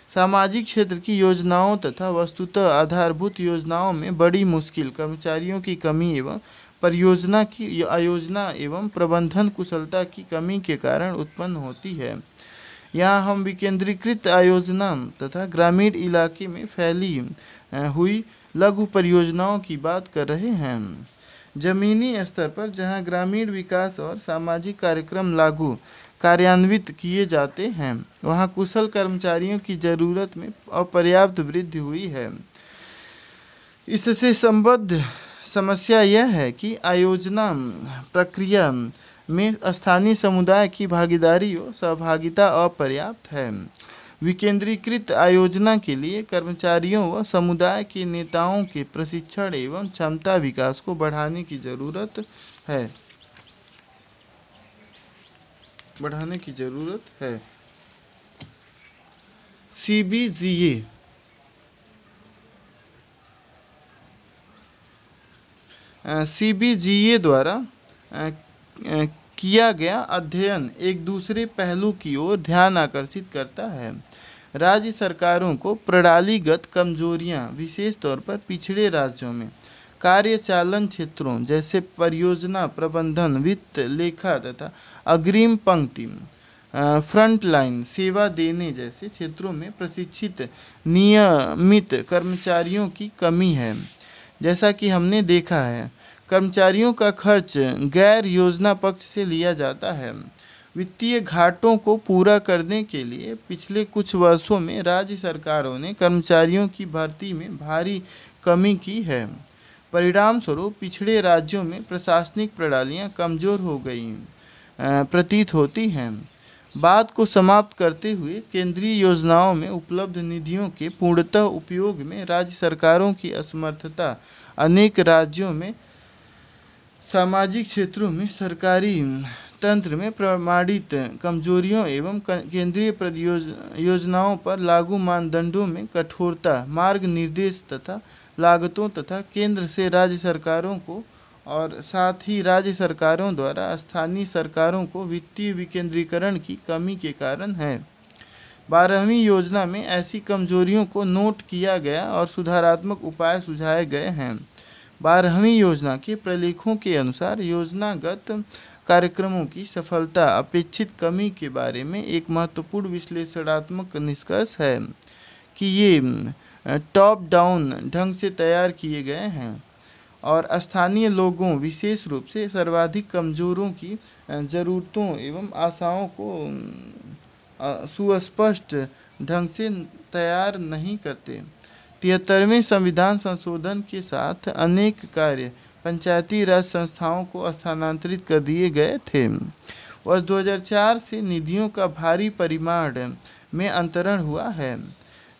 सामाजिक क्षेत्र की योजनाओं तथा वस्तुतः आधारभूत योजनाओं में बड़ी मुश्किल कर्मचारियों की कमी एवं परियोजना की आयोजना एवं प्रबंधन कुशलता की कमी के कारण उत्पन्न होती है। यहाँ हम विकेंद्रीकृत आयोजना तथा ग्रामीण इलाके में फैली हुई लघु परियोजनाओं की बात कर रहे हैं। जमीनी स्तर पर जहाँ ग्रामीण विकास और सामाजिक कार्यक्रम कार्यान्वित किए जाते हैं, वहाँ कुशल कर्मचारियों की ज़रूरत में अपर्याप्त वृद्धि हुई है। इससे संबद्ध समस्या यह है कि आयोजना प्रक्रिया में स्थानीय समुदाय की भागीदारी और सहभागिता अपर्याप्त है। विकेंद्रीकृत आयोजना के लिए कर्मचारियों व समुदाय के नेताओं के प्रशिक्षण एवं क्षमता विकास को बढ़ाने की ज़रूरत है। सीबीजीए द्वारा किया गया अध्ययन एक दूसरे पहलू की ओर ध्यान आकर्षित करता है। राज्य सरकारों को प्रणालीगत कमजोरियां, विशेष तौर पर पिछड़े राज्यों में कार्यचालन क्षेत्रों जैसे परियोजना प्रबंधन, वित्त, लेखा तथा अग्रिम पंक्ति फ्रंटलाइन सेवा देने जैसे क्षेत्रों में प्रशिक्षित नियमित कर्मचारियों की कमी है। जैसा कि हमने देखा है, कर्मचारियों का खर्च गैर योजना पक्ष से लिया जाता है। वित्तीय घाटों को पूरा करने के लिए पिछले कुछ वर्षों में राज्य सरकारों ने कर्मचारियों की भर्ती में भारी कमी की है। परिणाम स्वरूप पिछड़े राज्यों में प्रशासनिक प्रणालियां कमज़ोर हो गई प्रतीत होती हैं। बात को समाप्त करते हुए केंद्रीय योजनाओं में उपलब्ध निधियों के पूर्णतः उपयोग में राज्य सरकारों की असमर्थता, अनेक राज्यों में सामाजिक क्षेत्रों में सरकारी तंत्र में प्रमाणित कमजोरियों एवं केंद्रीय योजनाओं पर लागू मानदंडों में कठोरता, मार्ग निर्देश तथा लागतों तथा केंद्र से राज्य सरकारों को और साथ ही राज्य सरकारों द्वारा स्थानीय सरकारों को वित्तीय विकेंद्रीकरण की कमी के कारण है। 12वीं योजना में ऐसी कमजोरियों को नोट किया गया और सुधारात्मक उपाय सुझाए गए हैं। 12वीं योजना के प्रलेखों के अनुसार योजनागत कार्यक्रमों की सफलता अपेक्षित कमी के बारे में एक महत्वपूर्ण विश्लेषणात्मक निष्कर्ष है कि ये टॉप डाउन ढंग से तैयार किए गए हैं और स्थानीय लोगों, विशेष रूप से सर्वाधिक कमजोरों की ज़रूरतों एवं आशाओं को सुस्पष्ट ढंग से तैयार नहीं करते। 73वें संविधान संशोधन के साथ अनेक कार्य पंचायती राज संस्थाओं को स्थानांतरित कर दिए गए थे। वर्ष 2004 से निधियों का भारी परिमाण में अंतरण हुआ है,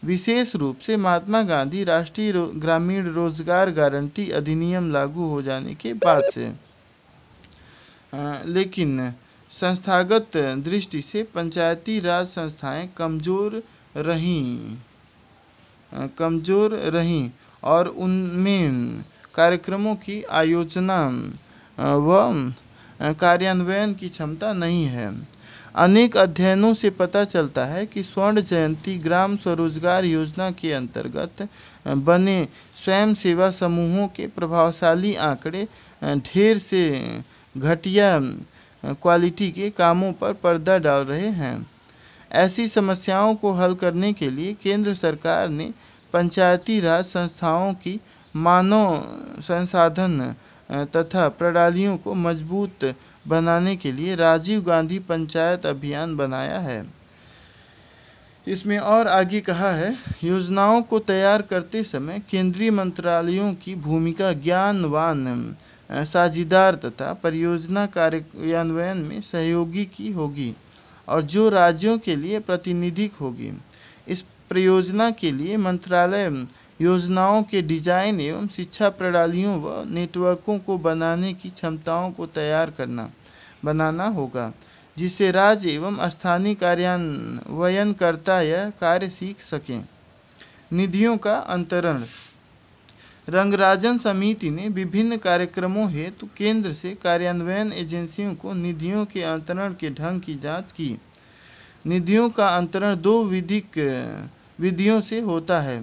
विशेष रूप से महात्मा गांधी राष्ट्रीय ग्रामीण रोजगार गारंटी अधिनियम लागू हो जाने के बाद से। लेकिन संस्थागत दृष्टि से पंचायती राज संस्थाएं कमज़ोर रहीं और उनमें कार्यक्रमों की आयोजना व कार्यान्वयन की क्षमता नहीं है। अनेक अध्ययनों से पता चलता है कि स्वर्ण जयंती ग्राम स्वरोजगार योजना के अंतर्गत बने स्वयं सेवा समूहों के प्रभावशाली आंकड़े ढेर से घटिया क्वालिटी के कामों पर पर्दा डाल रहे हैं। ऐसी समस्याओं को हल करने के लिए केंद्र सरकार ने पंचायती राज संस्थाओं की मानव संसाधन तथा प्रणालियों को मजबूत बनाने के लिए राजीव गांधी पंचायत अभियान बनाया है। इसमें और आगे कहा है, योजनाओं को तैयार करते समय केंद्रीय मंत्रालयों की भूमिका ज्ञानवान, साझीदार तथा परियोजना कार्यान्वयन में सहयोगी की होगी और जो राज्यों के लिए प्रातिनिधिक होगी। इस प्रयोजना के लिए मंत्रालय योजनाओं के डिजाइन एवं शिक्षा प्रणालियों व नेटवर्कों को बनाने की क्षमताओं को बनाना होगा, जिससे राज्य एवं स्थानीय कार्यान्वयनकर्ता यह कार्य सीख सकें। निधियों का अंतरण। रंगराजन समिति ने विभिन्न कार्यक्रमों हेतु केंद्र से कार्यान्वयन एजेंसियों को निधियों के अंतरण के ढंग की जांच की। निधियों का अंतरण 2 विधियों से होता है।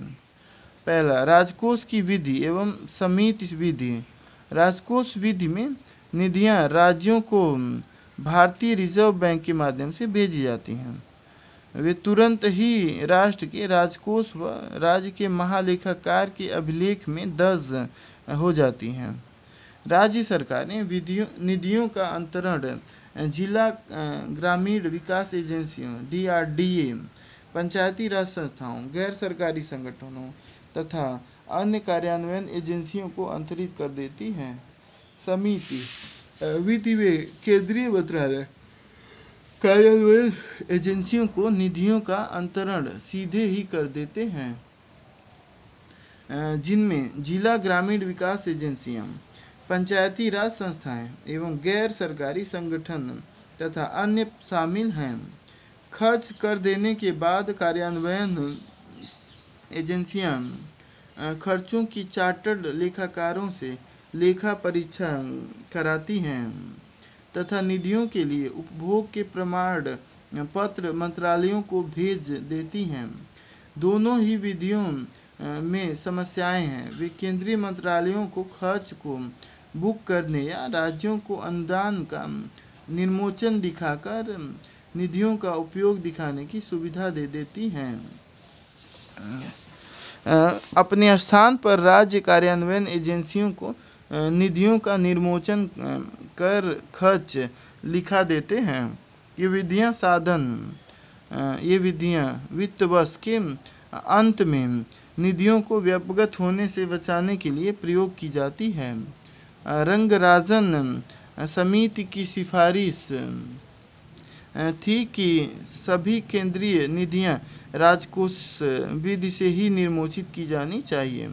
पहला, राजकोष की विधि एवं समिति विधि। राजकोष विधि में निधियां राज्यों को भारतीय रिजर्व बैंक के माध्यम से भेजी जाती हैं। वे तुरंत ही राष्ट्र के राजकोष व राज्य के महालेखाकार के अभिलेख में दर्ज हो जाती हैं। राज्य सरकारें निधियों का अंतरण जिला ग्रामीण विकास एजेंसियों DRDA, पंचायती राज संस्थाओं, गैर सरकारी संगठनों तथा अन्य कार्यान्वयन एजेंसियों को अंतरित कर देती हैं। समिति विधि में केंद्रीय मंत्रालय कार्यान्वयन एजेंसियों को निधियों का अंतरण सीधे ही कर देते हैं, जिनमें जिला ग्रामीण विकास एजेंसियां, पंचायती राज संस्थाएं एवं गैर सरकारी संगठन तथा अन्य शामिल हैं। खर्च कर देने के बाद कार्यान्वयन एजेंसियां खर्चों की चार्टर्ड लेखाकारों से लेखा परीक्षा कराती हैं तथा निधियों के लिए उपभोग के प्रमाण पत्र मंत्रालयों को भेज देती हैं। दोनों ही विधियों में समस्याएं हैं। वे केंद्रीय मंत्रालयों को खर्च को बुक करने या राज्यों को अनुदान का निर्मोचन दिखाकर निधियों का उपयोग दिखाने की सुविधा दे देती हैं। अपने स्थान पर राज्य कार्यान्वयन एजेंसियों को निधियों का निर्मोचन कर खर्च लिखा देते हैं। ये विधियां वित्त वर्ष के अंत में निधियों को व्यपगत होने से बचाने के लिए प्रयोग की जाती है। रंगराजन समिति की सिफारिश थी कि सभी केंद्रीय निधियां राजकोष विधि से ही निर्मोचित की जानी चाहिए।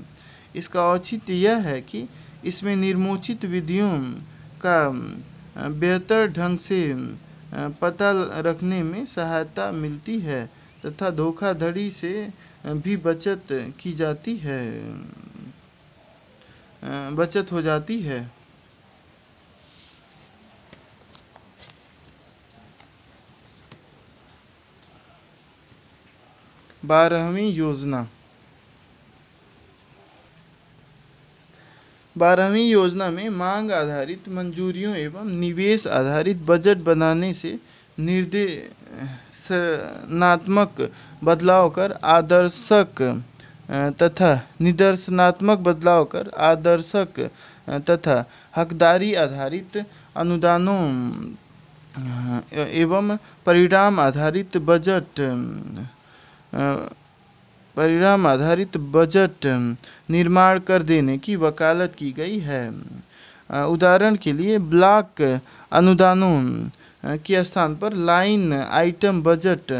इसका औचित्य यह है कि इसमें निर्मोचित विधियों का बेहतर ढंग से पता रखने में सहायता मिलती है तथा धोखाधड़ी से भी बचत हो जाती है। बारहवीं योजना में मांग आधारित मंजूरियों एवं निवेश आधारित बजट बनाने से निदर्शनात्मक बदलाव कर आदर्शक तथा हकदारी आधारित अनुदानों एवं परिणाम आधारित बजट निर्माण कर देने की वकालत की गई है। उदाहरण के लिए ब्लॉक अनुदानों के स्थान पर लाइन आइटम बजट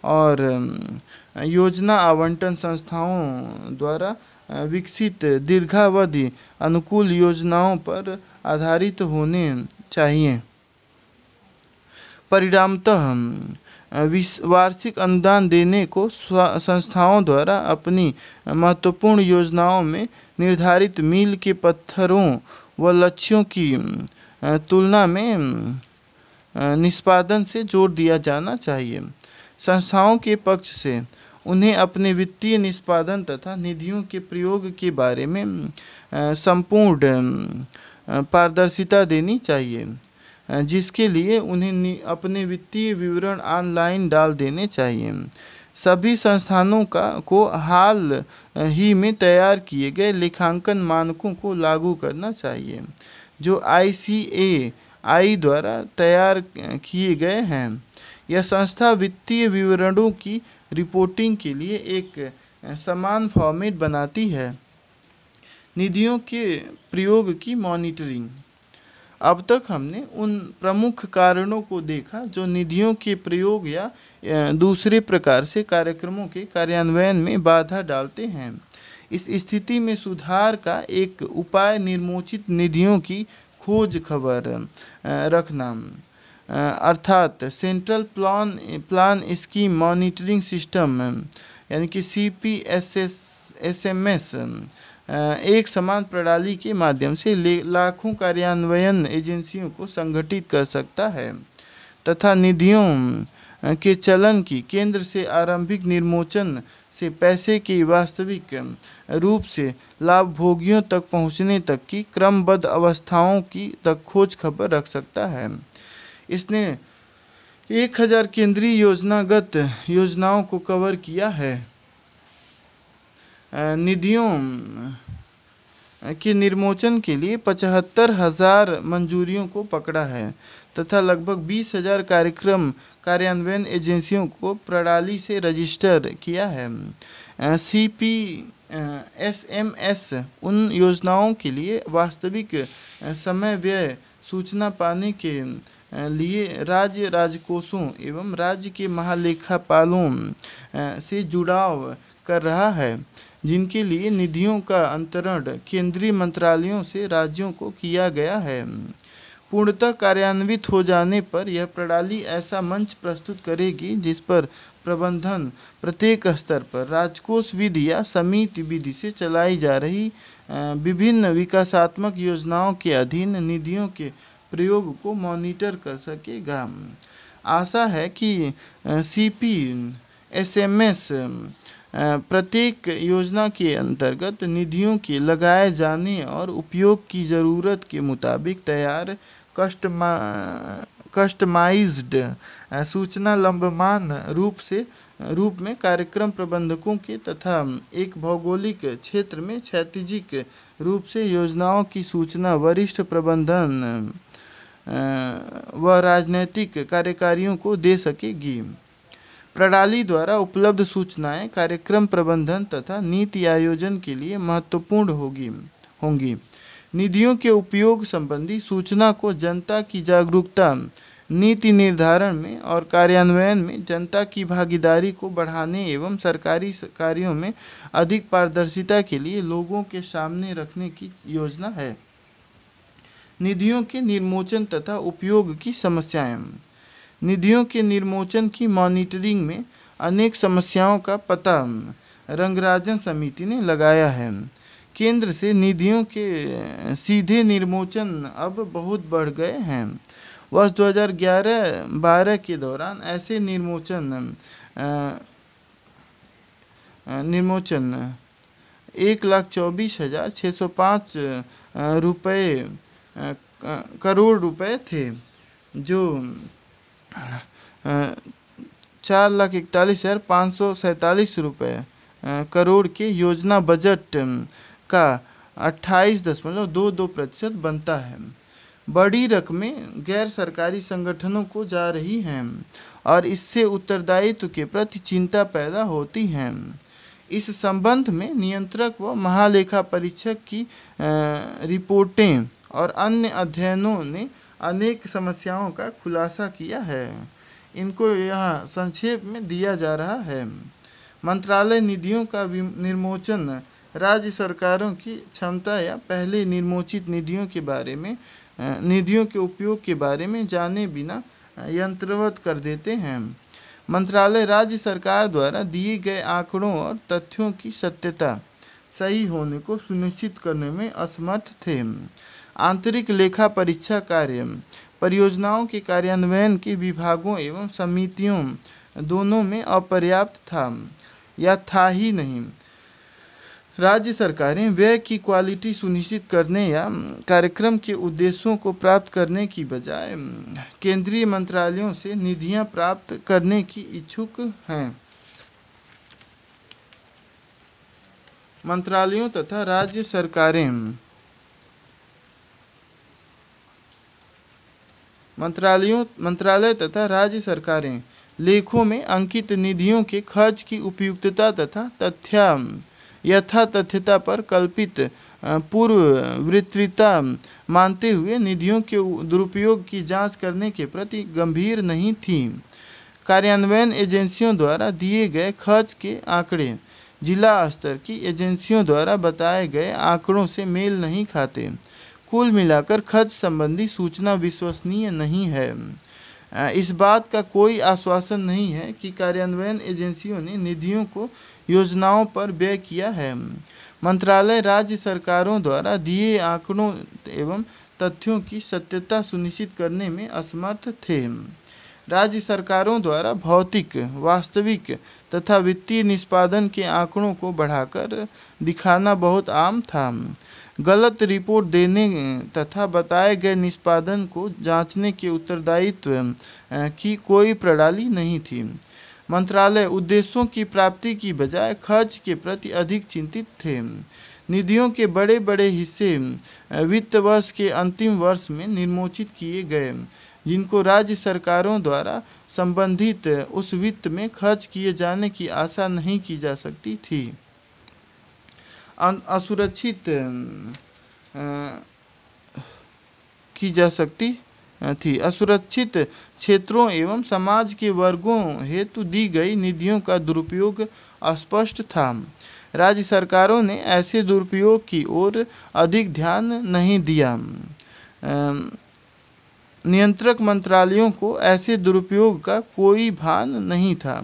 और योजना आवंटन संस्थाओं द्वारा विकसित दीर्घावधि अनुकूल योजनाओं पर आधारित होने चाहिए। परिणामतः वार्षिक अनुदान देने को संस्थाओं द्वारा अपनी महत्वपूर्ण योजनाओं में निर्धारित मील के पत्थरों व लक्ष्यों की तुलना में निष्पादन से जोड़ दिया जाना चाहिए। संस्थाओं के पक्ष से उन्हें अपने वित्तीय निष्पादन तथा निधियों के प्रयोग के बारे में संपूर्ण पारदर्शिता देनी चाहिए, जिसके लिए उन्हें अपने वित्तीय विवरण ऑनलाइन डाल देने चाहिए। सभी संस्थानों को हाल ही में तैयार किए गए लेखांकन मानकों को लागू करना चाहिए, जो ICAI द्वारा तैयार किए गए हैं। यह संस्था वित्तीय विवरणों की रिपोर्टिंग के लिए एक समान फॉर्मेट बनाती है। निधियों के प्रयोग की मॉनिटरिंग। अब तक हमने उन प्रमुख कारणों को देखा जो निधियों के प्रयोग या दूसरे प्रकार से कार्यक्रमों के कार्यान्वयन में बाधा डालते हैं। इस स्थिति में सुधार का एक उपाय निर्मोचित निधियों की खोज खबर रखना अर्थात central plan scheme monitoring system यानी कि CPSSMS एक समान प्रणाली के माध्यम से लाखों कार्यान्वयन एजेंसियों को संगठित कर सकता है तथा निधियों के चलन की केंद्र से आरंभिक निर्मोचन से पैसे की वास्तविक रूप से लाभभोगियों तक पहुंचने तक की क्रमबद्ध अवस्थाओं की तक खोज खबर रख सकता है। इसने 1000 केंद्रीय योजनागत योजनाओं को कवर किया है, निधियों के निर्मोचन के लिए 75,000 मंजूरियों को पकड़ा है तथा लगभग 20,000 कार्यान्वयन एजेंसियों को प्रणाली से रजिस्टर किया है। CPSMS उन योजनाओं के लिए वास्तविक समय व्यय सूचना पाने के लिए राज्य राजकोषों एवं राज्य के महालेखापालों से जुड़ाव कर रहा है, जिनके लिए निधियों का अंतरण केंद्रीय मंत्रालयों से राज्यों को किया गया है। पूर्णतः कार्यान्वित हो जाने पर यह प्रणाली ऐसा मंच प्रस्तुत करेगी जिस पर प्रबंधन प्रत्येक स्तर पर राजकोष विधि या समिति विधि से चलाई जा रही विभिन्न विकासात्मक योजनाओं के अधीन निधियों के प्रयोग को मॉनिटर कर सकेगा। आशा है कि CPSMS प्रत्येक योजना के अंतर्गत निधियों के लगाए जाने और उपयोग की ज़रूरत के मुताबिक तैयार कस्टमाइज्ड सूचना लंबमान रूप में कार्यक्रम प्रबंधकों के तथा एक भौगोलिक क्षेत्र में क्षैतिजिक रूप से योजनाओं की सूचना वरिष्ठ प्रबंधन व राजनैतिक कार्यकारियों को दे सकेगी। प्रणाली द्वारा उपलब्ध सूचनाएं कार्यक्रम प्रबंधन तथा नीति आयोजन के लिए महत्वपूर्ण होंगी। निधियों के उपयोग संबंधी सूचना को जनता की जागरूकता, नीति निर्धारण में और कार्यान्वयन में जनता की भागीदारी को बढ़ाने एवं सरकारी कार्यों में अधिक पारदर्शिता के लिए लोगों के सामने रखने की योजना है। निधियों के निर्मोचन तथा उपयोग की समस्याएं। निधियों के निर्मोचन की मॉनिटरिंग में अनेक समस्याओं का पता रंगराजन समिति ने लगाया है। केंद्र से निधियों के सीधे निर्मोचन अब बहुत बढ़ गए हैं। वर्ष 2011-12 के दौरान ऐसे निर्मोचन 1,24,605 करोड़ रुपए थे, जो 4,41,547 करोड़ के योजना बजट का 28.22% बनता है। बड़ी रकमें गैर सरकारी संगठनों को जा रही हैं और इससे उत्तरदायित्व के प्रति चिंता पैदा होती है। इस संबंध में नियंत्रक व महालेखा परीक्षक की रिपोर्टें और अन्य अध्ययनों ने अनेक समस्याओं का खुलासा किया है। इनको यहाँ संक्षेप में दिया जा रहा है। मंत्रालय निधियों का निर्मोचन राज्य सरकारों की क्षमता या पहले निर्मोचित निधियों के उपयोग के बारे में जाने बिना यंत्रवत कर देते हैं। मंत्रालय राज्य सरकार द्वारा दिए गए आंकड़ों और तथ्यों की सत्यता सही होने को सुनिश्चित करने में असमर्थ थे। आंतरिक लेखा परीक्षा कार्य परियोजनाओं के कार्यान्वयन के विभागों एवं समितियों दोनों में अपर्याप्त था या था ही नहीं। राज्य सरकारें व्यय की क्वालिटी सुनिश्चित करने या कार्यक्रम के उद्देश्यों को प्राप्त करने की बजाय केंद्रीय मंत्रालयों से निधियां प्राप्त करने की इच्छुक हैं। मंत्रालय तथा राज्य सरकारें लेखों में अंकित निधियों के खर्च की उपयुक्तता तथा यथातथ्यता पर कल्पित पूर्ववृत्तता मानते हुए निधियों के दुरुपयोग की जांच करने के प्रति गंभीर नहीं थी। कार्यान्वयन एजेंसियों द्वारा दिए गए खर्च के आंकड़े जिला स्तर की एजेंसियों द्वारा बताए गए आंकड़ों से मेल नहीं खाते। कुल मिलाकर खर्च संबंधी सूचना विश्वसनीय नहीं है। इस बात का कोई आश्वासन नहीं है कि कार्यान्वयन एजेंसियों ने निधियों को योजनाओं पर व्यय किया है। मंत्रालय राज्य सरकारों द्वारा दिए आंकड़ों एवं तथ्यों की सत्यता सुनिश्चित करने में असमर्थ थे। राज्य सरकारों द्वारा भौतिक, वास्तविक तथा वित्तीय निष्पादन के आंकड़ों को बढ़ाकर दिखाना बहुत आम था। गलत रिपोर्ट देने तथा बताए गए निष्पादन को जांचने के उत्तरदायित्व की कोई प्रणाली नहीं थी। मंत्रालय उद्देश्यों की प्राप्ति की बजाय खर्च के प्रति अधिक चिंतित थे। निधियों के बड़े बड़े हिस्से वित्त वर्ष के अंतिम वर्ष में निर्मोचित किए गए, जिनको राज्य सरकारों द्वारा संबंधित उस वित्त में खर्च किए जाने की आशा नहीं की जा सकती थी। असुरक्षित असुरक्षित क्षेत्रों एवं समाज के वर्गों हेतु दी गई निधियों का दुरुपयोग अस्पष्ट था। राज्य सरकारों ने ऐसे दुरुपयोग की ओर अधिक ध्यान नहीं दिया। नियंत्रक मंत्रालयों को ऐसे दुरुपयोग का कोई भान नहीं था।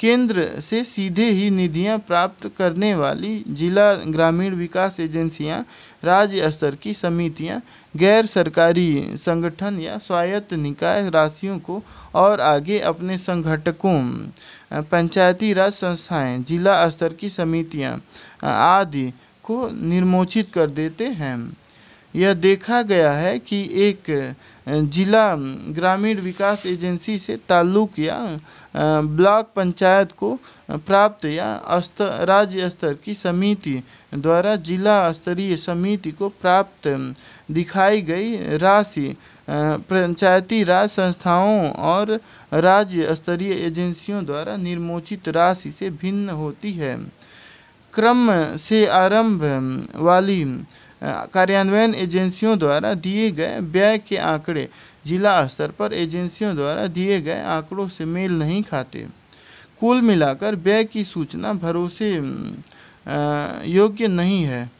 केंद्र से सीधे ही निधियां प्राप्त करने वाली जिला ग्रामीण विकास एजेंसियां, राज्य स्तर की समितियां, गैर सरकारी संगठन या स्वायत्त निकाय राशियों को और आगे अपने संगठकों, पंचायती राज संस्थाएं, जिला स्तर की समितियां आदि को निर्मोचित कर देते हैं। यह देखा गया है कि एक जिला ग्रामीण विकास एजेंसी से ताल्लुक़ या ब्लॉक पंचायत को प्राप्त या राज्य स्तर की समिति द्वारा जिला स्तरीय समिति को प्राप्त दिखाई गई राशि पंचायती राज संस्थाओं और राज्य स्तरीय एजेंसियों द्वारा निर्मोचित राशि से भिन्न होती है। क्रम से आरंभ वाली कार्यान्वयन एजेंसियों द्वारा दिए गए व्यय के आंकड़े जिला स्तर पर एजेंसियों द्वारा दिए गए आंकड़ों से मेल नहीं खाते। कुल मिलाकर व्यय की सूचना भरोसे योग्य नहीं है।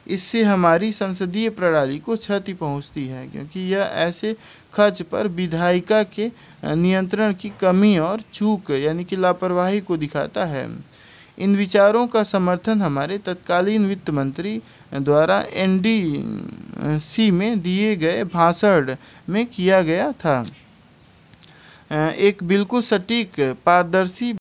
इससे हमारी संसदीय प्रणाली को क्षति पहुंचती है, क्योंकि यह ऐसे खर्च पर विधायिका के नियंत्रण की कमी और चूक यानी कि लापरवाही को दिखाता है। इन विचारों का समर्थन हमारे तत्कालीन वित्त मंत्री द्वारा NDC में दिए गए भाषण में किया गया था। एक बिल्कुल सटीक, पारदर्शी